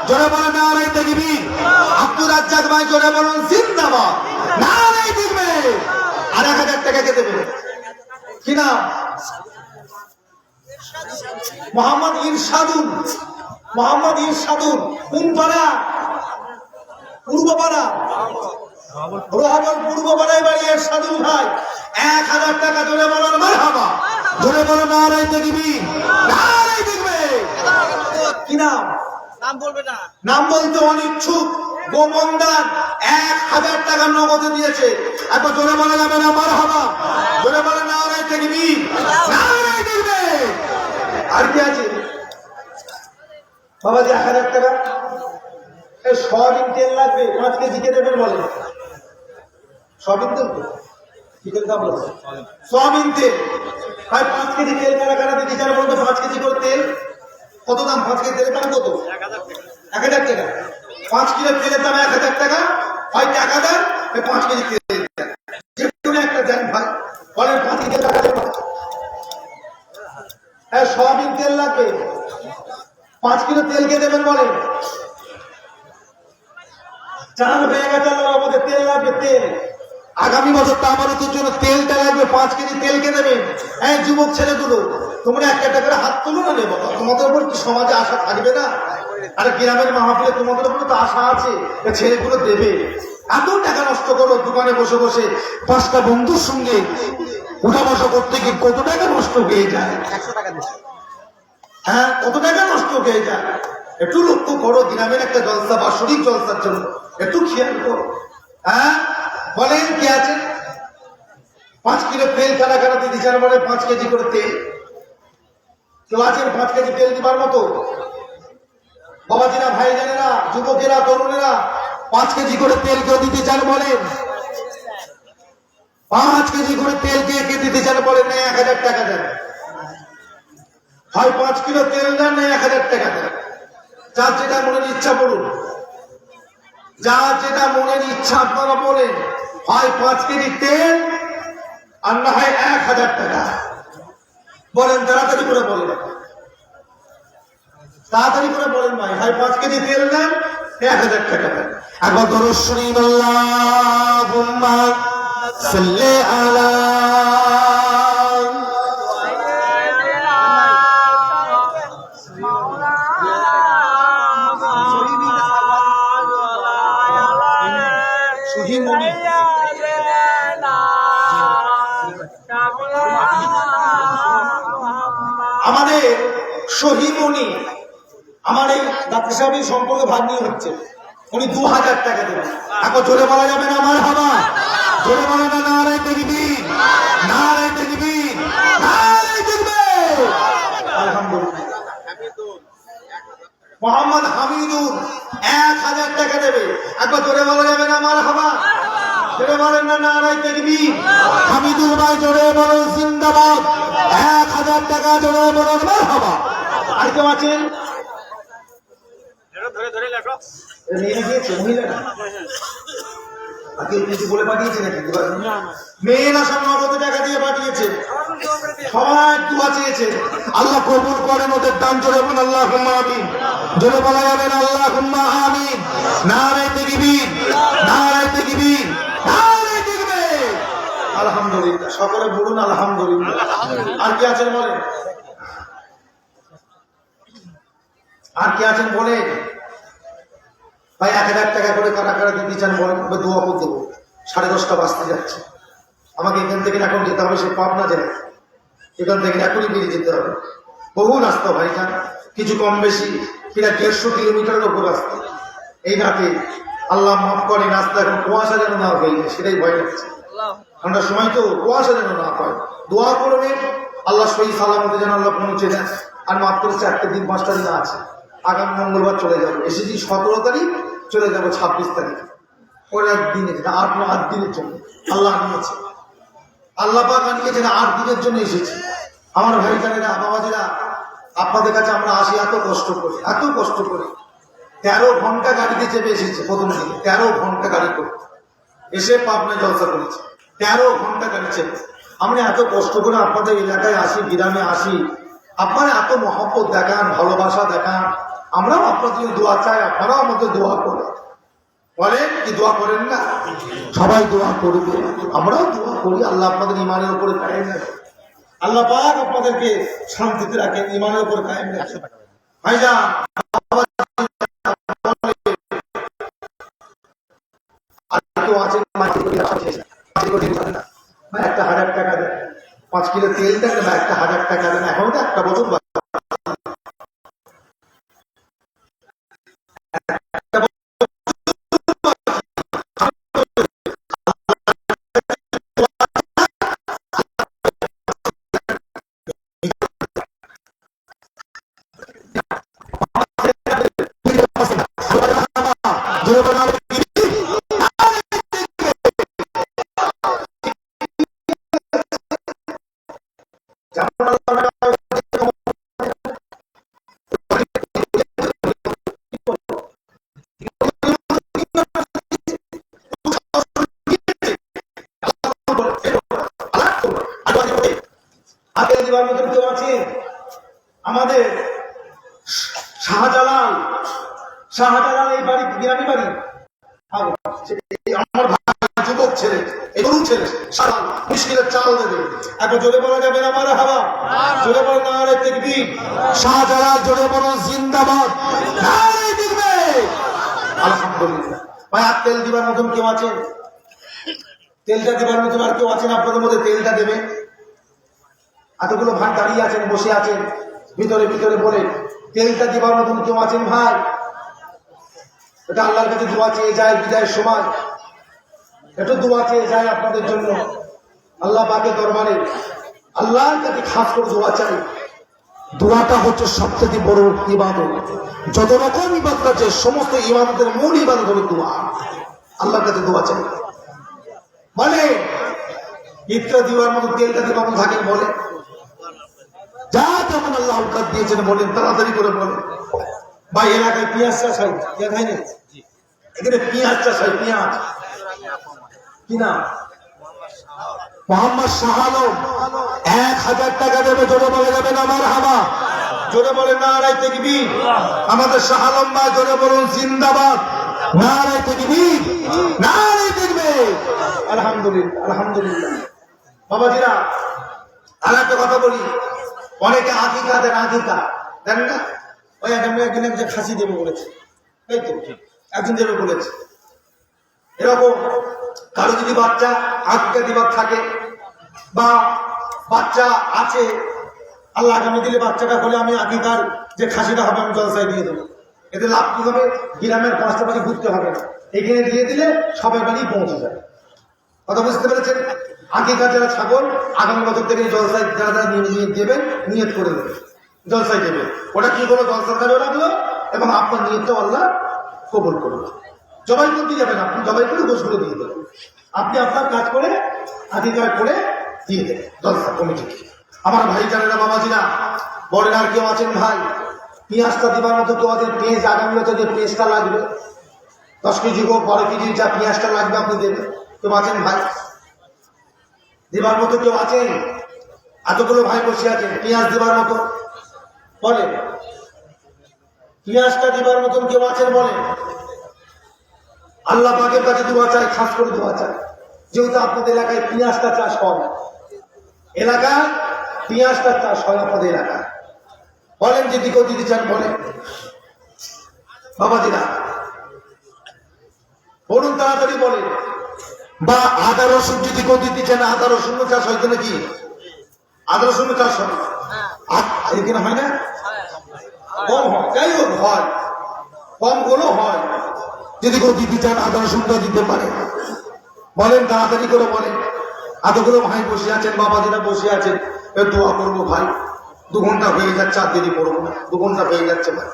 জোরে বলে নারে তাকবীর। আব্দুল রাজ্জাক ভাই জোরে বলুন জিন্দাবাদ, নারে দেখবে। আর 1000 টাকা কে দেবে? কি না? মোহাম্মদ ইরশাদুল, মোহাম্মদ ইরশাদুল। কোন পাড়া? পূর্বপাড়া, রহমান পূর্বপাড়ায় বাড়ি ইরশাদুল ভাই 1000 টাকা। জোরে বলুন মারহাবা, জোরে বলুন নারায়ে তাকবীর, নারে দেখবে। কি নাম? নাম বলবে না। নাম বলতে অনিচ্ছুক গোমন্দার 1000 টাকা নগদে দিয়েছে। একবার জোরে বলা যাবে না মারহাবা, জোরে বলে নারায়ে তাকবীর, নারে দেখবে। আর কি আছে বাবাজি? 1000 টাকা। এই সয়াবিন তেল লাগবে 5 কেজি কে দেবেন বলেন? সয়াবিন তেল তো কি তেল দাম বলছে? সয়াবিন তেল। ভাই 5 কেজি তেল কারা কারা দিতে চান বলতো? 5 কেজি করে তেল কত দাম? 5 কেজি তেলের দাম কত? 1000 টাকা। 5 কিলো তেলের দাম 1000 টাকা। ভাই টাকা দেন, 5 কেজি তেল দেন, যে কোনো একটা দেন ভাই। বলেন 5 কেজি টাকা দেন। হ্যাঁ সয়াবিন তেল লাগবে 5 কিলো। তেল কে দেবেন বলেন? চাল হয়ে গেছে আমাদের, তেল লাগবে তেল। আগামী বছর তামারুতের জন্য তেলটা লাগবে 5 কেজি। তেল কে দেবেন? এই যুবক ছেলেগুলো, তোমরা একটা একটা করে হাত তুলো না রে বাবা। তোমাদের উপর কি সমাজে আশা থাকবে না? আরে গ্রামের মাহফিলে তোমাদের উপরে তো আশা আছে, ছেলেগুলো দেবে। এত টাকা নষ্ট করো দোকানে বসে বসে, 5টা বন্ধুর সঙ্গে উঠা বসা করতে গিয়ে কত টাকা নষ্ট হয়ে যায়। 100 টাকা দিচ্ছে। হ্যাঁ কত টাকা নষ্ট হয়ে যায়। একটু লক্ষ্য করো, গ্রামের একটা জলসা, বাৎসরিক জলসার জন্য একটু খেয়াল করো। হ্যাঁ বলেন কি আছে? 5 কিলো তেল কারা কারা দিতে চান বলে? 5 কেজি করে তেল কেউ আছেন 5 কেজি তেল দিবার মতো? বাবাজিরা, ভাই জানেরা, যুবকেরা, তরুণেরা 5 কেজি করে তেল কেউ দিতে চান বলেন? 5 কেজি করে তেল কে কে দিতে চান বলেন? না 1000 টাকা দেন। হয় 5 কিলো তেল দেন, না 1000 টাকা দেন। যার যেটা মনের ইচ্ছা বলুন, যার যেটা মনের ইচ্ছা আপনারা বলেন। হয় 5 কেজি তেল আর না হয় 1000 টাকা। বলেন তাড়াতাড়ি করে বলেন, তাড়াতাড়ি করে বলেন ভাই। হয় 5 কেজি তেল দেন, 1000 টাকা দেন। একবার দরুদ শরীফ আল্লাহুম্মা সাল্লি আলা মাওলানা আমাদের শহীদ উনি আমার এই ডাক্তার সাহেবের সম্পর্কে ভাগ নিয়ে হচ্ছে, উনি 2000 টাকা দেবেন। এখন জোরে বলা যাবে না আমার হাবা, জোরে বলে না নারায়ে তাকবীর, নারায়ে তাকবীর, নারায়ে তাকবীর। আলহামদুলিল্লাহ। মোহাম্মদ হামিদুর 1000 টাকা দেবে। একবার জোরে বলা যাবে না আমার হাবা, জোরে বলেন না নারায়ে তাকবীর। হামিদুর ভাই জোরে বলুন জিন্দাবাদ। 1000 টাকা জোরে বলুন মারহাবা। আর কেউ আছেন? মেয়ে গিয়েছে মহিলা না, আগে কিছু বলে পাঠিয়েছে নাকি? মেয়ে না সব 90 টাকা দিয়ে পাঠিয়েছে, সবাই দোয়া চেয়েছে। আল্লাহ কবুল করেন ওদের দান। জোরে বলুন আল্লাহুম্মা আমিন। জোরে বলা যাবে না আল্লাহুম্মা আমিন। নারায়ে তাকবীর, নারায়ে তাকবীর, নারায়ে তাকবীর। আলহামদুলিল্লাহ। সকলে বলুন আলহামদুলিল্লাহ। আর কি আছেন বলেন? আর কি আছেন বলেন? ভাই 1000 টাকা করে কারা কারা দিতে চান বলেন, দোয়া করে দেবো। 10:30 বাজতে যাচ্ছে, আমাকে এখান থেকে এখন যেতে হবে সে পাবনা জেলা, এখান থেকে এখনই বেরিয়ে যেতে হবে। বহু রাস্তা ভাইজান, কিছু কম বেশি কিনা 150 কিলোমিটারের ওপর রাস্তা। এই রাতে আল্লাহ মাফ করে, রাস্তা এখন কুয়াশা যেন না হয়ে যায়, সেটাই ভয় লাগছে। ঠান্ডার সময় তো কুয়াশা যেন না হয়। দোয়া করবে আল্লাহ সহি সালামতে যেন আল্লাহ পৌঁছে দেন। আর মাত্র 4 দিন 5টা দিন আছে, আগামী মঙ্গলবার চলে যাবো। এসেছি 17 তারিখ, চলে যাবো 26 তারিখ। ওর একদিনের 8 দিনের জন্য আল্লাহ আনিয়েছে, আল্লাহ পাক আনিয়েছেন 8 দিনের জন্য এসেছি। আমার ভাই জানেরা, বাবাজিরা, আপনাদের কাছে আমরা আসি এত কষ্ট করে, এত কষ্ট করে। 13 ঘন্টা গাড়িতে চেপে এসেছে প্রথম দিকে, 13 ঘন্টা গাড়ি করে এসে পাবনা জলসা করেছে। 13 ঘন্টা গাড়ি চেপে আমরা এত কষ্ট করে আপনাদের এলাকায় আসি, গ্রামে আসি। আপনারা এত মহব্বত দেখান, ভালোবাসা দেখান, আমরাও আপনাদের দোয়া চাই, আপনারাও আমাদের দোয়া করেন। বলেন কি দোয়া করেন না? সবাই দোয়া করবে, আমরাও দোয়া করি। আল্লাহ আপনাদের ইমানের উপরে কায়েম রাখেন, আল্লাহ পাক আপনাদেরকে শান্তিতে রাখেন, ইমানের উপর কায়েম রাখেন। ভাইজান একটা 1000 টাকা দেন, 5 কিলো তেল দেন না, একটা 1000 টাকা দেন। এখন তো 1 বছর আমাদের শাহজালাল এই বাড়ি গ্রামী বাড়ি। আমার ভাই যুবক ছেলে, তরুণ ছেলে, সারা মুশকিলের চাল দেবে। এখন জোরে বলা যাবে না আমার হাওয়া, জোরে বলো নারায়ে তাকবীর। শাহজালাল জোরে বলো জিন্দাবাদ, নারায়ে তাকবীর। আলহামদুলিল্লাহ। ভাই আর তেল দিবার মতন কেউ আছে? তেলটা দিবার মতন আর কেউ আছেন আপনাদের মধ্যে? তেলটা দেবে। এতগুলো ভাই দাঁড়িয়ে আছেন, বসে আছেন, ভিতরে ভিতরে বলে তেলটা দিবার মতন কেউ আছেন? ভাই এটা আল্লাহর কাছে দোয়া চেয়ে যায় বিদায়ের সময়, একটু দোয়া চেয়ে যায় আপনাদের জন্য আল্লাহ পাকের দরবারে। আল্লাহর কাছে খাস করে দোয়া চাই। দোয়াটা হচ্ছে সবথেকে বড় ইবাদত। যত রকম ইবাদত আছে সমস্ত ইবাদতের মূল ইবাদত হলো দোয়া। আল্লাহর কাছে দোয়া চাই। মানে ইফতার দিবার মতো তেলটা দিবার মতো থাকেন বলে, যা তেমন আল্লাহ আওকাত দিয়েছেন বলেন, তাড়াতাড়ি করে বলেন। ভাই এলাকায় পেঁয়াজ চাষ হয়, দেখায় না? এখানে পেঁয়াজ চাষ হয়, পেঁয়াজ কি না? মোহাম্মদ শাহ আলম 1000 টাকা দেবে। জোরে বলে যাবেন আমার হাবা, জোরে বলে নারায়ে তাকবীর। আমাদের শাহ আলম ভাই জোরে বলুন জিন্দাবাদ, নারায়ে তাকবীর, নারায়ে তাকবীর। আলহামদুলিল্লাহ, আলহামদুলিল্লাহ। বাবাজিরা আর একটা কথা বলি, অনেকে আকিকা দেন, আকিকা দেন না? ওই একজন খাসি দেবে বলেছে, তাই তো? একজন দেবে বলেছে। এরকম কারো যদি বাচ্চা আকিকা দিবার থাকে বা বাচ্চা আছে, আল্লাহ আগামী দিলে বাচ্চাটা হলে আমি আকিকার যে খাসিটা হবে আমি জলসায় দিয়ে দেবো। এতে লাভ কি হবে? গ্রামের 5টা বাড়ি ঘুরতে হবে না, এখানে দিয়ে দিলে সবাই বাড়ি পৌঁছে যাবে। কথা বুঝতে পেরেছেন? আকিকার যারা ছাগল আগামী বছর থেকে জলসায় যারা যারা নিয়ে দেবেন, নিয়ত করে দেবে, জলসায় দেবে। ওটা কি করলো? জলসার কাজও লাগলো এবং আপনার নিয়তটাও আল্লাহ কবুল করলো। জবাই করতে যাবেন, আপনি জবাই করে গোশগুলো দিয়ে দেবেন। আপনি আপনার কাজ করে আকিকার করে দিয়ে দেবেন জলসা কমিটিকে। আমার ভাই জানেরা, বাবাজিরা, বলেন আর কেউ আছেন ভাই? পেঁয়াজটা দিবার মতো কেউ আছেন? পেঁয়াজ আগামী বছর যে পেঁয়াজটা লাগবে 10 কেজি হোক 12 কেজি যা পেঁয়াজটা লাগবে আপনি দেবেন। কেউ আছেন ভাই দিবার মতো? কেউ আছেন? এতগুলো ভাই বসে আছেন, পেঁয়াজ দিবার মতো বলেন? পেঁয়াজটা দিবার মতন কেউ আছেন বলেন? আল্লাহ পাকের কাছে দোয়া চাই, খাস করে দোয়া চাই, যেহেতু আপনাদের এলাকায় পেঁয়াজটা চাষ কম, এলাকায় পেঁয়াজটা চাষ হয় আপনাদের এলাকায়, বলেন যদি কেউ দিতে চান বলেন। বাবাজিরা বলুন, তাড়াতাড়ি বলেন। বা আদা রসুন যদি কেউ দিতে চান, আদা রসুন চাষ হয়তো নাকি? আদা রসুন চাষ হয় এখানে হয় না? কম হয়, যাই হোক হয়, কম গুলো হয়। যদি কেউ দিতে চান আদা রসুনটা দিতে পারে, বলেন তাড়াতাড়ি করে বলেন। এতগুলো ভাই বসে আছেন, বাবাজিরা বসে আছেন, দোয়া করবো ভাই। 2 ঘন্টা হয়ে যাচ্ছে, আর দেরি করবো না, 2 ঘন্টা হয়ে যাচ্ছে ভাই,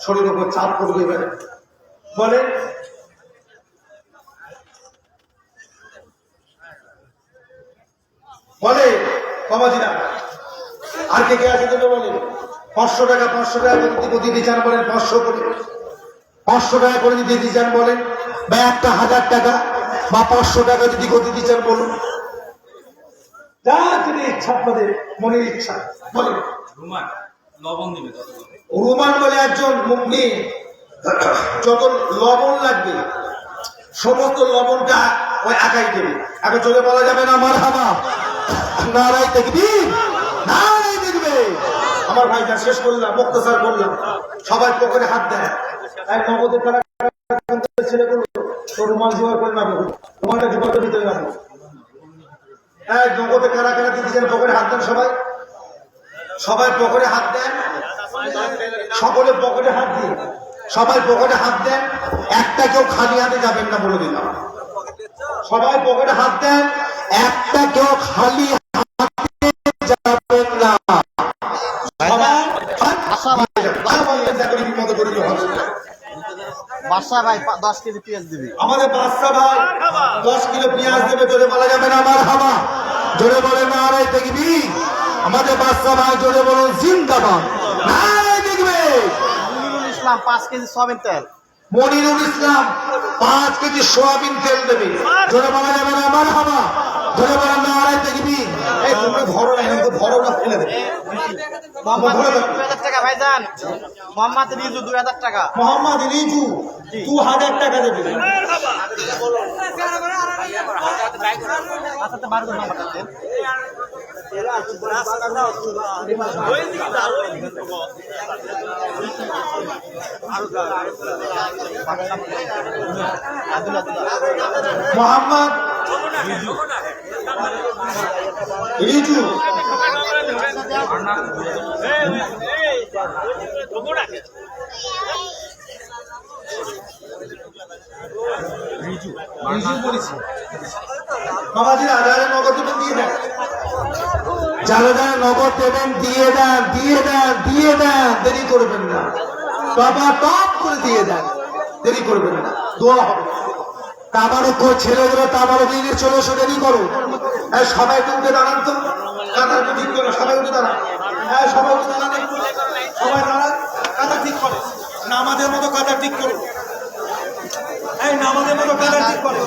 শরীরের উপর চাপ পড়বে এবারে। বলেন বলে বাবাজিরা, আর কে কে আছে দেবে বলেন? 500 টাকা, 500 টাকা যদি দিতে চান বলেন, 500 করে, 500 টাকা করে যদি দিতে চান বলেন, বা 1000 টাকা বা 500 টাকা যদি কেউ দিতে চান বলুন। যা যদি ইচ্ছা আপনাদের মনের ইচ্ছা বলেন। রুমান লবণ দিবে তত রুমান বলে একজন মুমিন যত লবণ লাগবে সমস্ত লবণটা ওই একাই দেবে। এখন চলে বলা যাবে না মারহাবা, নারাই তাকবীর, নারাই তাকবীর। আমার ভাইটা শেষ করলাম, মুক্তাসার করলাম, সবাই পকেটে হাত দেয়। এক নগদের টাকা ছেলে বললো তো রুমাল জোগাড় করে না, রুমালটা জোগাড় করে দিতে না। এক নগদে কারা কারা দিতে চান পকেটে হাত দেন, সবাই সবাই পকেটে হাত দেন, সকলে পকেটে হাত দিন, সবাই পকেটে হাত দেন। একটা কেউ খালি হাতে যাবেন না বলে দিলাম, সবাই পকেটে হাত দেন, একটা কেউ খালি হাতে যাবেন না। বাদশা ভাই 10 কেজি পেঁয়াজ দিবি। আমাদের বাদশা ভাই 10 কিলো পেঁয়াজ দেবে, জোরে বলা যাবে না মারহাবা, জোরে বলে নারায়ে তাকবীর। আমাদের বাদশা ভাই জোরে বলুন জিন্দাবাদ, নারায়ে তাকবীর। মনিরুল ইসলাম 5 কেজি সয়াবিন তেল। মনিরুল ইসলাম 5 কেজি সোয়াবিন তেল দেবে, জোরে বলা যাবে না মারহাবা, জোরে বলে নারায়ে তাকবীর। এই তোমরা ধরো না, এরকম ধরো না, ফেলে দেবে। মোহাম্মদ 2000 টাকা ভাইজান। মোহাম্মদ রিজু 2000 টাকা। মোহাম্মদ রিজু 2000 টাকা দেবে। আচ্ছা, 12 নাম্বারটা দেন। মোহাম্মদ রিজু বাবাজিরা যারা নগদ দেবেন দিয়ে দেন, যারা যারা নগদ দেবেন দিয়ে দেন, দিয়ে দেন, দিয়ে দেন, দেরি করবেন না বাবা, টপ করে দিয়ে দেন, দেরি করবেন না, দোয়া হবে। তাবারক ছেলেগুলো তাবারক নিয়ে চলে এসো, দেরি করো। সবাই উঠে দাঁড়ান তো, কাতার ঠিক করো, সবাই উঠে দাঁড়ান, সবাই উঠে দাঁড়ান, সবাই দাঁড়ান, কাতার ঠিক করো, নামাজের মতো কাতার ঠিক করো, এই নামাজের মতো কাতার ঠিক করে,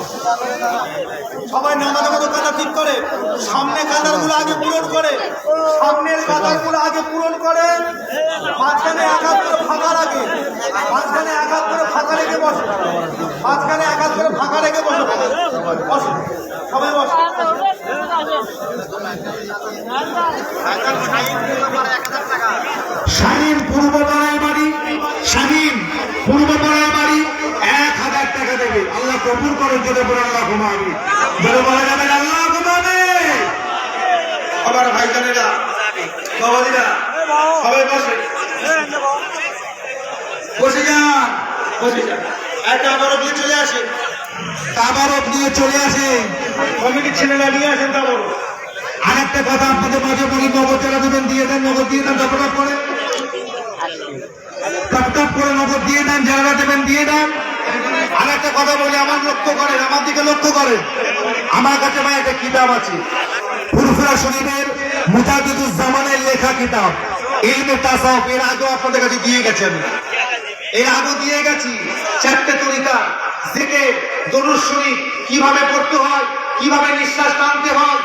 সবাই নামাজের মতো কাতার ঠিক করে, সামনে কাতার গুলো আগে পূরণ করে, সামনের কাতার গুলো আগে পূরণ করে, মাঝখানে 1 হাত করে ফাঁকা রাখে, মাঝখানে 1 হাত করে ফাঁকা রেখে বসে, মাঝখানে 1 হাত করে ফাঁকা রেখে বসে, বসে সবাই বসে। শাহিন পূর্বপাড়ায় বাড়ি, শাহিন পূর্বপাড়ায় বাড়ি, 1000 টাকা দেবে। আল্লাহ কবুল করেন, যদি বলে আল্লাহ ঘুমাবি, বলে বলা যাবে আল্লাহ ঘুমাবে। আমার ভাইজানেরা বাবাজিরা সবাই বসে বসে যান, বসে যান। একটা আবারও দিয়ে চলে আসে, তাবারক নিয়ে চলে আসে। কমিটির ছেলেরা নিয়ে আসেন তাবারও। আর একটা কথা আপনাদের মাঝে বলি, নগদ যারা দেবেন দিয়ে দেন, নগদ দিয়ে দেন, টপটপ করে টপটপ করে নগদ দিয়ে দেন, যারা দেবেন দিয়ে দেন। আর একটা কথা বলি, আমার লক্ষ্য করেন, আমার দিকে লক্ষ্য করেন। আমার কাছে ভাই একটা কিতাব আছে, ফুরফুরা শরীফের মুজাদ্দিদুজ্জামানের লেখা কিতাব ইলমে তাসাউফ। এর আগেও আপনাদের কাছে দিয়ে গেছি আমি, এর আগে দিয়ে গেছি। 4টে তরিকা, জিকির, দরুদ শরীফ কিভাবে পড়তে হয়, কিভাবে নিঃশ্বাস টানতে হয়,